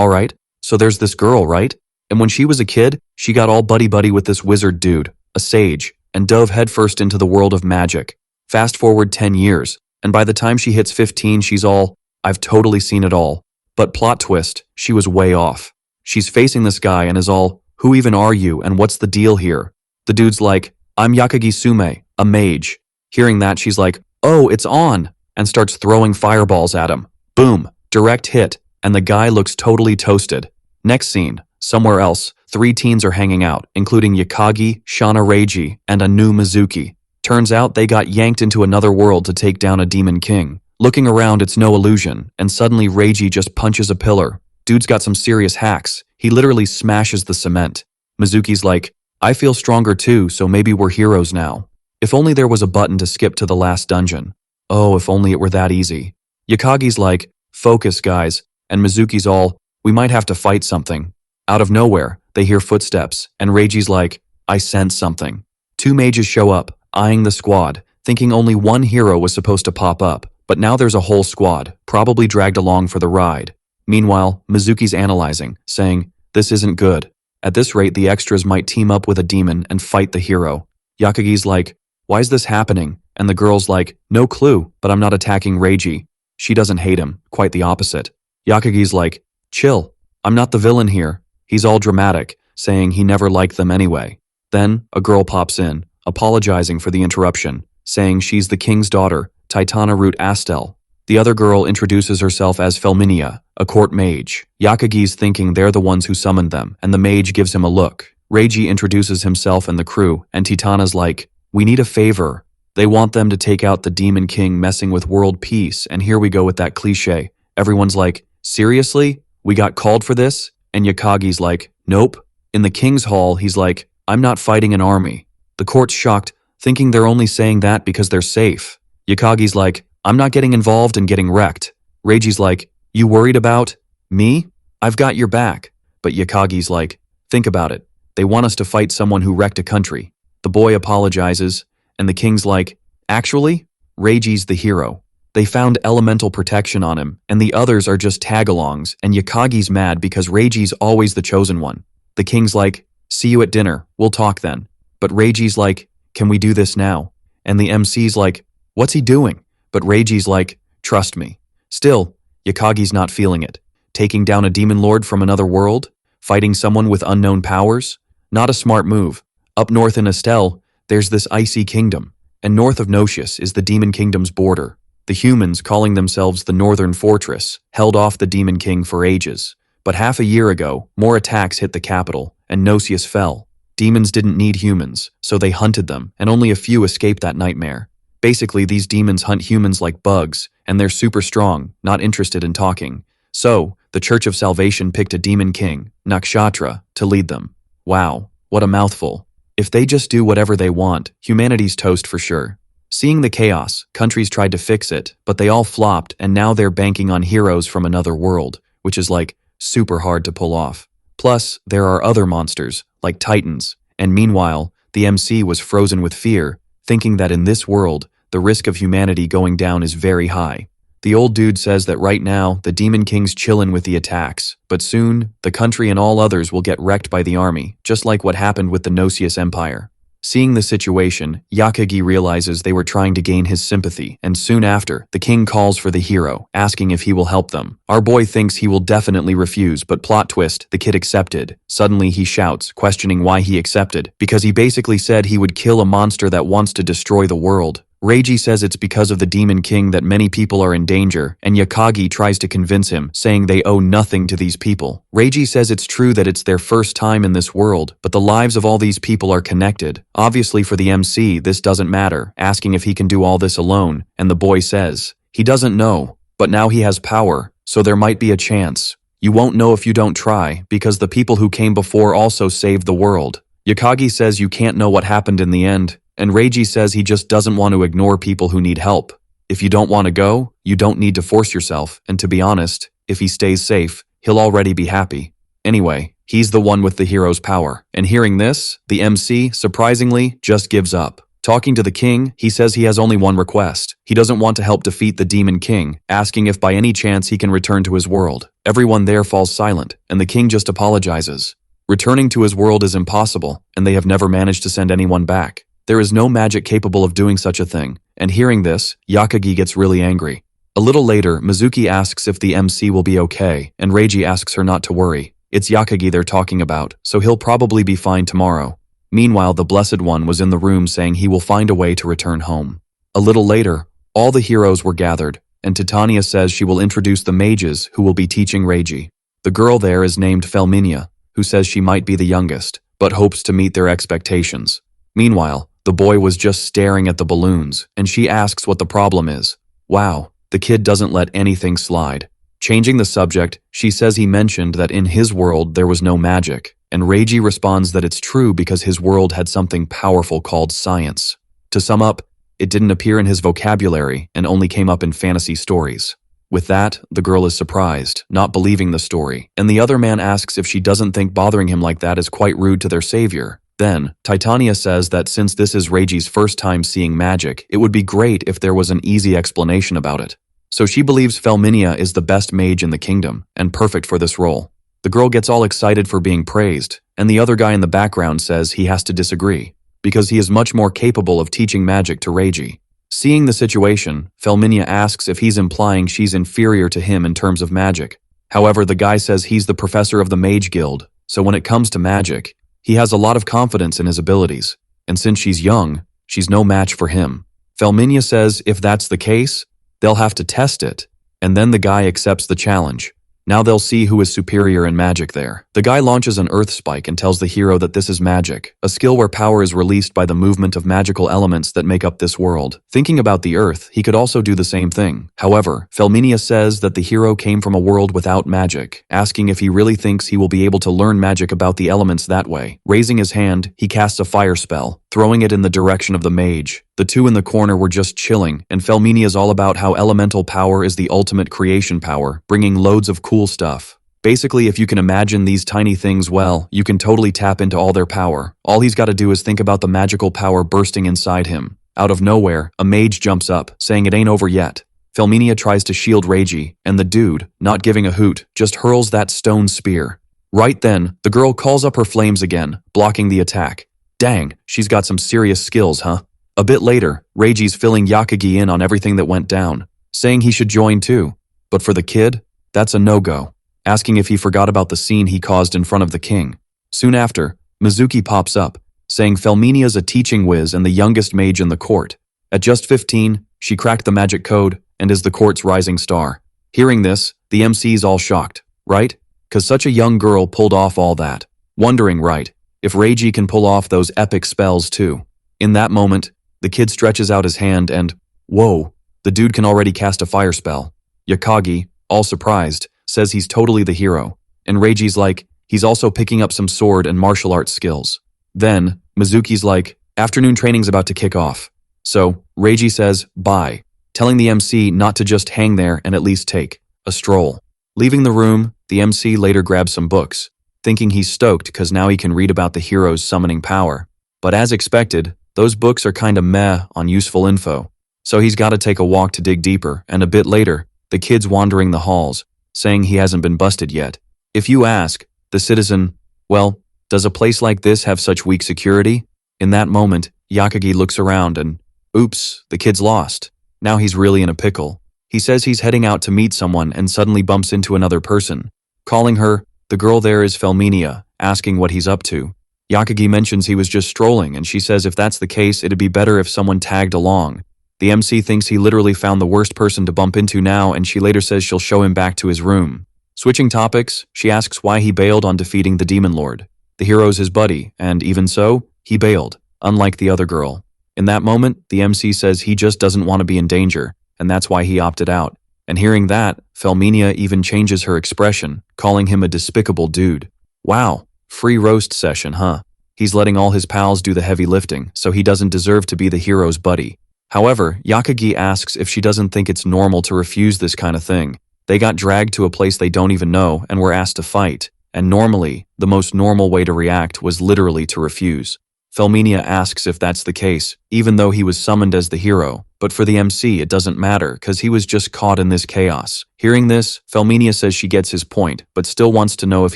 Alright, so there's this girl, right? And when she was a kid, she got all buddy-buddy with this wizard dude, a sage, and dove headfirst into the world of magic. Fast forward 10 years, and by the time she hits 15, she's all, I've totally seen it all. But plot twist, she was way off. She's facing this guy and is all, who even are you and what's the deal here? The dude's like, I'm Yakagi Sume, a mage. Hearing that, she's like, oh, it's on, and starts throwing fireballs at him. Boom, direct hit, and the guy looks totally toasted. Next scene, somewhere else, 3 teens are hanging out, including Yakagi, Shana Reiji, and Anu Mizuki. Turns out they got yanked into another world to take down a demon king. Looking around, it's no illusion, and suddenly Reiji just punches a pillar. Dude's got some serious hacks. He literally smashes the cement. Mizuki's like, I feel stronger too, so maybe we're heroes now. If only there was a button to skip to the last dungeon. Oh, if only it were that easy. Yakagi's like, focus guys, and Mizuki's all, we might have to fight something. Out of nowhere, they hear footsteps, and Reiji's like, I sense something. 2 mages show up, eyeing the squad, thinking only one hero was supposed to pop up, but now there's a whole squad, probably dragged along for the ride. Meanwhile, Mizuki's analyzing, saying, this isn't good. At this rate, the extras might team up with a demon and fight the hero. Yakagi's like, why is this happening? And the girl's like, no clue, but I'm not attacking Reiji. She doesn't hate him, quite the opposite. Yakagi's like, chill, I'm not the villain here. He's all dramatic, saying he never liked them anyway. Then, a girl pops in, apologizing for the interruption, saying she's the king's daughter, Titana Root Astel. The other girl introduces herself as Felminia, a court mage. Yakagi's thinking they're the ones who summoned them, and the mage gives him a look. Reiji introduces himself and the crew, and Titana's like, we need a favor. They want them to take out the demon king messing with world peace, and here we go with that cliche. Everyone's like, seriously? We got called for this? And Yakagi's like, nope. In the king's hall, he's like, I'm not fighting an army. The court's shocked, thinking they're only saying that because they're safe. Yakagi's like, I'm not getting involved and getting wrecked. Reiji's like, you worried about me? I've got your back. But Yakagi's like, think about it. They want us to fight someone who wrecked a country. The boy apologizes, and the king's like, actually, Reiji's the hero. They found elemental protection on him, and the others are just tag-alongs, and Yakagi's mad because Reiji's always the chosen one. The king's like, see you at dinner, we'll talk then. But Reiji's like, can we do this now? And the MC's like, what's he doing? But Reiji's like, trust me. Still, Yakagi's not feeling it. Taking down a demon lord from another world? Fighting someone with unknown powers? Not a smart move. Up north in Estelle, there's this icy kingdom, and north of Notius is the demon kingdom's border. The humans, calling themselves the Northern Fortress, held off the demon king for ages. But half a year ago, more attacks hit the capital, and Notius fell. Demons didn't need humans, so they hunted them, and only a few escaped that nightmare. Basically, these demons hunt humans like bugs, and they're super strong, not interested in talking. So, the Church of Salvation picked a demon king, Nakshatra, to lead them. Wow, what a mouthful. If they just do whatever they want, humanity's toast for sure. Seeing the chaos, countries tried to fix it, but they all flopped, and now they're banking on heroes from another world, which is like, super hard to pull off. Plus, there are other monsters, like titans, and meanwhile, the MC was frozen with fear, thinking that in this world, the risk of humanity going down is very high. The old dude says that right now, the Demon King's chillin' with the attacks, but soon, the country and all others will get wrecked by the army, just like what happened with the Notius Empire. Seeing the situation, Yakagi realizes they were trying to gain his sympathy, and soon after, the king calls for the hero, asking if he will help them. Our boy thinks he will definitely refuse, but plot twist, the kid accepted. Suddenly he shouts, questioning why he accepted, because he basically said he would kill a monster that wants to destroy the world. Reiji says it's because of the Demon King that many people are in danger, and Yakagi tries to convince him, saying they owe nothing to these people. Reiji says it's true that it's their first time in this world, but the lives of all these people are connected. Obviously for the MC, this doesn't matter, asking if he can do all this alone, and the boy says, he doesn't know, but now he has power, so there might be a chance. You won't know if you don't try, because the people who came before also saved the world. Yakagi says you can't know what happened in the end, and Reiji says he just doesn't want to ignore people who need help. If you don't want to go, you don't need to force yourself, and to be honest, if he stays safe, he'll already be happy. Anyway, he's the one with the hero's power, and hearing this, the MC, surprisingly, just gives up. Talking to the king, he says he has only one request. He doesn't want to help defeat the demon king, asking if by any chance he can return to his world. Everyone there falls silent, and the king just apologizes. Returning to his world is impossible, and they have never managed to send anyone back. There is no magic capable of doing such a thing, and hearing this, Yakugi gets really angry. A little later, Mizuki asks if the MC will be okay, and Reiji asks her not to worry. It's Yakugi they're talking about, so he'll probably be fine tomorrow. Meanwhile, the Blessed One was in the room saying he will find a way to return home. A little later, all the heroes were gathered, and Titania says she will introduce the mages who will be teaching Reiji. The girl there is named Felminia, who says she might be the youngest, but hopes to meet their expectations. Meanwhile, the boy was just staring at the balloons, and she asks what the problem is. Wow, the kid doesn't let anything slide. Changing the subject, she says he mentioned that in his world there was no magic, and Reiji responds that it's true because his world had something powerful called science. To sum up, it didn't appear in his vocabulary and only came up in fantasy stories. With that, the girl is surprised, not believing the story, and the other man asks if she doesn't think bothering him like that is quite rude to their savior. Then, Titania says that since this is Reiji's first time seeing magic, it would be great if there was an easy explanation about it. So she believes Felminia is the best mage in the kingdom, and perfect for this role. The girl gets all excited for being praised, and the other guy in the background says he has to disagree, because he is much more capable of teaching magic to Reiji. Seeing the situation, Felminia asks if he's implying she's inferior to him in terms of magic. However, the guy says he's the professor of the Mage Guild, so when it comes to magic, he has a lot of confidence in his abilities, and since she's young, she's no match for him. Felminia says if that's the case, they'll have to test it, and then the guy accepts the challenge. Now they'll see who is superior in magic there. The guy launches an earth spike and tells the hero that this is magic, a skill where power is released by the movement of magical elements that make up this world. Thinking about the earth, he could also do the same thing. However, Felminia says that the hero came from a world without magic, asking if he really thinks he will be able to learn magic about the elements that way. Raising his hand, he casts a fire spell, throwing it in the direction of the mage. The two in the corner were just chilling, and Felminia is all about how elemental power is the ultimate creation power, bringing loads of cool stuff. Basically, if you can imagine these tiny things well, you can totally tap into all their power. All he's got to do is think about the magical power bursting inside him. Out of nowhere, a mage jumps up, saying it ain't over yet. Felminia tries to shield Reiji, and the dude, not giving a hoot, just hurls that stone spear. Right then, the girl calls up her flames again, blocking the attack. Dang, she's got some serious skills, huh? A bit later, Reiji's filling Yakugi in on everything that went down, saying he should join too. But for the kid, that's a no-go, asking if he forgot about the scene he caused in front of the king. Soon after, Mizuki pops up, saying Felminia's a teaching whiz and the youngest mage in the court. At just 15, she cracked the magic code and is the court's rising star. Hearing this, the MC's all shocked, right? 'Cause such a young girl pulled off all that. Wondering, right, if Reiji can pull off those epic spells too. In that moment, the kid stretches out his hand and, whoa, the dude can already cast a fire spell. Yakagi, all surprised, says he's totally the hero, and Reiji's like, he's also picking up some sword and martial arts skills. Then, Mizuki's like, afternoon training's about to kick off. So, Reiji says, bye, telling the MC not to just hang there and at least take a stroll. Leaving the room, the MC later grabs some books, thinking he's stoked because now he can read about the hero's summoning power. But as expected, those books are kinda meh on useful info, so he's gotta take a walk to dig deeper, and a bit later, the kid's wandering the halls, saying he hasn't been busted yet. If you ask, the citizen, well, does a place like this have such weak security? In that moment, Yakugi looks around and, oops, the kid's lost. Now he's really in a pickle. He says he's heading out to meet someone and suddenly bumps into another person. Calling her, the girl there is Felminia, asking what he's up to. Yakugi mentions he was just strolling, and she says if that's the case, it'd be better if someone tagged along. The MC thinks he literally found the worst person to bump into now, and she later says she'll show him back to his room. Switching topics, she asks why he bailed on defeating the Demon Lord. The hero's his buddy, and even so, he bailed, unlike the other girl. In that moment, the MC says he just doesn't want to be in danger, and that's why he opted out. And hearing that, Felminia even changes her expression, calling him a despicable dude. Wow. Free roast session, huh? He's letting all his pals do the heavy lifting, so he doesn't deserve to be the hero's buddy. However, Yakugi asks if she doesn't think it's normal to refuse this kind of thing. They got dragged to a place they don't even know and were asked to fight, and normally, the most normal way to react was literally to refuse. Felminia asks if that's the case, even though he was summoned as the hero, but for the MC it doesn't matter cause he was just caught in this chaos. Hearing this, Felminia says she gets his point, but still wants to know if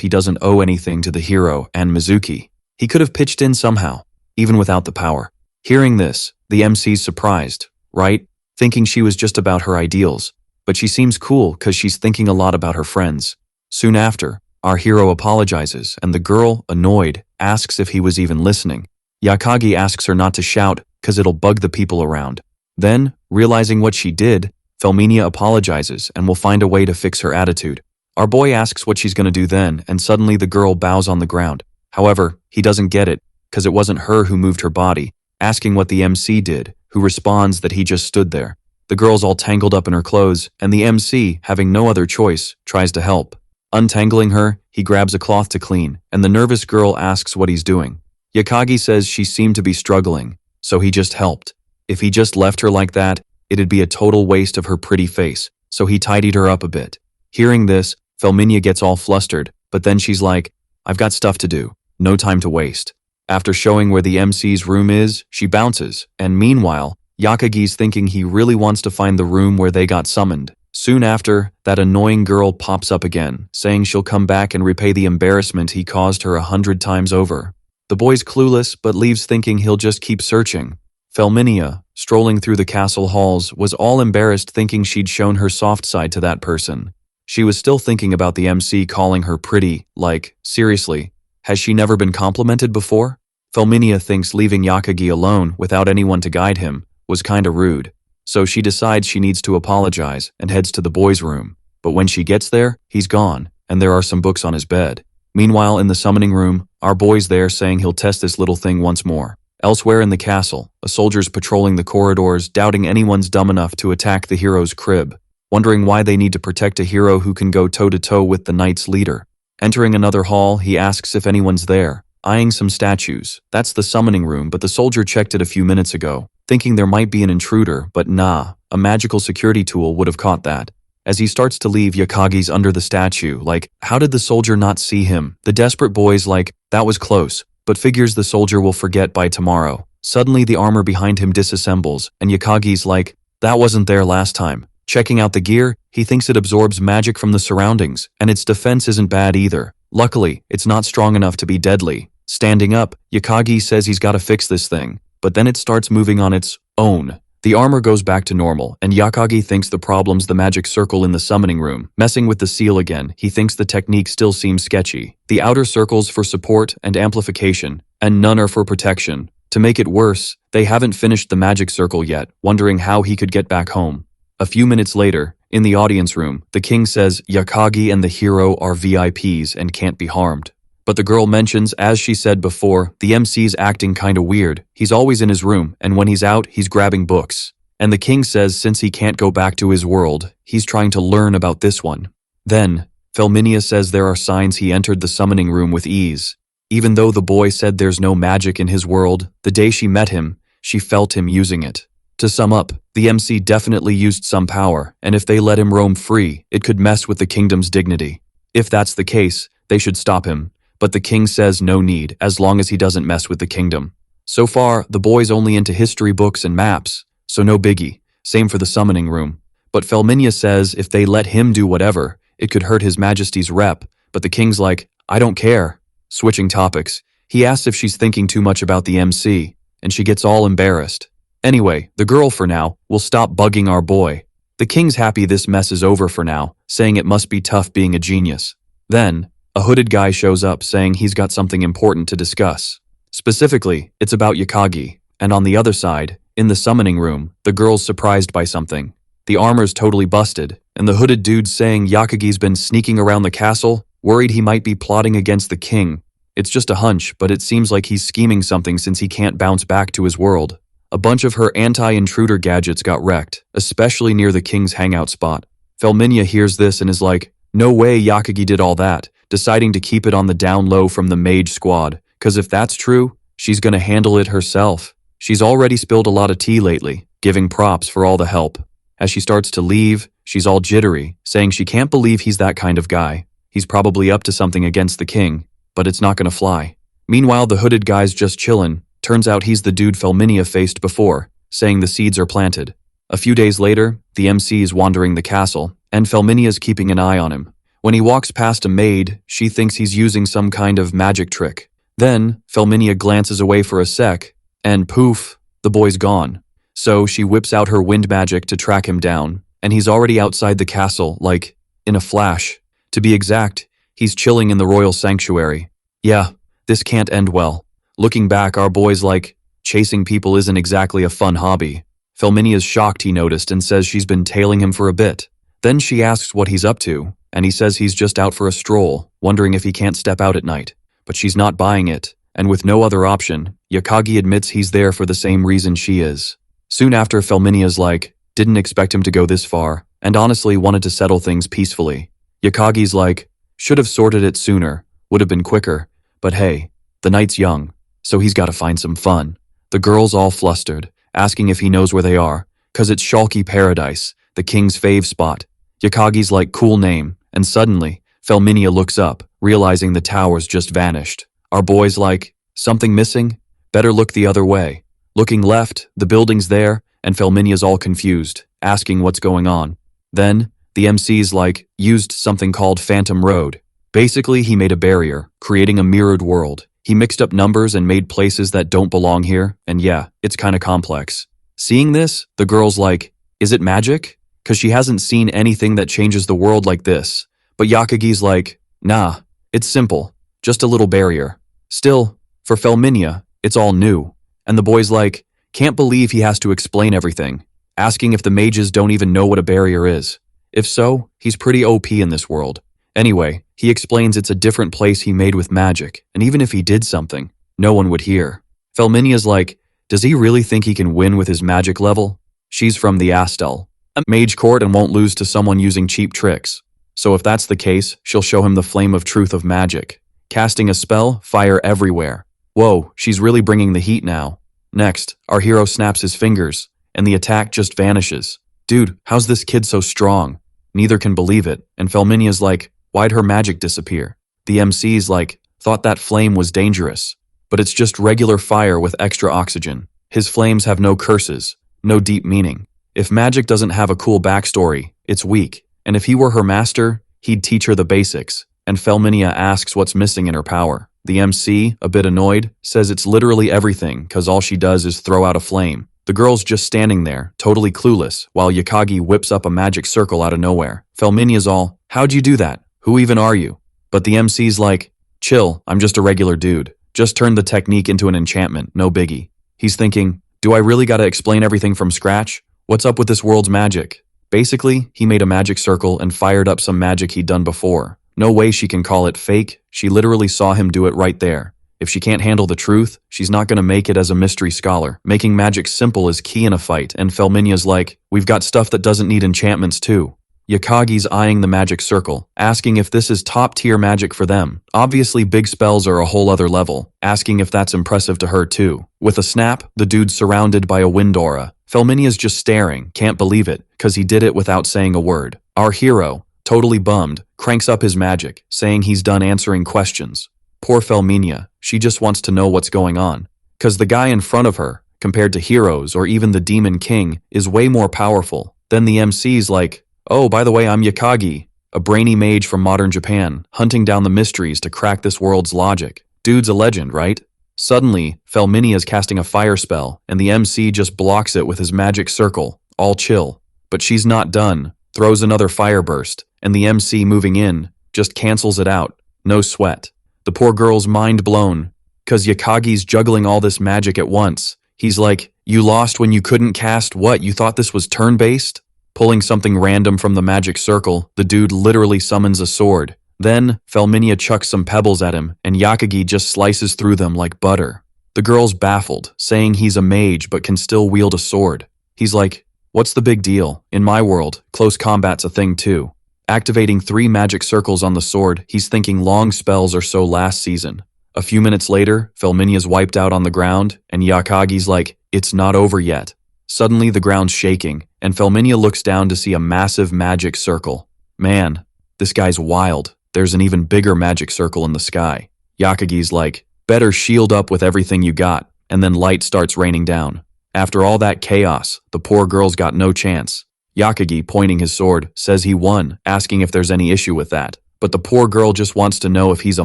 he doesn't owe anything to the hero and Mizuki. He could have pitched in somehow, even without the power. Hearing this, the MC's surprised, right? Thinking she was just about her ideals, but she seems cool cause she's thinking a lot about her friends. Soon after, our hero apologizes and the girl, annoyed, asks if he was even listening. Yakagi asks her not to shout cause it'll bug the people around. Then, realizing what she did, Felminia apologizes and will find a way to fix her attitude. Our boy asks what she's gonna do then and suddenly the girl bows on the ground. However, he doesn't get it cause it wasn't her who moved her body, asking what the MC did, who responds that he just stood there. The girl's all tangled up in her clothes and the MC, having no other choice, tries to help. Untangling her, he grabs a cloth to clean and the nervous girl asks what he's doing. Yakagi says she seemed to be struggling, so he just helped. If he just left her like that, it'd be a total waste of her pretty face, so he tidied her up a bit. Hearing this, Felminia gets all flustered, but then she's like, I've got stuff to do, no time to waste. After showing where the MC's room is, she bounces, and meanwhile, Yakagi's thinking he really wants to find the room where they got summoned. Soon after, that annoying girl pops up again, saying she'll come back and repay the embarrassment he caused her 100 times over. The boy's clueless but leaves thinking he'll just keep searching. Felminia, strolling through the castle halls, was all embarrassed thinking she'd shown her soft side to that person. She was still thinking about the MC calling her pretty, like, seriously, has she never been complimented before? Felminia thinks leaving Yakagi alone without anyone to guide him was kinda rude, so she decides she needs to apologize and heads to the boy's room. But when she gets there, he's gone, and there are some books on his bed. Meanwhile, in the summoning room, our boy's there saying he'll test this little thing once more. Elsewhere in the castle, a soldier's patrolling the corridors, doubting anyone's dumb enough to attack the hero's crib, wondering why they need to protect a hero who can go toe-to-toe with the knight's leader. Entering another hall, he asks if anyone's there, eyeing some statues. That's the summoning room, but the soldier checked it a few minutes ago, thinking there might be an intruder, but nah, a magical security tool would have caught that. As he starts to leave, Yakagi's under the statue, like, how did the soldier not see him? The desperate boy's like, that was close, but figures the soldier will forget by tomorrow. Suddenly the armor behind him disassembles, and Yakagi's like, that wasn't there last time. Checking out the gear, he thinks it absorbs magic from the surroundings, and its defense isn't bad either. Luckily, it's not strong enough to be deadly. Standing up, Yakagi says he's gotta fix this thing, but then it starts moving on its own. The armor goes back to normal, and Yakagi thinks the problem's the magic circle in the summoning room. Messing with the seal again, he thinks the technique still seems sketchy. The outer circle's for support and amplification, and none are for protection. To make it worse, they haven't finished the magic circle yet, wondering how he could get back home. A few minutes later, in the audience room, the king says Yakagi and the hero are VIPs and can't be harmed. But the girl mentions, as she said before, the MC's acting kinda weird. He's always in his room, and when he's out, he's grabbing books. And the king says since he can't go back to his world, he's trying to learn about this one. Then, Felminia says there are signs he entered the summoning room with ease. Even though the boy said there's no magic in his world, the day she met him, she felt him using it. To sum up, the MC definitely used some power, and if they let him roam free, it could mess with the kingdom's dignity. If that's the case, they should stop him. But the king says no need, as long as he doesn't mess with the kingdom. So far, the boy's only into history books and maps, so no biggie. Same for the summoning room. But Felminia says if they let him do whatever, it could hurt his majesty's rep, but the king's like, I don't care. Switching topics, he asks if she's thinking too much about the MC, and she gets all embarrassed. Anyway, the girl for now will stop bugging our boy. The king's happy this mess is over for now, saying it must be tough being a genius. Then, a hooded guy shows up saying he's got something important to discuss. Specifically, it's about Yakagi, and on the other side, in the summoning room, the girl's surprised by something. The armor's totally busted, and the hooded dude's saying Yakagi's been sneaking around the castle, worried he might be plotting against the king. It's just a hunch, but it seems like he's scheming something since he can't bounce back to his world. A bunch of her anti-intruder gadgets got wrecked, especially near the king's hangout spot. Felminia hears this and is like, no way Yakagi did all that, deciding to keep it on the down low from the mage squad, cause if that's true, she's gonna handle it herself. She's already spilled a lot of tea lately, giving props for all the help. As she starts to leave, she's all jittery, saying she can't believe he's that kind of guy. He's probably up to something against the king, but it's not gonna fly. Meanwhile, the hooded guy's just chillin', Turns out he's the dude Felminia faced before, saying the seeds are planted. A few days later, the MC is wandering the castle, and Felminia's keeping an eye on him. When he walks past a maid, she thinks he's using some kind of magic trick. Then, Felminia glances away for a sec, and poof, the boy's gone. So she whips out her wind magic to track him down, and he's already outside the castle, like, in a flash. To be exact, he's chilling in the royal sanctuary. Yeah, this can't end well. Looking back, our boy's like, chasing people isn't exactly a fun hobby. Felminia's shocked, he noticed, and says she's been tailing him for a bit. Then she asks what he's up to, and he says he's just out for a stroll, wondering if he can't step out at night. But she's not buying it, and with no other option, Yakagi admits he's there for the same reason she is. Soon after, Felminia's like, didn't expect him to go this far, and honestly wanted to settle things peacefully. Yakagi's like, should have sorted it sooner, would have been quicker, but hey, the night's young, so he's gotta find some fun. The girl's all flustered, asking if he knows where they are, 'cause it's Shulky Paradise, the king's fave spot. Yakagi's like, cool name, and suddenly, Felminia looks up, realizing the tower's just vanished. Our boy's like, something missing? Better look the other way. Looking left, the building's there, and Felminia's all confused, asking what's going on. Then, the MC's like, used something called Phantom Road. Basically, he made a barrier, creating a mirrored world. He mixed up numbers and made places that don't belong here, and yeah, it's kinda complex. Seeing this, the girl's like, is it magic? 'Cause she hasn't seen anything that changes the world like this. But Yakagi's like, nah, it's simple, just a little barrier. Still, for Felminia, it's all new. And the boy's like, can't believe he has to explain everything, asking if the mages don't even know what a barrier is. If so, he's pretty OP in this world. Anyway, he explains it's a different place he made with magic, and even if he did something, no one would hear. Felminia's like, does he really think he can win with his magic level? She's from the Astel, a mage court, and won't lose to someone using cheap tricks. So if that's the case, she'll show him the flame of truth of magic. Casting a spell, fire everywhere. Whoa, she's really bringing the heat now. Next, our hero snaps his fingers, and the attack just vanishes. Dude, how's this kid so strong? Neither can believe it, and Felminia's like, why'd her magic disappear? The MC's like, thought that flame was dangerous. But it's just regular fire with extra oxygen. His flames have no curses, no deep meaning. If magic doesn't have a cool backstory, it's weak. And if he were her master, he'd teach her the basics. And Felminia asks what's missing in her power. The MC, a bit annoyed, says it's literally everything, 'cause all she does is throw out a flame. The girl's just standing there, totally clueless, while Yakagi whips up a magic circle out of nowhere. Felminia's all, how'd you do that? Who even are you? But the MC's like, chill, I'm just a regular dude. Just turned the technique into an enchantment, no biggie. He's thinking, do I really gotta explain everything from scratch? What's up with this world's magic? Basically, he made a magic circle and fired up some magic he'd done before. No way she can call it fake, she literally saw him do it right there. If she can't handle the truth, she's not gonna make it as a mystery scholar. Making magic simple is key in a fight, and Felminia's like, we've got stuff that doesn't need enchantments too. Yakagi's eyeing the magic circle, asking if this is top-tier magic for them. Obviously, big spells are a whole other level, asking if that's impressive to her too. With a snap, the dude's surrounded by a wind aura. Felminia's just staring, can't believe it, 'cause he did it without saying a word. Our hero, totally bummed, cranks up his magic, saying he's done answering questions. Poor Felminia, she just wants to know what's going on. 'Cause the guy in front of her, compared to heroes or even the Demon King, is way more powerful. Then the MC's like, oh, by the way, I'm Yakagi, a brainy mage from modern Japan, hunting down the mysteries to crack this world's logic. Dude's a legend, right? Suddenly, Felminia's casting a fire spell, and the MC just blocks it with his magic circle, all chill. But she's not done, throws another fire burst, and the MC moving in, just cancels it out, no sweat. The poor girl's mind blown, 'cause Yakagi's juggling all this magic at once. He's like, you lost when you couldn't cast what, you thought this was turn-based? Pulling something random from the magic circle, the dude literally summons a sword. Then, Felminia chucks some pebbles at him, and Yakagi just slices through them like butter. The girl's baffled, saying he's a mage but can still wield a sword. He's like, what's the big deal? In my world, close combat's a thing too. Activating 3 magic circles on the sword, he's thinking long spells are so last season. A few minutes later, Felminia's wiped out on the ground, and Yakagi's like, it's not over yet. Suddenly the ground's shaking, and Felminia looks down to see a massive magic circle. Man, this guy's wild. There's an even bigger magic circle in the sky. Yakagi's like, better shield up with everything you got, and then light starts raining down. After all that chaos, the poor girl's got no chance. Yakagi, pointing his sword, says he won, asking if there's any issue with that. But the poor girl just wants to know if he's a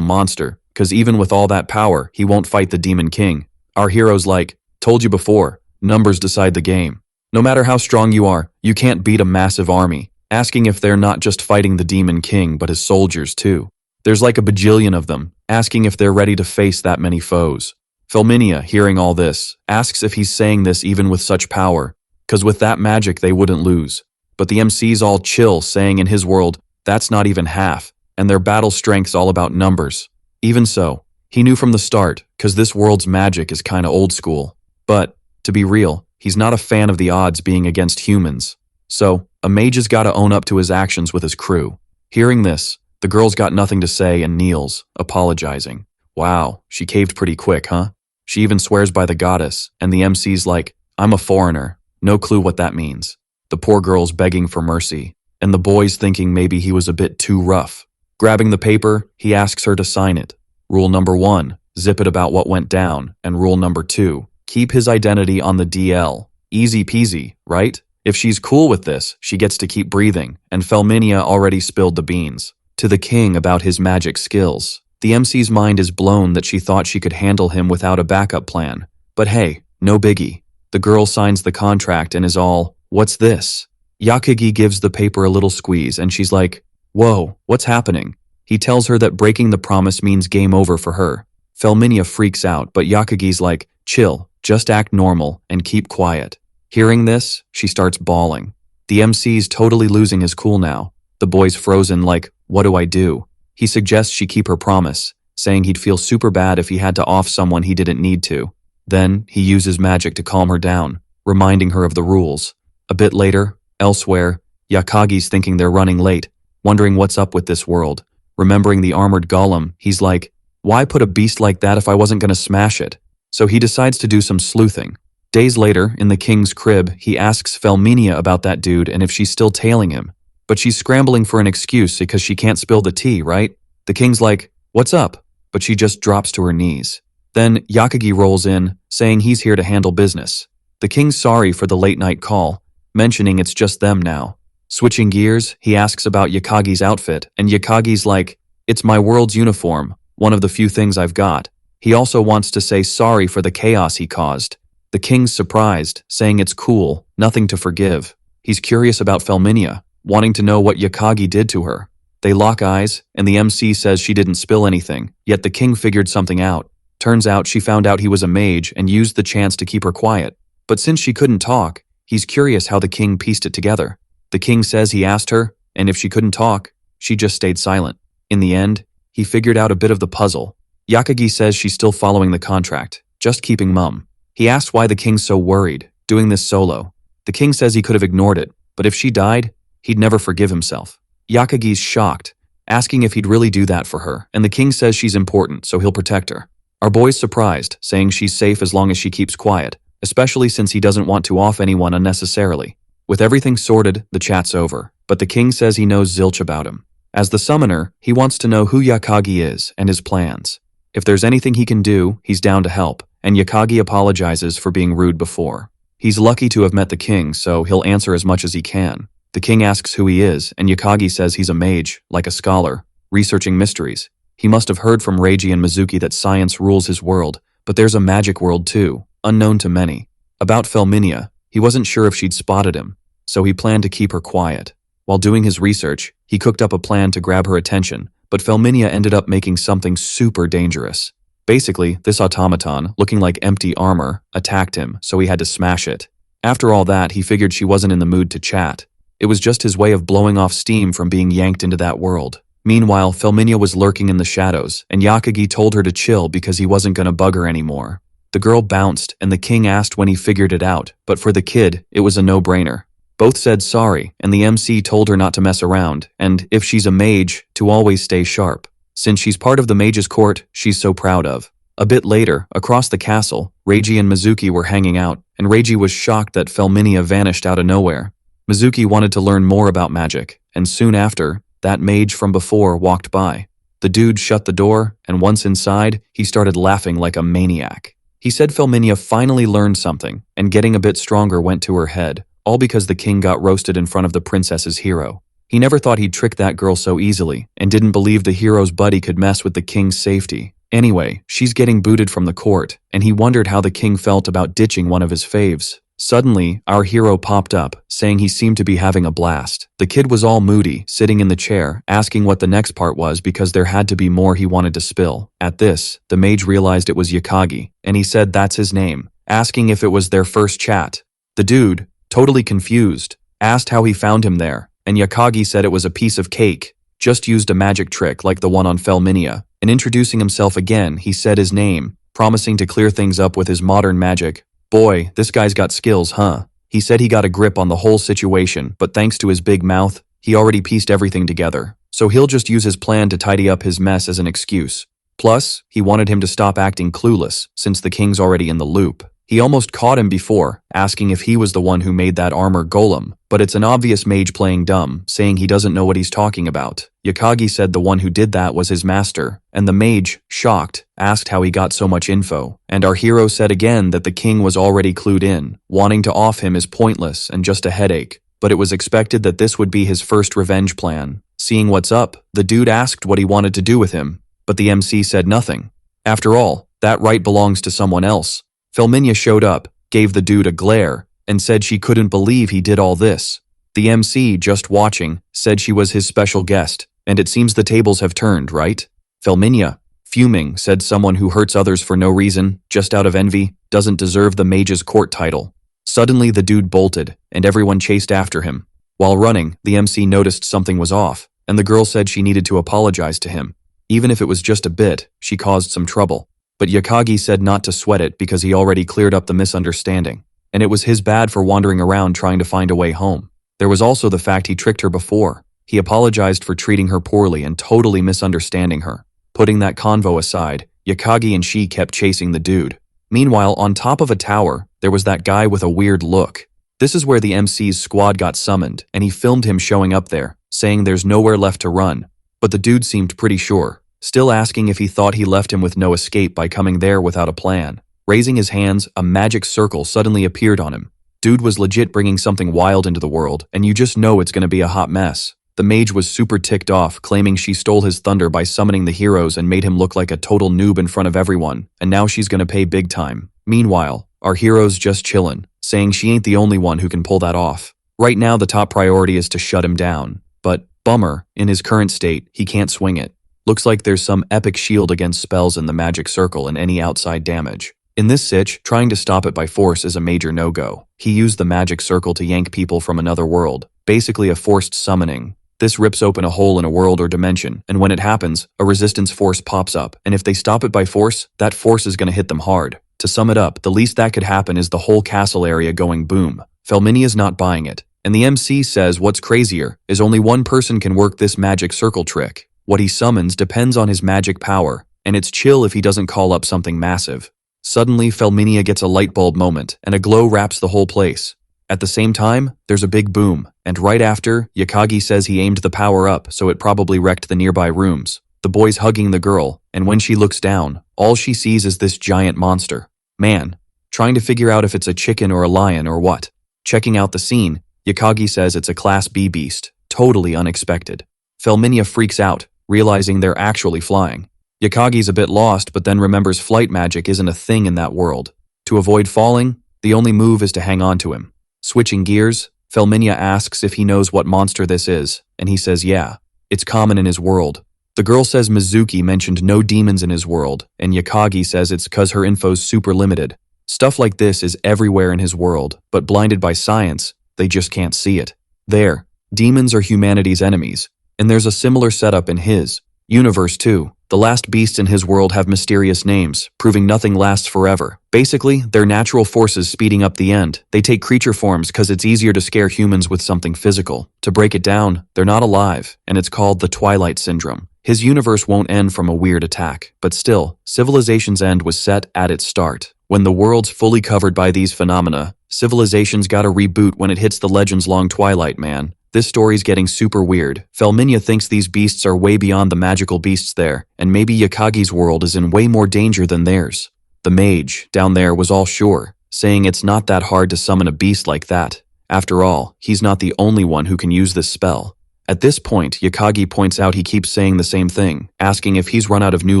monster, cause even with all that power, he won't fight the Demon King. Our hero's like, told you before, numbers decide the game. No matter how strong you are, you can't beat a massive army, asking if they're not just fighting the Demon King but his soldiers too. There's like a bajillion of them, asking if they're ready to face that many foes. Felminia, hearing all this, asks if he's saying this even with such power, cause with that magic they wouldn't lose. But the MC's all chill, saying in his world, that's not even half, and their battle strength's all about numbers. Even so, he knew from the start, cause this world's magic is kinda old school. But, to be real, he's not a fan of the odds being against humans. So, a mage has gotta own up to his actions with his crew. Hearing this, the girl's got nothing to say and kneels, apologizing. Wow, she caved pretty quick, huh? She even swears by the goddess, and the MC's like, I'm a foreigner, no clue what that means. The poor girl's begging for mercy, and the boy's thinking maybe he was a bit too rough. Grabbing the paper, he asks her to sign it. Rule number 1, zip it about what went down, and rule number 2, keep his identity on the DL. Easy peasy, right? If she's cool with this, she gets to keep breathing, and Felminia already spilled the beans to the king about his magic skills. The MC's mind is blown that she thought she could handle him without a backup plan. But hey, no biggie. The girl signs the contract and is all, what's this? Yakagi gives the paper a little squeeze and she's like, whoa, what's happening? He tells her that breaking the promise means game over for her. Felminia freaks out, but Yakagi's like, chill, just act normal and keep quiet. Hearing this, she starts bawling. The MC's totally losing his cool now. The boy's frozen like, what do I do? He suggests she keep her promise, saying he'd feel super bad if he had to off someone he didn't need to. Then, he uses magic to calm her down, reminding her of the rules. A bit later, elsewhere, Yakagi's thinking they're running late, wondering what's up with this world. Remembering the armored golem, he's like, why put a beast like that if I wasn't gonna smash it? So he decides to do some sleuthing. Days later, in the king's crib, he asks Felminia about that dude and if she's still tailing him. But she's scrambling for an excuse because she can't spill the tea, right? The king's like, what's up? But she just drops to her knees. Then Yakagi rolls in, saying he's here to handle business. The king's sorry for the late night call, mentioning it's just them now. Switching gears, he asks about Yakagi's outfit, and Yakagi's like, it's my world's uniform, one of the few things I've got. He also wants to say sorry for the chaos he caused. The king's surprised, saying it's cool, nothing to forgive. He's curious about Felminia, wanting to know what Yakagi did to her. They lock eyes, and the MC says she didn't spill anything, yet the king figured something out. Turns out she found out he was a mage and used the chance to keep her quiet. But since she couldn't talk, he's curious how the king pieced it together. The king says he asked her, and if she couldn't talk, she just stayed silent. In the end, he figured out a bit of the puzzle. Yakagi says she's still following the contract, just keeping mum. He asks why the king's so worried, doing this solo. The king says he could have ignored it, but if she died, he'd never forgive himself. Yakagi's shocked, asking if he'd really do that for her, and the king says she's important, so he'll protect her. Our boy's surprised, saying she's safe as long as she keeps quiet, especially since he doesn't want to off anyone unnecessarily. With everything sorted, the chat's over, but the king says he knows zilch about him. As the summoner, he wants to know who Yakagi is and his plans. If there's anything he can do, he's down to help, and Yakagi apologizes for being rude before. He's lucky to have met the king, so he'll answer as much as he can. The king asks who he is, and Yakagi says he's a mage, like a scholar, researching mysteries. He must have heard from Reiji and Mizuki that science rules his world, but there's a magic world too, unknown to many. About Felminia, he wasn't sure if she'd spotted him, so he planned to keep her quiet. While doing his research, he cooked up a plan to grab her attention, but Felminia ended up making something super dangerous. Basically, this automaton, looking like empty armor, attacked him, so he had to smash it. After all that, he figured she wasn't in the mood to chat. It was just his way of blowing off steam from being yanked into that world. Meanwhile, Felminia was lurking in the shadows, and Yakagi told her to chill because he wasn't gonna bug her anymore. The girl bounced, and the king asked when he figured it out, but for the kid, it was a no-brainer. Both said sorry, and the MC told her not to mess around, and if she's a mage, to always stay sharp. Since she's part of the mage's court she's so proud of. A bit later, across the castle, Reiji and Mizuki were hanging out, and Reiji was shocked that Felminia vanished out of nowhere. Mizuki wanted to learn more about magic, and soon after, that mage from before walked by. The dude shut the door, and once inside, he started laughing like a maniac. He said Felminia finally learned something, and getting a bit stronger went to her head, all because the king got roasted in front of the princess's hero. He never thought he'd trick that girl so easily, and didn't believe the hero's buddy could mess with the king's safety. Anyway, she's getting booted from the court, and he wondered how the king felt about ditching one of his faves. Suddenly, our hero popped up, saying he seemed to be having a blast. The kid was all moody, sitting in the chair, asking what the next part was because there had to be more he wanted to spill. At this, the mage realized it was Yakagi, and he said that's his name, asking if it was their first chat. The dude, totally confused, asked how he found him there, and Yakagi said it was a piece of cake, just used a magic trick like the one on Felminia. And introducing himself again, he said his name, promising to clear things up with his modern magic. Boy, this guy's got skills, huh? He said he got a grip on the whole situation, but thanks to his big mouth, he already pieced everything together. So he'll just use his plan to tidy up his mess as an excuse. Plus, he wanted him to stop acting clueless, since the king's already in the loop. He almost caught him before, asking if he was the one who made that armor golem, but it's an obvious mage playing dumb, saying he doesn't know what he's talking about. Yakagi said the one who did that was his master, and the mage, shocked, asked how he got so much info, and our hero said again that the king was already clued in. Wanting to off him is pointless and just a headache, but it was expected that this would be his first revenge plan. Seeing what's up, the dude asked what he wanted to do with him, but the MC said nothing. After all, that right belongs to someone else. Felminia showed up, gave the dude a glare, and said she couldn't believe he did all this. The MC, just watching, said she was his special guest, and it seems the tables have turned, right? Felminia, fuming, said someone who hurts others for no reason, just out of envy, doesn't deserve the mage's court title. Suddenly the dude bolted, and everyone chased after him. While running, the MC noticed something was off, and the girl said she needed to apologize to him. Even if it was just a bit, she caused some trouble. But Yakagi said not to sweat it because he already cleared up the misunderstanding, and it was his bad for wandering around trying to find a way home. There was also the fact he tricked her before. He apologized for treating her poorly and totally misunderstanding her. Putting that convo aside, Yakagi and she kept chasing the dude. Meanwhile, on top of a tower, there was that guy with a weird look. This is where the MC's squad got summoned, and he filmed him showing up there, saying there's nowhere left to run. But the dude seemed pretty sure, still asking if he thought he left him with no escape by coming there without a plan. Raising his hands, a magic circle suddenly appeared on him. Dude was legit bringing something wild into the world, and you just know it's gonna be a hot mess. The mage was super ticked off, claiming she stole his thunder by summoning the heroes and made him look like a total noob in front of everyone, and now she's gonna pay big time. Meanwhile, our hero's just chillin', saying she ain't the only one who can pull that off. Right now the top priority is to shut him down, but, bummer, in his current state, he can't swing it. Looks like there's some epic shield against spells in the magic circle and any outside damage. In this sitch, trying to stop it by force is a major no-go. He used the magic circle to yank people from another world, basically a forced summoning. This rips open a hole in a world or dimension, and when it happens, a resistance force pops up, and if they stop it by force, that force is gonna hit them hard. To sum it up, the least that could happen is the whole castle area going boom. Felminia's not buying it, and the MC says what's crazier is only one person can work this magic circle trick. What he summons depends on his magic power, and it's chill if he doesn't call up something massive. Suddenly, Felminia gets a light bulb moment, and a glow wraps the whole place. At the same time, there's a big boom, and right after, Yakagi says he aimed the power up so it probably wrecked the nearby rooms. The boy's hugging the girl, and when she looks down, all she sees is this giant monster. Man, trying to figure out if it's a chicken or a lion or what. Checking out the scene, Yakagi says it's a Class B beast, totally unexpected. Felminia freaks out, realizing they're actually flying. Yakagi's a bit lost, but then remembers flight magic isn't a thing in that world. To avoid falling, the only move is to hang on to him. Switching gears, Felminia asks if he knows what monster this is, and he says yeah, it's common in his world. The girl says Mizuki mentioned no demons in his world, and Yakagi says it's cause her info's super limited. Stuff like this is everywhere in his world, but blinded by science, they just can't see it. There, demons are humanity's enemies, and there's a similar setup in his universe too. The last beasts in his world have mysterious names, proving nothing lasts forever. Basically, they're natural forces speeding up the end. They take creature forms because it's easier to scare humans with something physical. To break it down, they're not alive, and it's called the Twilight Syndrome. His universe won't end from a weird attack, but still, civilization's end was set at its start. When the world's fully covered by these phenomena, civilization's gotta reboot when it hits the legends-long twilight, man. This story's getting super weird. Felminia thinks these beasts are way beyond the magical beasts there, and maybe Yakagi's world is in way more danger than theirs. The mage, down there, was all sure, saying it's not that hard to summon a beast like that. After all, he's not the only one who can use this spell. At this point, Yakagi points out he keeps saying the same thing, asking if he's run out of new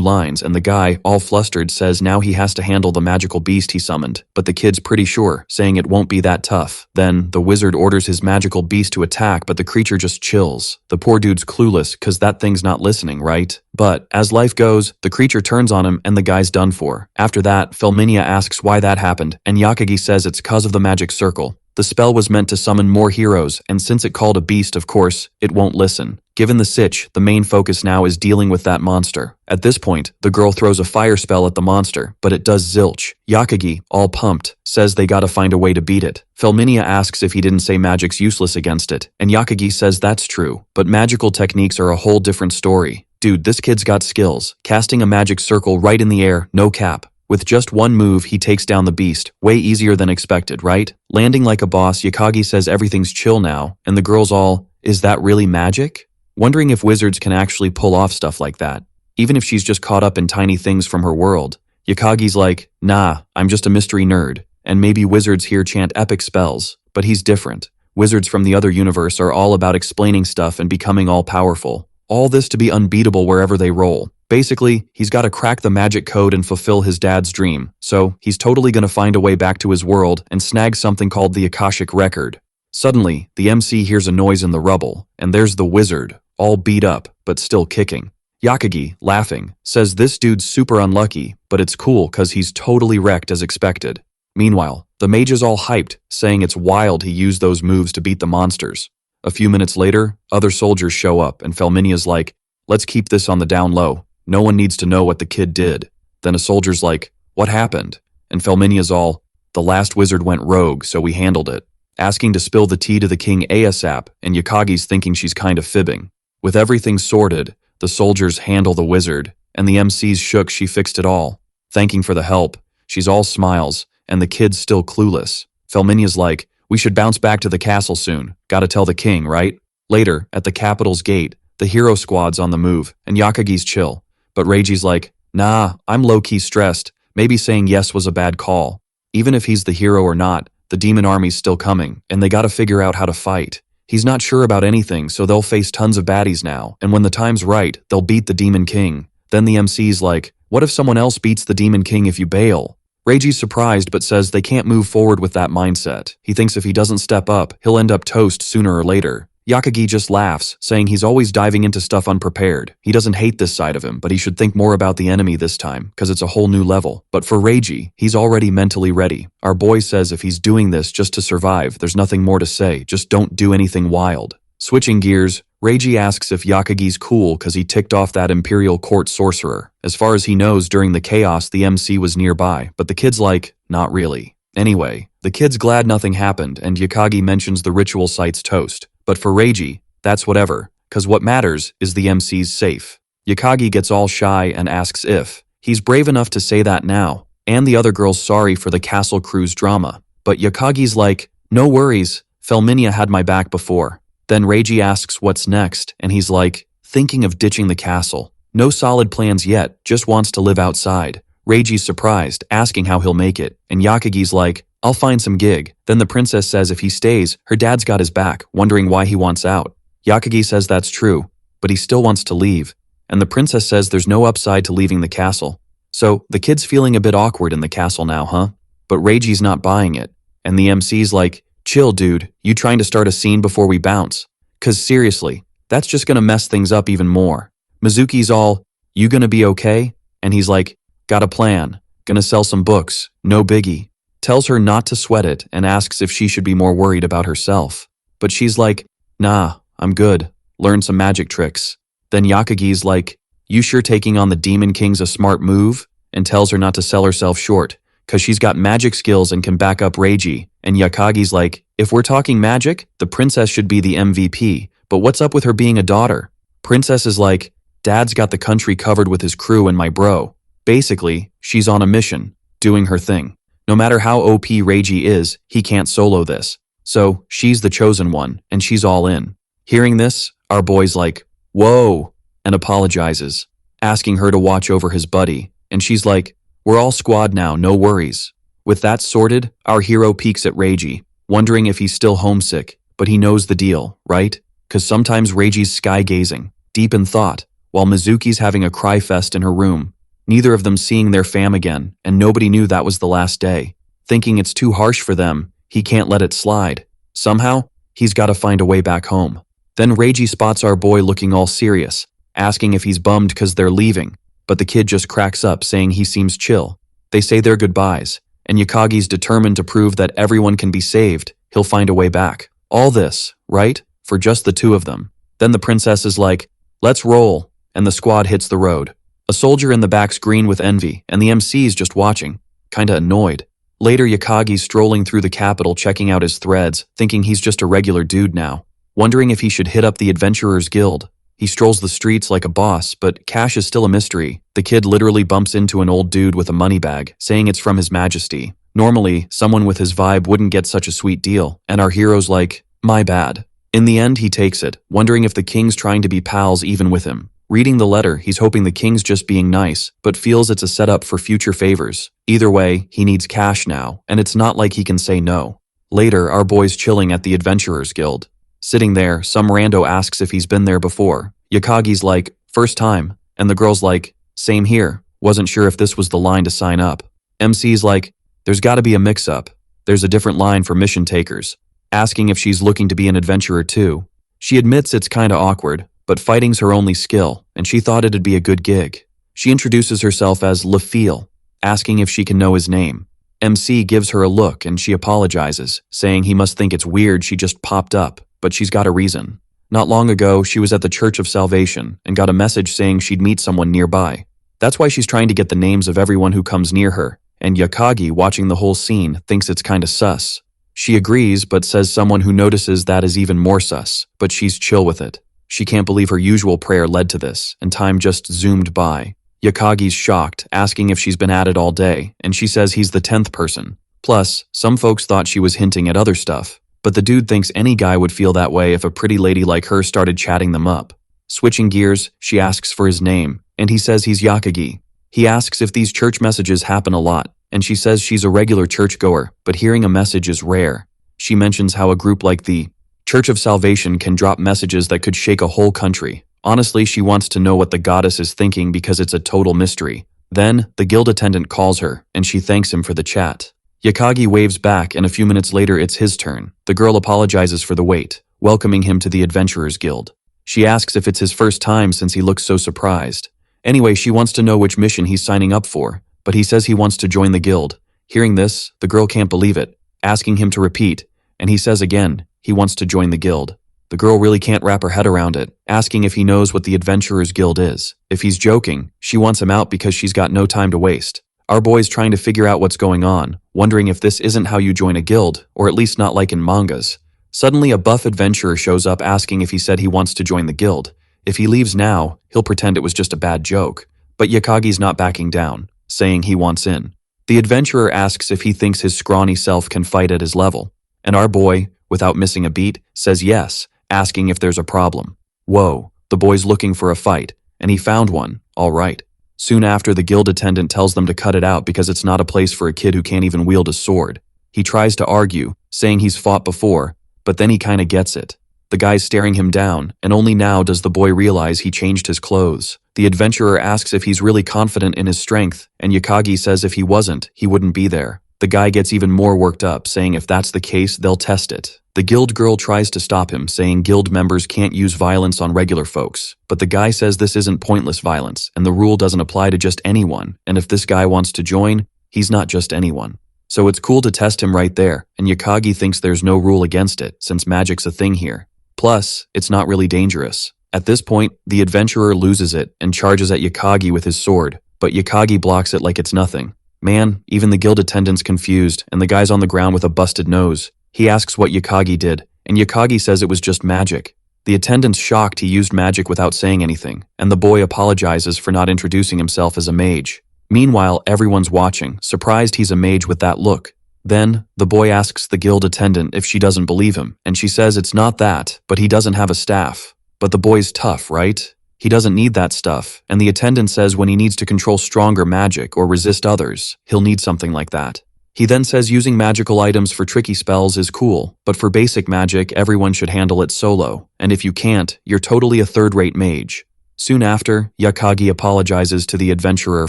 lines, and the guy, all flustered, says now he has to handle the magical beast he summoned, but the kid's pretty sure, saying it won't be that tough. Then, the wizard orders his magical beast to attack, but the creature just chills. The poor dude's clueless, cause that thing's not listening, right? But, as life goes, the creature turns on him and the guy's done for. After that, Felminia asks why that happened, and Yakagi says it's cause of the magic circle. The spell was meant to summon more heroes, and since it called a beast, of course, it won't listen. Given the sitch, the main focus now is dealing with that monster. At this point, the girl throws a fire spell at the monster, but it does zilch. Yakagi, all pumped, says they gotta find a way to beat it. Felminia asks if he didn't say magic's useless against it, and Yakagi says that's true, but magical techniques are a whole different story. Dude, this kid's got skills. Casting a magic circle right in the air, no cap. With just one move, he takes down the beast, way easier than expected, right? Landing like a boss, Yakagi says everything's chill now, and the girl's all, is that really magic? Wondering if wizards can actually pull off stuff like that, even if she's just caught up in tiny things from her world. Yakagi's like, nah, I'm just a mystery nerd, and maybe wizards here chant epic spells, but he's different. Wizards from the other universe are all about explaining stuff and becoming all-powerful. All this to be unbeatable wherever they roll. Basically, he's got to crack the magic code and fulfill his dad's dream, so he's totally gonna find a way back to his world and snag something called the Akashic Record. Suddenly, the MC hears a noise in the rubble, and there's the wizard, all beat up, but still kicking. Yakagi, laughing, says this dude's super unlucky, but it's cool cause he's totally wrecked as expected. Meanwhile, the mage is all hyped, saying it's wild he used those moves to beat the monsters. A few minutes later, other soldiers show up, and Felminia's like, let's keep this on the down low. No one needs to know what the kid did. Then a soldier's like, what happened? And Felminia's all, the last wizard went rogue, so we handled it. Asking to spill the tea to the king ASAP, and Yakagi's thinking she's kind of fibbing. With everything sorted, the soldiers handle the wizard, and the MC's shook she fixed it all. Thanking for the help, she's all smiles, and the kid's still clueless. Felminia's like, we should bounce back to the castle soon. Gotta tell the king, right? Later, at the capital's gate, the hero squad's on the move, and Yakagi's chill. But Reiji's like, nah, I'm low-key stressed. Maybe saying yes was a bad call. Even if he's the hero or not, the demon army's still coming, and they gotta figure out how to fight. He's not sure about anything, so they'll face tons of baddies now, and when the time's right, they'll beat the Demon King. Then the MC's like, what if someone else beats the Demon King if you bail? Reiji's surprised but says they can't move forward with that mindset. He thinks if he doesn't step up, he'll end up toast sooner or later. Yakagi just laughs, saying he's always diving into stuff unprepared. He doesn't hate this side of him, but he should think more about the enemy this time, cause it's a whole new level. But for Reiji, he's already mentally ready. Our boy says if he's doing this just to survive, there's nothing more to say, just don't do anything wild. Switching gears, Reiji asks if Yakagi's cool cause he ticked off that Imperial Court sorcerer. As far as he knows, during the chaos, the MC was nearby, but the kid's like, not really. Anyway, the kid's glad nothing happened, and Yakagi mentions the ritual site's toast. But for Reiji, that's whatever, cause what matters is the MC's safe. Yakagi gets all shy and asks if he's brave enough to say that now, and the other girl's sorry for the castle crew's drama. But Yakagi's like, no worries, Felminia had my back before. Then Reiji asks what's next, and he's like, thinking of ditching the castle. No solid plans yet, just wants to live outside. Reiji's surprised, asking how he'll make it, and Yakagi's like, I'll find some gig. Then the princess says if he stays, her dad's got his back, wondering why he wants out. Yakagi says that's true, but he still wants to leave. And the princess says there's no upside to leaving the castle. So, the kid's feeling a bit awkward in the castle now, huh? But Reiji's not buying it. And the MC's like, chill dude, you trying to start a scene before we bounce? Cause seriously, that's just gonna mess things up even more. Mizuki's all, you gonna be okay? And he's like, got a plan. Gonna sell some books, no biggie. Tells her not to sweat it and asks if she should be more worried about herself. But she's like, nah, I'm good. Learn some magic tricks. Then Yakagi's like, you sure taking on the Demon King's a smart move? And tells her not to sell herself short, cause she's got magic skills and can back up Reiji. And Yakagi's like, if we're talking magic, the princess should be the MVP, but what's up with her being a daughter? Princess is like, dad's got the country covered with his crew and my bro. Basically, she's on a mission, doing her thing. No matter how OP Reiji is, he can't solo this. So, she's the chosen one, and she's all in. Hearing this, our boy's like, whoa, and apologizes, asking her to watch over his buddy, and she's like, We're all squad now, no worries. With that sorted, our hero peeks at Reiji, wondering if he's still homesick, but he knows the deal, right? Cause sometimes Reiji's sky-gazing, deep in thought, while Mizuki's having a cry fest in her room. Neither of them seeing their fam again, and nobody knew that was the last day. Thinking it's too harsh for them, he can't let it slide. Somehow, he's gotta find a way back home. Then Reiji spots our boy looking all serious, asking if he's bummed cause they're leaving, but the kid just cracks up saying he seems chill. They say their goodbyes, and Yakagi's determined to prove that everyone can be saved, he'll find a way back. All this, right? For just the two of them. Then the princess is like, let's roll, and the squad hits the road. A soldier in the back's green with envy, and the MC's just watching, kinda annoyed. Later Yakagi's strolling through the capital checking out his threads, thinking he's just a regular dude now. Wondering if he should hit up the Adventurers Guild. He strolls the streets like a boss, but cash is still a mystery. The kid literally bumps into an old dude with a money bag, saying it's from His Majesty. Normally, someone with his vibe wouldn't get such a sweet deal, and our hero's like, my bad. In the end, he takes it, wondering if the king's trying to be pals even with him. Reading the letter, he's hoping the king's just being nice, but feels it's a setup for future favors. Either way, he needs cash now, and it's not like he can say no. Later, our boy's chilling at the Adventurers Guild. Sitting there, some rando asks if he's been there before. Yakagi's like, first time, and the girl's like, same here, wasn't sure if this was the line to sign up. MC's like, there's gotta be a mix-up. There's a different line for mission takers. Asking if she's looking to be an adventurer too. She admits it's kinda awkward, but fighting's her only skill, and she thought it'd be a good gig. She introduces herself as LaFeel, asking if she can know his name. MC gives her a look and she apologizes, saying he must think it's weird she just popped up, but she's got a reason. Not long ago, she was at the Church of Salvation and got a message saying she'd meet someone nearby. That's why she's trying to get the names of everyone who comes near her, and Yakagi, watching the whole scene, thinks it's kinda sus. She agrees, but says someone who notices that is even more sus, but she's chill with it. She can't believe her usual prayer led to this, and time just zoomed by. Yakagi's shocked, asking if she's been at it all day, and she says he's the 10th person. Plus, some folks thought she was hinting at other stuff, but the dude thinks any guy would feel that way if a pretty lady like her started chatting them up. Switching gears, she asks for his name, and he says he's Yakagi. He asks if these church messages happen a lot, and she says she's a regular churchgoer, but hearing a message is rare. She mentions how a group like the Church of Salvation can drop messages that could shake a whole country. Honestly, she wants to know what the goddess is thinking because it's a total mystery. Then, the guild attendant calls her, and she thanks him for the chat. Yakagi waves back, and a few minutes later it's his turn. The girl apologizes for the wait, welcoming him to the Adventurers Guild. She asks if it's his first time since he looks so surprised. Anyway, she wants to know which mission he's signing up for, but he says he wants to join the guild. Hearing this, the girl can't believe it, asking him to repeat, and he says again, he wants to join the guild. The girl really can't wrap her head around it, asking if he knows what the Adventurers Guild is. If he's joking, she wants him out because she's got no time to waste. Our boy's trying to figure out what's going on, wondering if this isn't how you join a guild, or at least not like in mangas. Suddenly a buff adventurer shows up asking if he said he wants to join the guild. If he leaves now, he'll pretend it was just a bad joke. But Yakagi's not backing down, saying he wants in. The adventurer asks if he thinks his scrawny self can fight at his level. And our boy, without missing a beat, says yes, asking if there's a problem. Whoa, the boy's looking for a fight, and he found one, all right. Soon after, the guild attendant tells them to cut it out because it's not a place for a kid who can't even wield a sword. He tries to argue, saying he's fought before, but then he kinda gets it. The guy's staring him down, and only now does the boy realize he changed his clothes. The adventurer asks if he's really confident in his strength, and Yakagi says if he wasn't, he wouldn't be there. The guy gets even more worked up, saying if that's the case, they'll test it. The guild girl tries to stop him, saying guild members can't use violence on regular folks, but the guy says this isn't pointless violence, and the rule doesn't apply to just anyone, and if this guy wants to join, he's not just anyone. So it's cool to test him right there, and Yakagi thinks there's no rule against it, since magic's a thing here. Plus, it's not really dangerous. At this point, the adventurer loses it and charges at Yakagi with his sword, but Yakagi blocks it like it's nothing. Man, even the guild attendant's confused, and the guy's on the ground with a busted nose. He asks what Yakagi did, and Yakagi says it was just magic. The attendant's shocked he used magic without saying anything, and the boy apologizes for not introducing himself as a mage. Meanwhile, everyone's watching, surprised he's a mage with that look. Then, the boy asks the guild attendant if she doesn't believe him, and she says it's not that, but he doesn't have a staff. But the boy's tough, right? He doesn't need that stuff, and the attendant says when he needs to control stronger magic or resist others, he'll need something like that. He then says using magical items for tricky spells is cool, but for basic magic, everyone should handle it solo, and if you can't, you're totally a third-rate mage. Soon after, Yakagi apologizes to the adventurer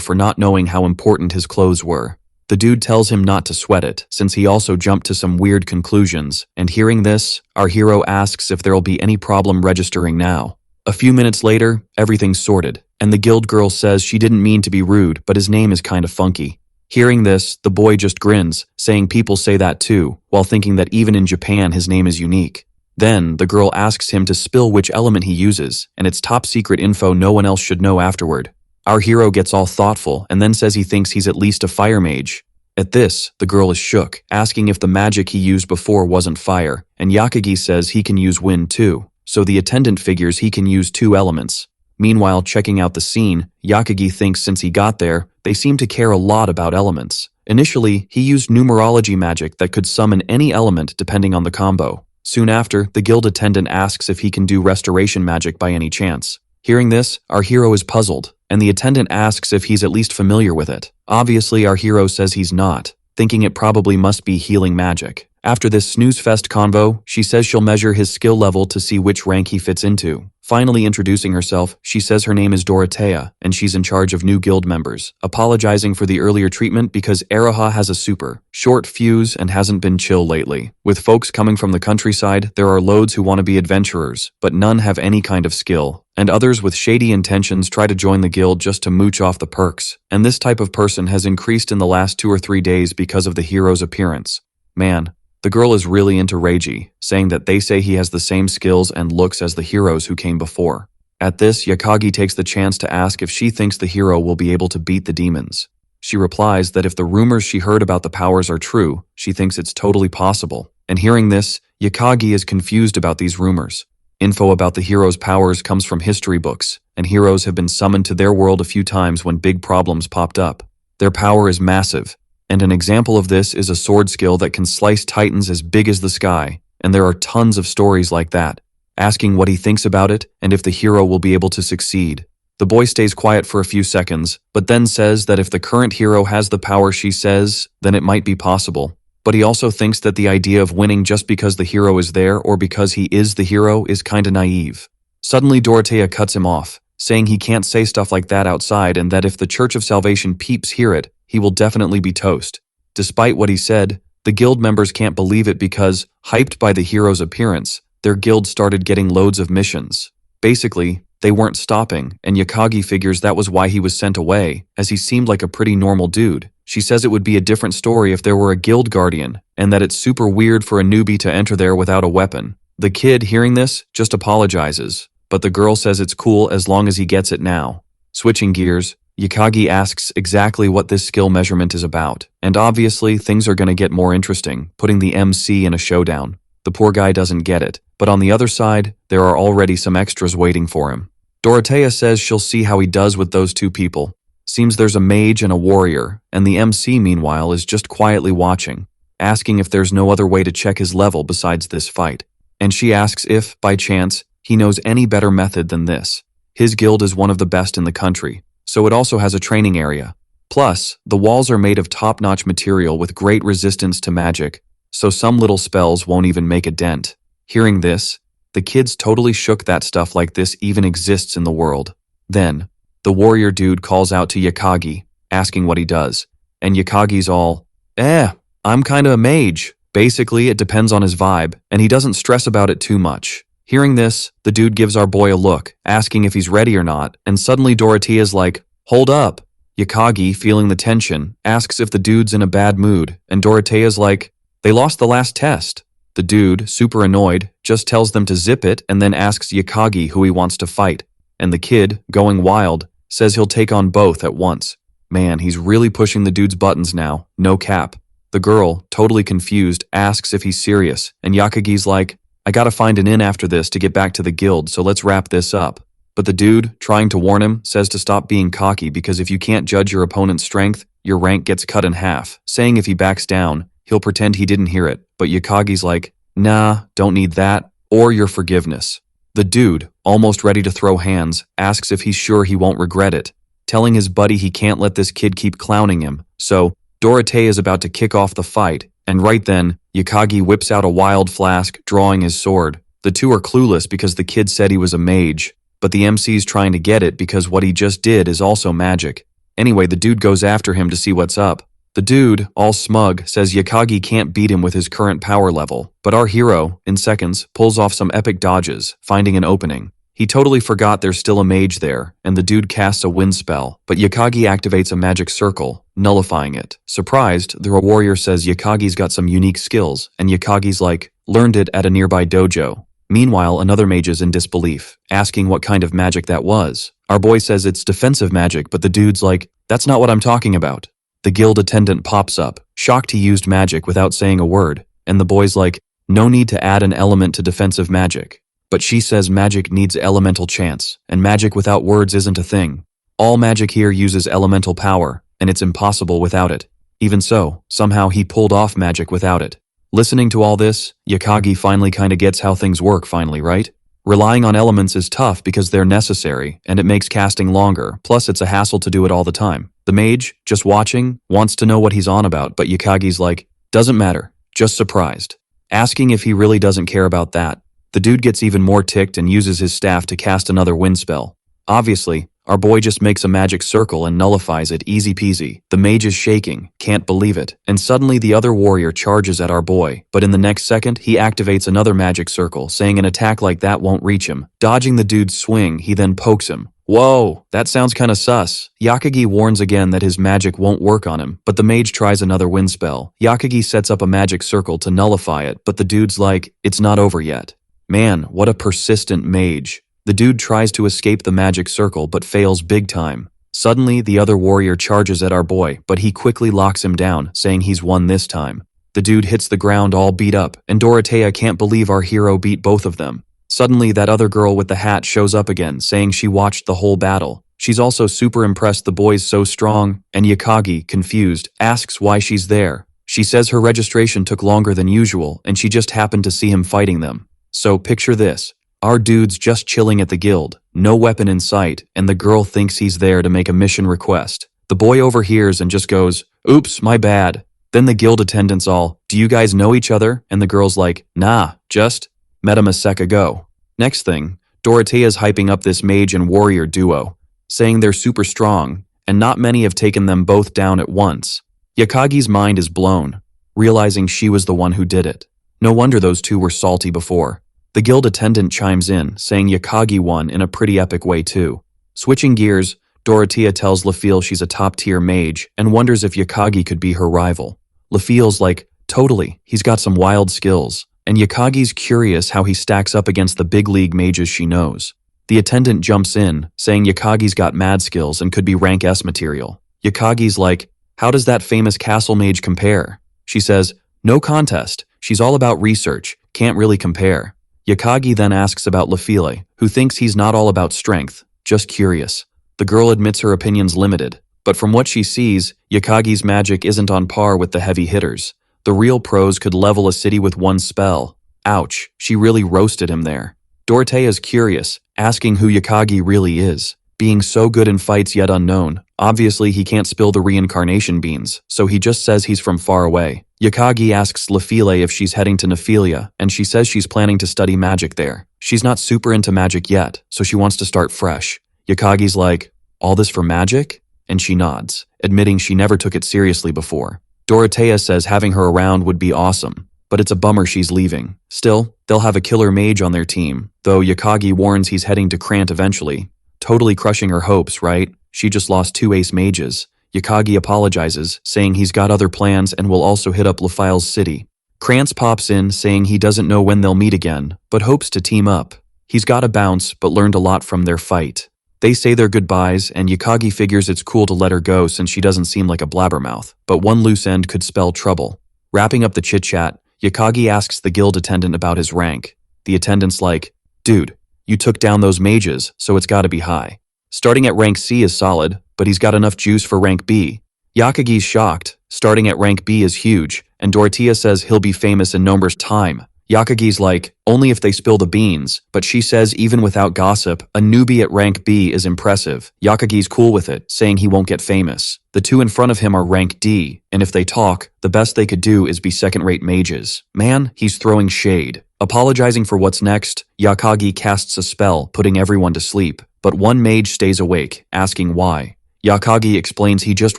for not knowing how important his clothes were. The dude tells him not to sweat it, since he also jumped to some weird conclusions, and hearing this, our hero asks if there'll be any problem registering now. A few minutes later, everything's sorted, and the guild girl says she didn't mean to be rude, but his name is kind of funky. Hearing this, the boy just grins, saying people say that too, while thinking that even in Japan his name is unique. Then, the girl asks him to spill which element he uses, and it's top secret info no one else should know afterward. Our hero gets all thoughtful and then says he thinks he's at least a fire mage. At this, the girl is shook, asking if the magic he used before wasn't fire, and Yakagi says he can use wind too, so the attendant figures he can use 2 elements. Meanwhile, checking out the scene, Yakagi thinks since he got there, they seem to care a lot about elements. Initially, he used numerology magic that could summon any element depending on the combo. Soon after, the guild attendant asks if he can do restoration magic by any chance. Hearing this, our hero is puzzled, and the attendant asks if he's at least familiar with it. Obviously, our hero says he's not, thinking it probably must be healing magic. After this snooze-fest convo, she says she'll measure his skill level to see which rank he fits into. Finally introducing herself, she says her name is Dorothea, and she's in charge of new guild members, apologizing for the earlier treatment because Araha has a super short fuse and hasn't been chill lately. With folks coming from the countryside, there are loads who want to be adventurers, but none have any kind of skill, and others with shady intentions try to join the guild just to mooch off the perks, and this type of person has increased in the last 2 or 3 days because of the hero's appearance. Man. The girl is really into Reiji, saying that they say he has the same skills and looks as the heroes who came before. At this, Yakagi takes the chance to ask if she thinks the hero will be able to beat the demons. She replies that if the rumors she heard about the powers are true, she thinks it's totally possible. And hearing this, Yakagi is confused about these rumors. Info about the hero's powers comes from history books, and heroes have been summoned to their world a few times when big problems popped up. Their power is massive. And an example of this is a sword skill that can slice titans as big as the sky, and there are tons of stories like that. Asking what he thinks about it, and if the hero will be able to succeed. The boy stays quiet for a few seconds, but then says that if the current hero has the power she says, then it might be possible. But he also thinks that the idea of winning just because the hero is there or because he is the hero is kinda naive. Suddenly Dorothea cuts him off, saying he can't say stuff like that outside and that if the Church of Salvation peeps hear it, he will definitely be toast. Despite what he said, the guild members can't believe it because, hyped by the hero's appearance, their guild started getting loads of missions. Basically, they weren't stopping, and Yakagi figures that was why he was sent away, as he seemed like a pretty normal dude. She says it would be a different story if there were a guild guardian, and that it's super weird for a newbie to enter there without a weapon. The kid, hearing this, just apologizes, but the girl says it's cool as long as he gets it now. Switching gears, Yakagi asks exactly what this skill measurement is about, and obviously things are going to get more interesting, putting the MC in a showdown. The poor guy doesn't get it, but on the other side, there are already some extras waiting for him. Dorothea says she'll see how he does with those 2 people. Seems there's a mage and a warrior, and the MC meanwhile is just quietly watching, asking if there's no other way to check his level besides this fight. And she asks if, by chance, he knows any better method than this. His guild is one of the best in the country, so it also has a training area. Plus, the walls are made of top-notch material with great resistance to magic, so some little spells won't even make a dent. Hearing this, the kids totally shook that stuff like this even exists in the world. Then, the warrior dude calls out to Yakagi, asking what he does, and Yakagi's all, I'm kinda a mage. Basically, it depends on his vibe, and he doesn't stress about it too much. Hearing this, the dude gives our boy a look, asking if he's ready or not, and suddenly Dorothea's like, hold up. Yakagi, feeling the tension, asks if the dude's in a bad mood, and Dorothea's like, they lost the last test. The dude, super annoyed, just tells them to zip it and then asks Yakagi who he wants to fight, and the kid, going wild, says he'll take on both at once. Man, he's really pushing the dude's buttons now, no cap. The girl, totally confused, asks if he's serious, and Yakagi's like, I gotta find an inn after this to get back to the guild, so let's wrap this up. But the dude, trying to warn him, says to stop being cocky because if you can't judge your opponent's strength, your rank gets cut in half, saying if he backs down, he'll pretend he didn't hear it. But Yakagi's like, nah, don't need that, or your forgiveness. The dude, almost ready to throw hands, asks if he's sure he won't regret it, telling his buddy he can't let this kid keep clowning him. So, Dorothea is about to kick off the fight, and right then, Yakagi whips out a wild flask, drawing his sword. The two are clueless because the kid said he was a mage, but the MC's trying to get it because what he just did is also magic. Anyway, the dude goes after him to see what's up. The dude, all smug, says Yakagi can't beat him with his current power level, but our hero, in seconds, pulls off some epic dodges, finding an opening. He totally forgot there's still a mage there, and the dude casts a wind spell, but Yakagi activates a magic circle, nullifying it. Surprised, the warrior says Yakagi's got some unique skills, and Yakagi's like, learned it at a nearby dojo. Meanwhile, another mage is in disbelief, asking what kind of magic that was. Our boy says it's defensive magic, but the dude's like, that's not what I'm talking about. The guild attendant pops up, shocked he used magic without saying a word, and the boy's like, no need to add an element to defensive magic. But she says magic needs elemental chance, and magic without words isn't a thing. All magic here uses elemental power, and it's impossible without it. Even so, somehow he pulled off magic without it. Listening to all this, Yakagi finally kinda gets how things work finally, right? Relying on elements is tough because they're necessary, and it makes casting longer, plus it's a hassle to do it all the time. The mage, just watching, wants to know what he's on about, but Yakagi's like, doesn't matter, just surprised. Asking if he really doesn't care about that. The dude gets even more ticked and uses his staff to cast another wind spell. Obviously, our boy just makes a magic circle and nullifies it easy peasy. The mage is shaking, can't believe it, and suddenly the other warrior charges at our boy, but in the next second he activates another magic circle, saying an attack like that won't reach him. Dodging the dude's swing, he then pokes him. Whoa, that sounds kinda sus. Yakagi warns again that his magic won't work on him, but the mage tries another wind spell. Yakagi sets up a magic circle to nullify it, but the dude's like, it's not over yet. Man, what a persistent mage. The dude tries to escape the magic circle but fails big time. Suddenly, the other warrior charges at our boy, but he quickly locks him down, saying he's won this time. The dude hits the ground all beat up, and Dorothea can't believe our hero beat both of them. Suddenly, that other girl with the hat shows up again, saying she watched the whole battle. She's also super impressed the boy's so strong, and Yakagi, confused, asks why she's there. She says her registration took longer than usual, and she just happened to see him fighting them. So picture this. Our dude's just chilling at the guild, no weapon in sight, and the girl thinks he's there to make a mission request. The boy overhears and just goes, oops, my bad. Then the guild attendants all, do you guys know each other? And the girl's like, nah, just met him a sec ago. Next thing, Dorothea's hyping up this mage and warrior duo, saying they're super strong, and not many have taken them both down at once. Yakagi's mind is blown, realizing she was the one who did it. No wonder those two were salty before. The guild attendant chimes in, saying Yakagi won in a pretty epic way too. Switching gears, Dorothea tells Lafille she's a top-tier mage and wonders if Yakagi could be her rival. Lafille's like, totally, he's got some wild skills, and Yakagi's curious how he stacks up against the big league mages she knows. The attendant jumps in, saying Yakagi's got mad skills and could be rank S material. Yakagi's like, how does that famous castle mage compare? She says, no contest, she's all about research, can't really compare. Yakagi then asks about Lafille, who thinks he's not all about strength, just curious. The girl admits her opinion's limited, but from what she sees, Yakagi's magic isn't on par with the heavy hitters. The real pros could level a city with one spell. Ouch, she really roasted him there. Dorothea's curious, asking who Yakagi really is. Being so good in fights yet unknown, obviously he can't spill the reincarnation beans, so he just says he's from far away. Yakagi asks Lafille if she's heading to Nephilia, and she says she's planning to study magic there. She's not super into magic yet, so she wants to start fresh. Yakagi's like, all this for magic? And she nods, admitting she never took it seriously before. Dorothea says having her around would be awesome, but it's a bummer she's leaving. Still, they'll have a killer mage on their team, though Yakagi warns he's heading to Krant eventually. Totally crushing her hopes, right? She just lost 2 ace mages. Yakagi apologizes, saying he's got other plans and will also hit up Lafille's city. Krantz pops in, saying he doesn't know when they'll meet again, but hopes to team up. He's got a bounce, but learned a lot from their fight. They say their goodbyes, and Yakagi figures it's cool to let her go since she doesn't seem like a blabbermouth, but one loose end could spell trouble. Wrapping up the chit-chat, Yakagi asks the guild attendant about his rank. The attendant's like, dude, you took down those mages, so it's gotta be high. Starting at rank C is solid, but he's got enough juice for rank B. Yakagi's shocked. Starting at rank B is huge, and Dorothea says he'll be famous in no time. Yakagi's like, only if they spill the beans, but she says even without gossip, a newbie at rank B is impressive. Yakagi's cool with it, saying he won't get famous. The two in front of him are rank D, and if they talk, the best they could do is be second-rate mages. Man, he's throwing shade. Apologizing for what's next, Yakagi casts a spell, putting everyone to sleep, but one mage stays awake, asking why. Yakagi explains he just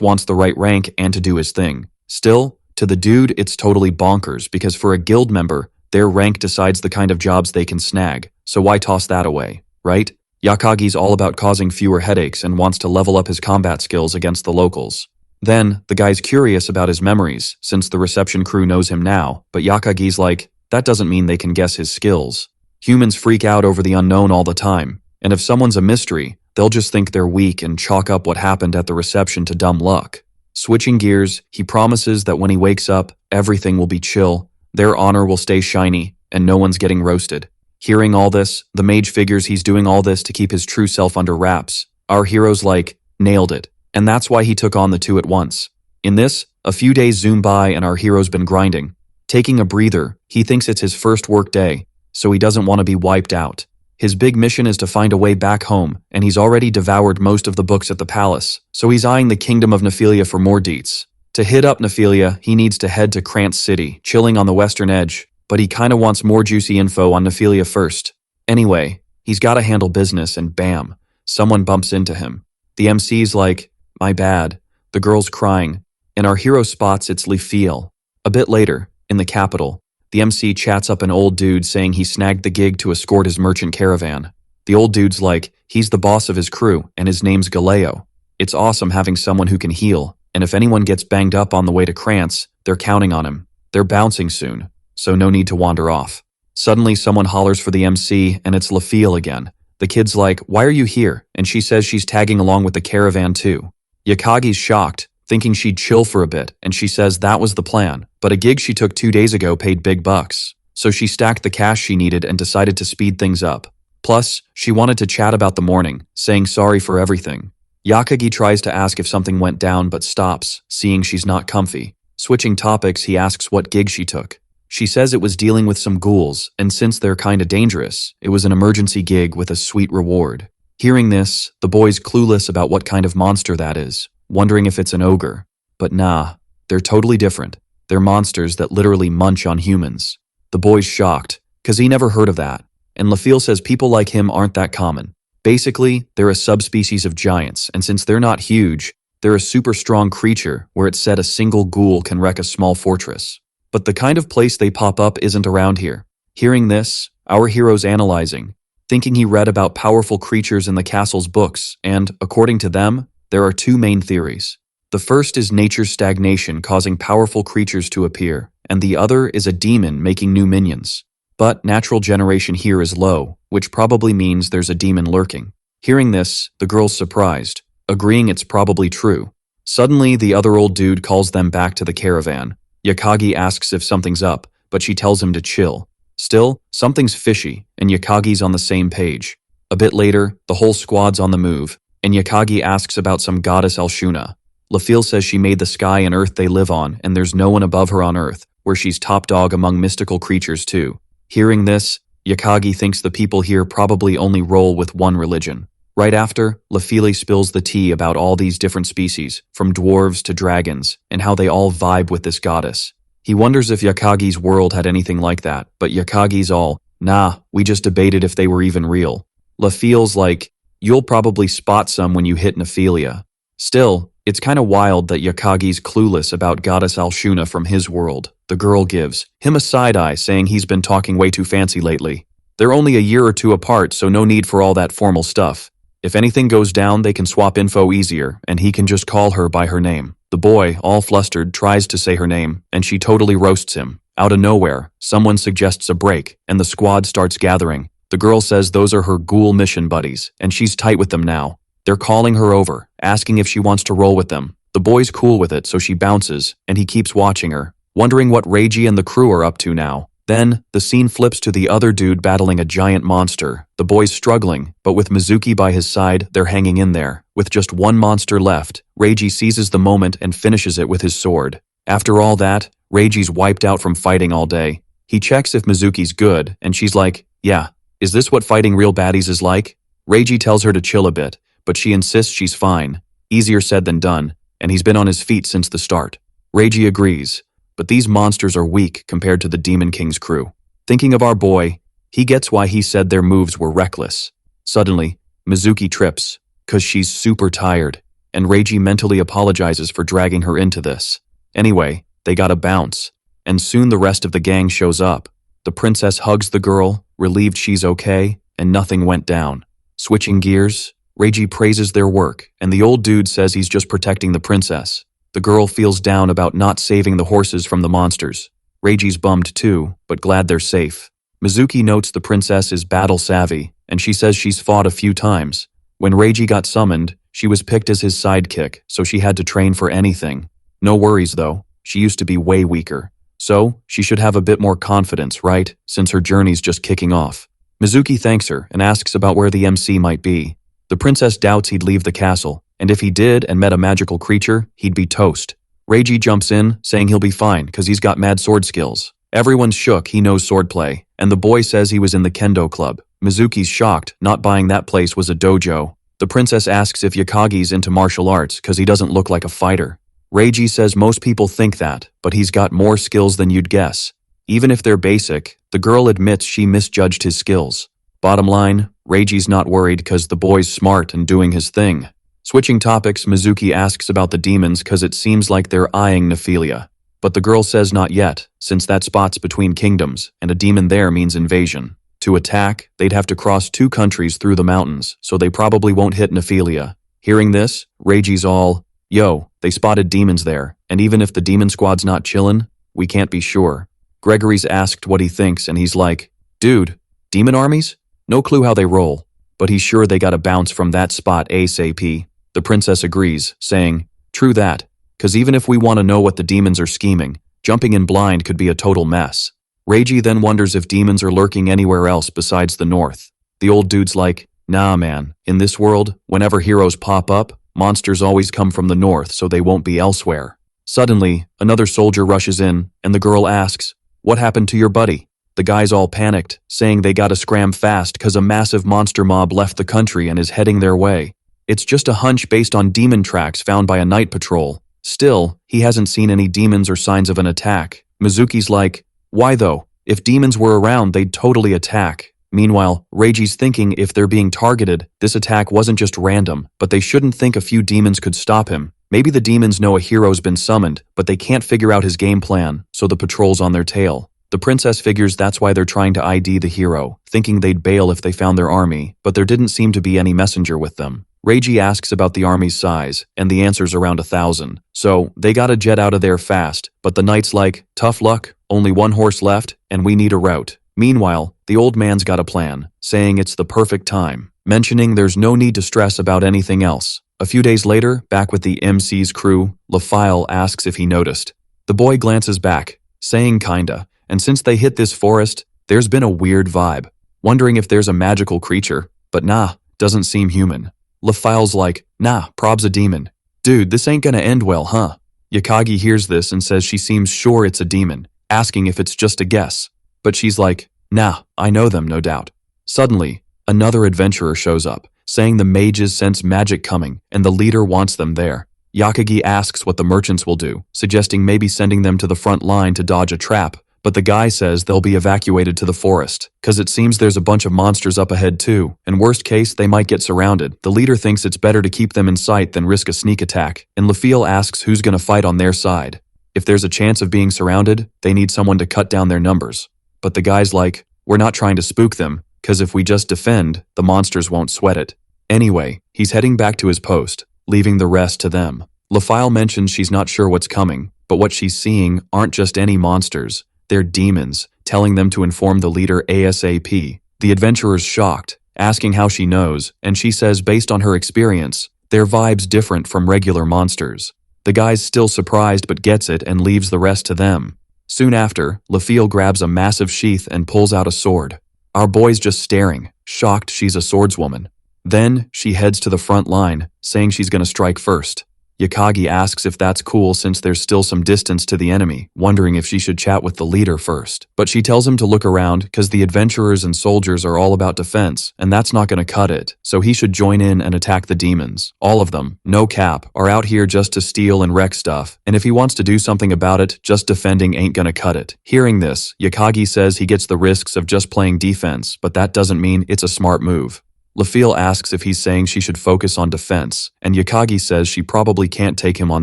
wants the right rank and to do his thing. Still, to the dude, it's totally bonkers because for a guild member, their rank decides the kind of jobs they can snag, so why toss that away, right? Yakagi's all about causing fewer headaches and wants to level up his combat skills against the locals. Then, the guy's curious about his memories, since the reception crew knows him now, but Yakagi's like, that doesn't mean they can guess his skills. Humans freak out over the unknown all the time, and if someone's a mystery, they'll just think they're weak and chalk up what happened at the reception to dumb luck. Switching gears, he promises that when he wakes up, everything will be chill, their honor will stay shiny, and no one's getting roasted. Hearing all this, the mage figures he's doing all this to keep his true self under wraps. Our hero's like, nailed it, and that's why he took on the two at once. In this, a few days zoom by and our hero's been grinding. Taking a breather, he thinks it's his first work day, so he doesn't want to be wiped out. His big mission is to find a way back home, and he's already devoured most of the books at the palace, so he's eyeing the kingdom of Nephilia for more deets. To hit up Nephilia, he needs to head to Krantz City, chilling on the western edge, but he kinda wants more juicy info on Nephilia first. Anyway, he's gotta handle business and bam, someone bumps into him. The MC's like, my bad. The girl's crying, and our hero spots it's Lefiel. A bit later, in the capital, the MC chats up an old dude saying he snagged the gig to escort his merchant caravan. The old dude's like, he's the boss of his crew, and his name's Galeo. It's awesome having someone who can heal, and if anyone gets banged up on the way to Krantz, they're counting on him. They're bouncing soon, so no need to wander off. Suddenly someone hollers for the MC, and it's Lefiel again. The kid's like, why are you here? And she says she's tagging along with the caravan too. Yakagi's shocked, thinking she'd chill for a bit, and she says that was the plan, but a gig she took 2 days ago paid big bucks. So she stacked the cash she needed and decided to speed things up. Plus, she wanted to chat about the morning, saying sorry for everything. Yakagi tries to ask if something went down but stops, seeing she's not comfy. Switching topics, he asks what gig she took. She says it was dealing with some ghouls, and since they're kinda dangerous, it was an emergency gig with a sweet reward. Hearing this, the boy's clueless about what kind of monster that is, wondering if it's an ogre. But nah, they're totally different. They're monsters that literally munch on humans. The boy's shocked, cause he never heard of that, and Lefiel says people like him aren't that common. Basically, they're a subspecies of giants, and since they're not huge, they're a super strong creature where it's said a single ghoul can wreck a small fortress. But the kind of place they pop up isn't around here. Hearing this, our hero's analyzing, thinking he read about powerful creatures in the castle's books, and, according to them, there are two main theories. The first is nature's stagnation causing powerful creatures to appear, and the other is a demon making new minions. But natural generation here is low, which probably means there's a demon lurking. Hearing this, the girl's surprised, agreeing it's probably true. Suddenly, the other old dude calls them back to the caravan. Yakagi asks if something's up, but she tells him to chill. Still, something's fishy, and Yakagi's on the same page. A bit later, the whole squad's on the move, and Yakagi asks about some goddess Alshuna. Lefiel says she made the sky and earth they live on, and there's no one above her on earth, where she's top dog among mystical creatures too. Hearing this, Yakagi thinks the people here probably only roll with one religion. Right after, Lefiel spills the tea about all these different species, from dwarves to dragons, and how they all vibe with this goddess. He wonders if Yakagi's world had anything like that, but Yakagi's all, nah, we just debated if they were even real. Lefiel's like, you'll probably spot some when you hit Nephilia. Still, it's kinda wild that Yakagi's clueless about goddess Alshuna from his world. The girl gives him a side-eye saying he's been talking way too fancy lately. They're only a year or two apart, so no need for all that formal stuff. If anything goes down, they can swap info easier, and he can just call her by her name. The boy, all flustered, tries to say her name, and she totally roasts him. Out of nowhere, someone suggests a break, and the squad starts gathering. The girl says those are her ghoul mission buddies, and she's tight with them now. They're calling her over, asking if she wants to roll with them. The boy's cool with it, so she bounces, and he keeps watching her, wondering what Reiji and the crew are up to now. Then, the scene flips to the other dude battling a giant monster. The boy's struggling, but with Mizuki by his side, they're hanging in there. With just one monster left, Reiji seizes the moment and finishes it with his sword. After all that, Reiji's wiped out from fighting all day. He checks if Mizuki's good, and she's like, yeah, is this what fighting real baddies is like? Reiji tells her to chill a bit, but she insists she's fine. Easier said than done, and he's been on his feet since the start. Reiji agrees, but these monsters are weak compared to the Demon King's crew. Thinking of our boy, he gets why he said their moves were reckless. Suddenly, Mizuki trips, 'cause she's super tired, and Reiji mentally apologizes for dragging her into this. Anyway, they gotta bounce, and soon the rest of the gang shows up. The princess hugs the girl, relieved she's okay, and nothing went down. Switching gears, Reiji praises their work, and the old dude says he's just protecting the princess. The girl feels down about not saving the horses from the monsters. Reiji's bummed too, but glad they're safe. Mizuki notes the princess is battle-savvy, and she says she's fought a few times. When Reiji got summoned, she was picked as his sidekick, so she had to train for anything. No worries though, she used to be way weaker. So, she should have a bit more confidence, right, since her journey's just kicking off. Mizuki thanks her and asks about where the MC might be. The princess doubts he'd leave the castle, and if he did and met a magical creature, he'd be toast. Reiji jumps in, saying he'll be fine because he's got mad sword skills. Everyone's shook he knows swordplay, and the boy says he was in the kendo club. Mizuki's shocked, not buying that place was a dojo. The princess asks if Yakagi's into martial arts because he doesn't look like a fighter. Reiji says most people think that, but he's got more skills than you'd guess. Even if they're basic, the girl admits she misjudged his skills. Bottom line, Reiji's not worried because the boy's smart and doing his thing. Switching topics, Mizuki asks about the demons because it seems like they're eyeing Nephilia. But the girl says not yet, since that spot's between kingdoms, and a demon there means invasion. To attack, they'd have to cross 2 countries through the mountains, so they probably won't hit Nephilia. Hearing this, Reiji's all, yo, they spotted demons there, and even if the demon squad's not chillin', we can't be sure. Gregory's asked what he thinks, and he's like, dude, demon armies? No clue how they roll, but he's sure they gotta bounce from that spot ASAP. The princess agrees, saying, true that, 'cause even if we want to know what the demons are scheming, jumping in blind could be a total mess. Reiji then wonders if demons are lurking anywhere else besides the north. The old dude's like, nah man, in this world, whenever heroes pop up, monsters always come from the north so they won't be elsewhere. Suddenly, another soldier rushes in, and the girl asks, what happened to your buddy? The guy's all panicked, saying they gotta scram fast 'cause a massive monster mob left the country and is heading their way. It's just a hunch based on demon tracks found by a night patrol. Still, he hasn't seen any demons or signs of an attack. Mizuki's like, why though? If demons were around, they'd totally attack. Meanwhile, Reiji's thinking if they're being targeted, this attack wasn't just random, but they shouldn't think a few demons could stop him. Maybe the demons know a hero's been summoned, but they can't figure out his game plan, so the patrol's on their tail. The princess figures that's why they're trying to ID the hero, thinking they'd bail if they found their army, but there didn't seem to be any messenger with them. Reiji asks about the army's size, and the answer's around 1,000. So, they gotta jet out of there fast, but the knight's like, tough luck, only 1 horse left, and we need a route. Meanwhile, the old man's got a plan, saying it's the perfect time, mentioning there's no need to stress about anything else. A few days later, back with the MC's crew, Lafile asks if he noticed. The boy glances back, saying kinda, and since they hit this forest, there's been a weird vibe, wondering if there's a magical creature, but nah, doesn't seem human. Lafile's like, nah, prob's a demon. Dude, this ain't gonna end well, huh? Yakagi hears this and says she seems sure it's a demon, asking if it's just a guess. But she's like, nah, I know them, no doubt. Suddenly, another adventurer shows up, saying the mages sense magic coming and the leader wants them there. Yakagi asks what the merchants will do, suggesting maybe sending them to the front line to dodge a trap, but the guy says they'll be evacuated to the forest, 'cause it seems there's a bunch of monsters up ahead too, and worst case, they might get surrounded. The leader thinks it's better to keep them in sight than risk a sneak attack, and Lafile asks who's gonna fight on their side. If there's a chance of being surrounded, they need someone to cut down their numbers. But the guy's like, we're not trying to spook them, 'cause if we just defend, the monsters won't sweat it. Anyway, he's heading back to his post, leaving the rest to them. Lafile mentions she's not sure what's coming, but what she's seeing aren't just any monsters. They're demons, telling them to inform the leader ASAP. The adventurer's shocked, asking how she knows, and she says based on her experience, their vibe's different from regular monsters. The guy's still surprised but gets it and leaves the rest to them. Soon after, Lafile grabs a massive sheath and pulls out a sword. Our boy's just staring, shocked she's a swordswoman. Then, she heads to the front line, saying she's gonna strike first. Yakagi asks if that's cool since there's still some distance to the enemy, wondering if she should chat with the leader first. But she tells him to look around cause the adventurers and soldiers are all about defense, and that's not gonna cut it, so he should join in and attack the demons. All of them, no cap, are out here just to steal and wreck stuff, and if he wants to do something about it, just defending ain't gonna cut it. Hearing this, Yakagi says he gets the risks of just playing defense, but that doesn't mean it's a smart move. Lafille asks if he's saying she should focus on defense, and Yakagi says she probably can't take him on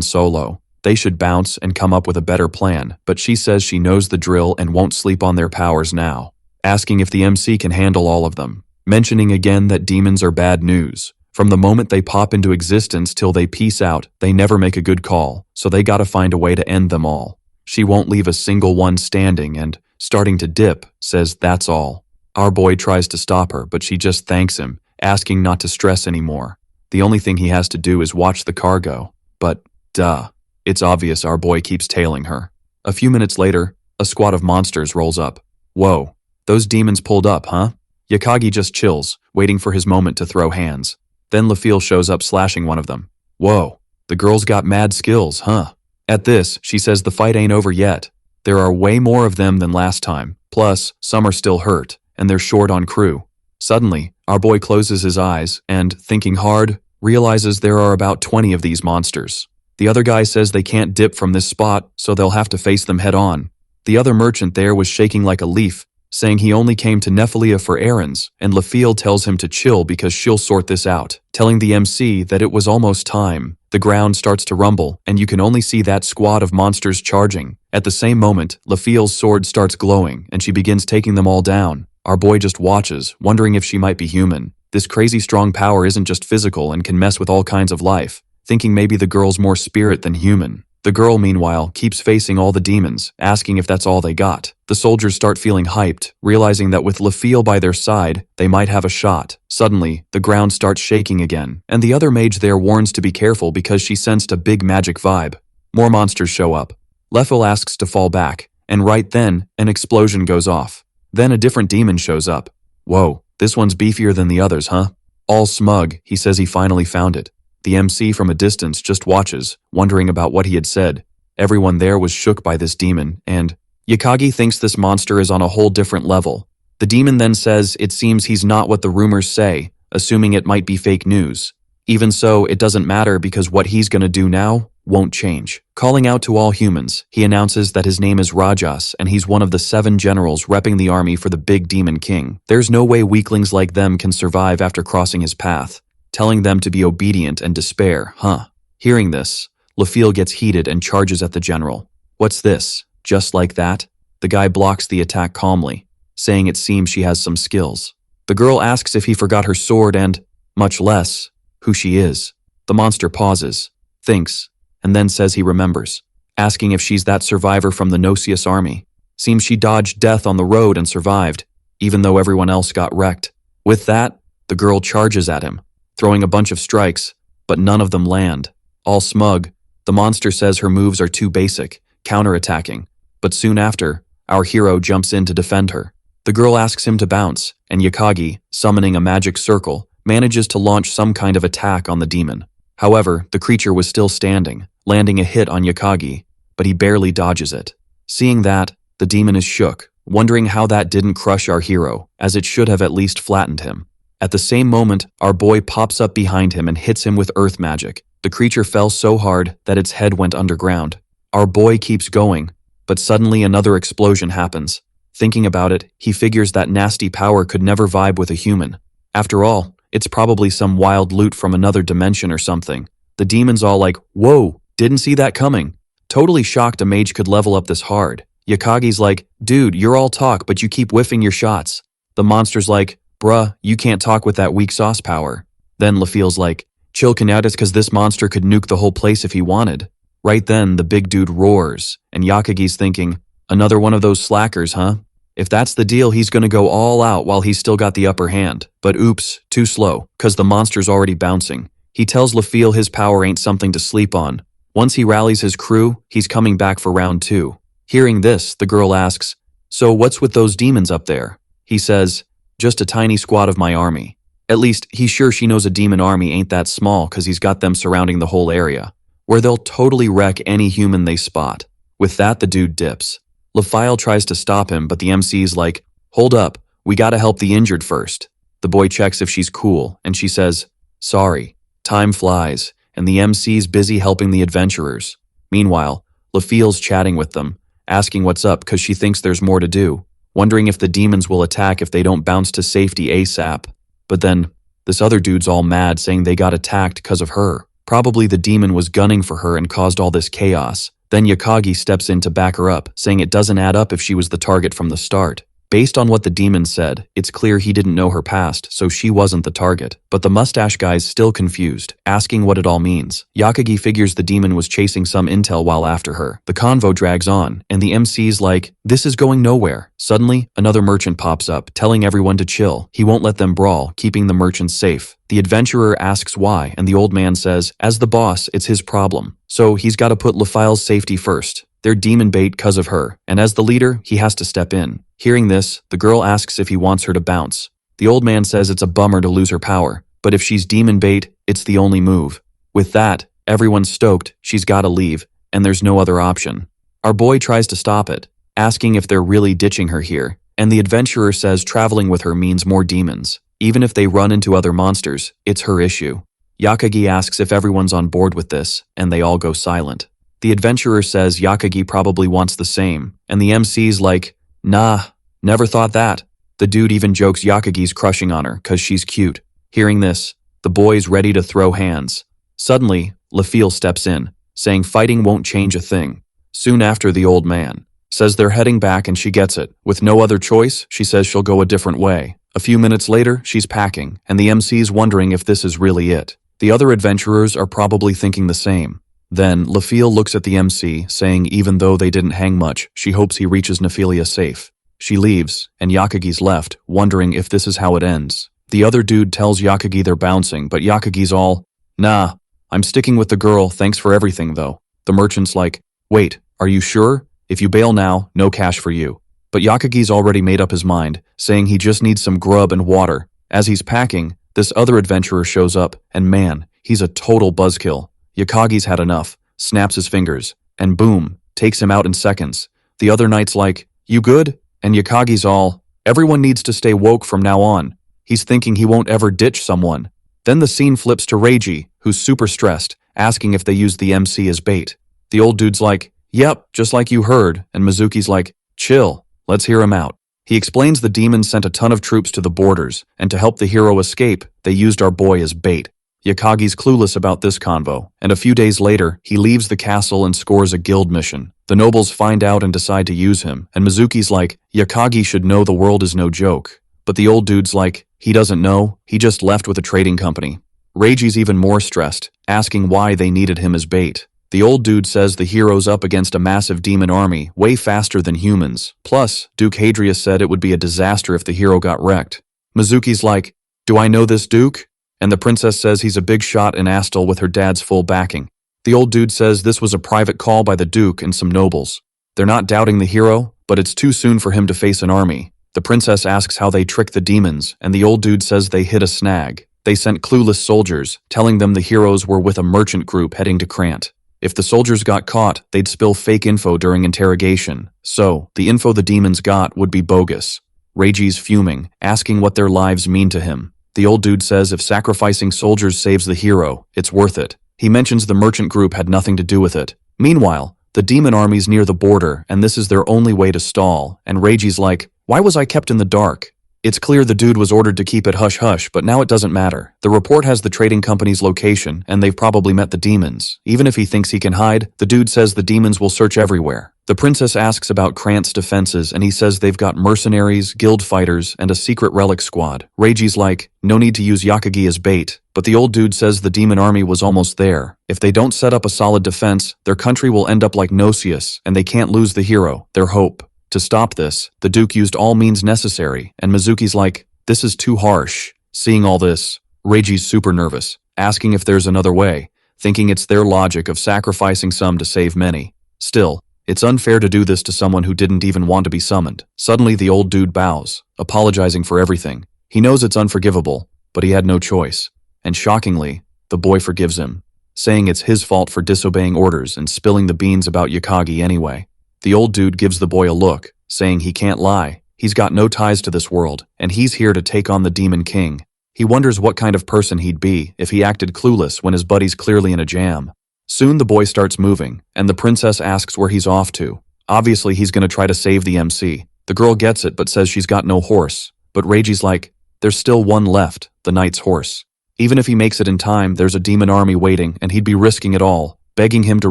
solo. They should bounce and come up with a better plan, but she says she knows the drill and won't sleep on their powers now, asking if the MC can handle all of them, mentioning again that demons are bad news. From the moment they pop into existence till they peace out, they never make a good call, so they gotta find a way to end them all. She won't leave a single one standing and, starting to dip, says that's all. Our boy tries to stop her, but she just thanks him, asking not to stress anymore. The only thing he has to do is watch the cargo. But, duh. It's obvious our boy keeps tailing her. A few minutes later, a squad of monsters rolls up. Whoa, those demons pulled up, huh? Yakagi just chills, waiting for his moment to throw hands. Then Lafille shows up slashing one of them. Whoa, the girl's got mad skills, huh? At this, she says the fight ain't over yet. There are way more of them than last time. Plus, some are still hurt, and they're short on crew. Suddenly, our boy closes his eyes and, thinking hard, realizes there are about 20 of these monsters. The other guy says they can't dip from this spot, so they'll have to face them head on. The other merchant there was shaking like a leaf, saying he only came to Nephilia for errands, and Lafille tells him to chill because she'll sort this out, telling the MC that it was almost time. The ground starts to rumble, and you can only see that squad of monsters charging. At the same moment, Lafille's sword starts glowing, and she begins taking them all down. Our boy just watches, wondering if she might be human. This crazy strong power isn't just physical and can mess with all kinds of life, thinking maybe the girl's more spirit than human. The girl, meanwhile, keeps facing all the demons, asking if that's all they got. The soldiers start feeling hyped, realizing that with Lafille by their side, they might have a shot. Suddenly, the ground starts shaking again, and the other mage there warns to be careful because she sensed a big magic vibe. More monsters show up. Lafille asks to fall back, and right then, an explosion goes off. Then a different demon shows up. Whoa, this one's beefier than the others, huh? All smug, he says he finally found it. The MC from a distance just watches, wondering about what he had said. Everyone there was shook by this demon, and Yakagi thinks this monster is on a whole different level. The demon then says it seems he's not what the rumors say, assuming it might be fake news. Even so, it doesn't matter because what he's gonna do now won't change. Calling out to all humans, he announces that his name is Rajas and he's one of the 7 generals repping the army for the big demon king. There's no way weaklings like them can survive after crossing his path, telling them to be obedient and despair, huh? Hearing this, Lafille gets heated and charges at the general. What's this? Just like that? The guy blocks the attack calmly, saying it seems she has some skills. The girl asks if he forgot her sword and, much less, who she is. The monster pauses, thinks, and then says he remembers, asking if she's that survivor from the Nocius army. Seems she dodged death on the road and survived, even though everyone else got wrecked. With that, the girl charges at him, throwing a bunch of strikes, but none of them land. All smug, the monster says her moves are too basic, counterattacking, but soon after, our hero jumps in to defend her. The girl asks him to bounce, and Yakagi, summoning a magic circle, manages to launch some kind of attack on the demon. However, the creature was still standing, landing a hit on Yakagi, but he barely dodges it. Seeing that, the demon is shook, wondering how that didn't crush our hero, as it should have at least flattened him. At the same moment, our boy pops up behind him and hits him with earth magic. The creature fell so hard that its head went underground. Our boy keeps going, but suddenly another explosion happens. Thinking about it, he figures that nasty power could never vibe with a human. After all, it's probably some wild loot from another dimension or something. The demon's all like, whoa, didn't see that coming. Totally shocked a mage could level up this hard. Yakagi's like, dude, you're all talk, but you keep whiffing your shots. The monster's like, bruh, you can't talk with that weak sauce power. Then Lafille's like, chill Kanatis cause this monster could nuke the whole place if he wanted. Right then, the big dude roars, and Yakagi's thinking, another one of those slackers, huh? If that's the deal, he's gonna go all out while he's still got the upper hand. But oops, too slow, cause the monster's already bouncing. He tells Lafille his power ain't something to sleep on. Once he rallies his crew, he's coming back for round 2. Hearing this, the girl asks, so what's with those demons up there? He says, just a tiny squad of my army. At least, he's sure she knows a demon army ain't that small cause he's got them surrounding the whole area. where they'll totally wreck any human they spot. With that, the dude dips. LaFile tries to stop him, but the MC's like, "Hold up, we gotta help the injured first." The boy checks if she's cool, and she says, "Sorry." Time flies, and the MC's busy helping the adventurers. Meanwhile, LaFile's chatting with them, asking what's up because she thinks there's more to do, wondering if the demons will attack if they don't bounce to safety ASAP. But then, this other dude's all mad saying they got attacked because of her. Probably the demon was gunning for her and caused all this chaos. Then Yakagi steps in to back her up, saying it doesn't add up if she was the target from the start. Based on what the demon said, it's clear he didn't know her past, so she wasn't the target. But the mustache guy's still confused, asking what it all means. Yakagi figures the demon was chasing some intel while after her. The convo drags on, and the MC's like, "This is going nowhere." Suddenly, another merchant pops up, telling everyone to chill. He won't let them brawl, keeping the merchants safe. The adventurer asks why, and the old man says, as the boss, it's his problem. So he's got to put LaFile's safety first. They're demon bait cause of her, and as the leader, he has to step in. Hearing this, the girl asks if he wants her to bounce. The old man says it's a bummer to lose her power, but if she's demon bait, it's the only move. With that, everyone's stoked, she's gotta leave, and there's no other option. Our boy tries to stop it, asking if they're really ditching her here, and the adventurer says traveling with her means more demons. Even if they run into other monsters, it's her issue. Yakagi asks if everyone's on board with this, and they all go silent. The adventurer says Yakagi probably wants the same, and the MC's like, "Nah, never thought that." The dude even jokes Yakagi's crushing on her cause she's cute. Hearing this, the boy's ready to throw hands. Suddenly, LaFile steps in, saying fighting won't change a thing. Soon after, the old man says they're heading back and she gets it. With no other choice, she says she'll go a different way. A few minutes later, she's packing, and the MC's wondering if this is really it. The other adventurers are probably thinking the same. Then, LaFile looks at the MC, saying even though they didn't hang much, she hopes he reaches Nephilia safe. She leaves, and Yakagi's left, wondering if this is how it ends. The other dude tells Yakagi they're bouncing, but Yakagi's all, "Nah, I'm sticking with the girl, thanks for everything though." The merchant's like, "Wait, are you sure? If you bail now, no cash for you." But Yakagi's already made up his mind, saying he just needs some grub and water. As he's packing, this other adventurer shows up, and man, he's a total buzzkill. Yakagi's had enough, snaps his fingers, and boom, takes him out in seconds. The other knight's like, "You good?" And Yakagi's all, "Everyone needs to stay woke from now on." He's thinking he won't ever ditch someone. Then the scene flips to Reiji, who's super stressed, asking if they used the MC as bait. The old dude's like, "Yep, just like you heard," and Mizuki's like, "Chill, let's hear him out." He explains the demons sent a ton of troops to the borders, and to help the hero escape, they used our boy as bait. Yakagi's clueless about this convo, and a few days later, he leaves the castle and scores a guild mission. The nobles find out and decide to use him, and Mizuki's like, Yakagi should know the world is no joke. But the old dude's like, he doesn't know, he just left with a trading company. Reiji's even more stressed, asking why they needed him as bait. The old dude says the hero's up against a massive demon army, way faster than humans. Plus, Duke Hadrius said it would be a disaster if the hero got wrecked. Mizuki's like, "Do I know this Duke?" And the princess says he's a big shot in Astel with her dad's full backing. The old dude says this was a private call by the Duke and some nobles. They're not doubting the hero, but it's too soon for him to face an army. The princess asks how they tricked the demons, and the old dude says they hit a snag. They sent clueless soldiers, telling them the heroes were with a merchant group heading to Krant. If the soldiers got caught, they'd spill fake info during interrogation. So, the info the demons got would be bogus. Reiji's fuming, asking what their lives mean to him. The old dude says if sacrificing soldiers saves the hero, it's worth it. He mentions the merchant group had nothing to do with it. Meanwhile, the demon army's near the border, and this is their only way to stall, and Reiji's like, "Why was I kept in the dark?" It's clear the dude was ordered to keep it hush-hush, but now it doesn't matter. The report has the trading company's location, and they've probably met the demons. Even if he thinks he can hide, the dude says the demons will search everywhere. The princess asks about Krant's defenses, and he says they've got mercenaries, guild fighters, and a secret relic squad. Reiji's like, no need to use Yakagi as bait, but the old dude says the demon army was almost there. If they don't set up a solid defense, their country will end up like Nocius, and they can't lose the hero, their hope. To stop this, the Duke used all means necessary, and Mizuki's like, this is too harsh. Seeing all this, Reiji's super nervous, asking if there's another way, thinking it's their logic of sacrificing some to save many. Still, it's unfair to do this to someone who didn't even want to be summoned. Suddenly the old dude bows, apologizing for everything. He knows it's unforgivable, but he had no choice. And shockingly, the boy forgives him. saying it's his fault for disobeying orders and spilling the beans about Yukagi anyway. The old dude gives the boy a look, saying he can't lie, he's got no ties to this world, and he's here to take on the Demon King. He wonders what kind of person he'd be if he acted clueless when his buddy's clearly in a jam. Soon the boy starts moving, and the princess asks where he's off to. Obviously he's gonna try to save the MC. The girl gets it but says she's got no horse, but Reiji's like, there's still one left, the knight's horse. Even if he makes it in time, there's a demon army waiting and he'd be risking it all, begging him to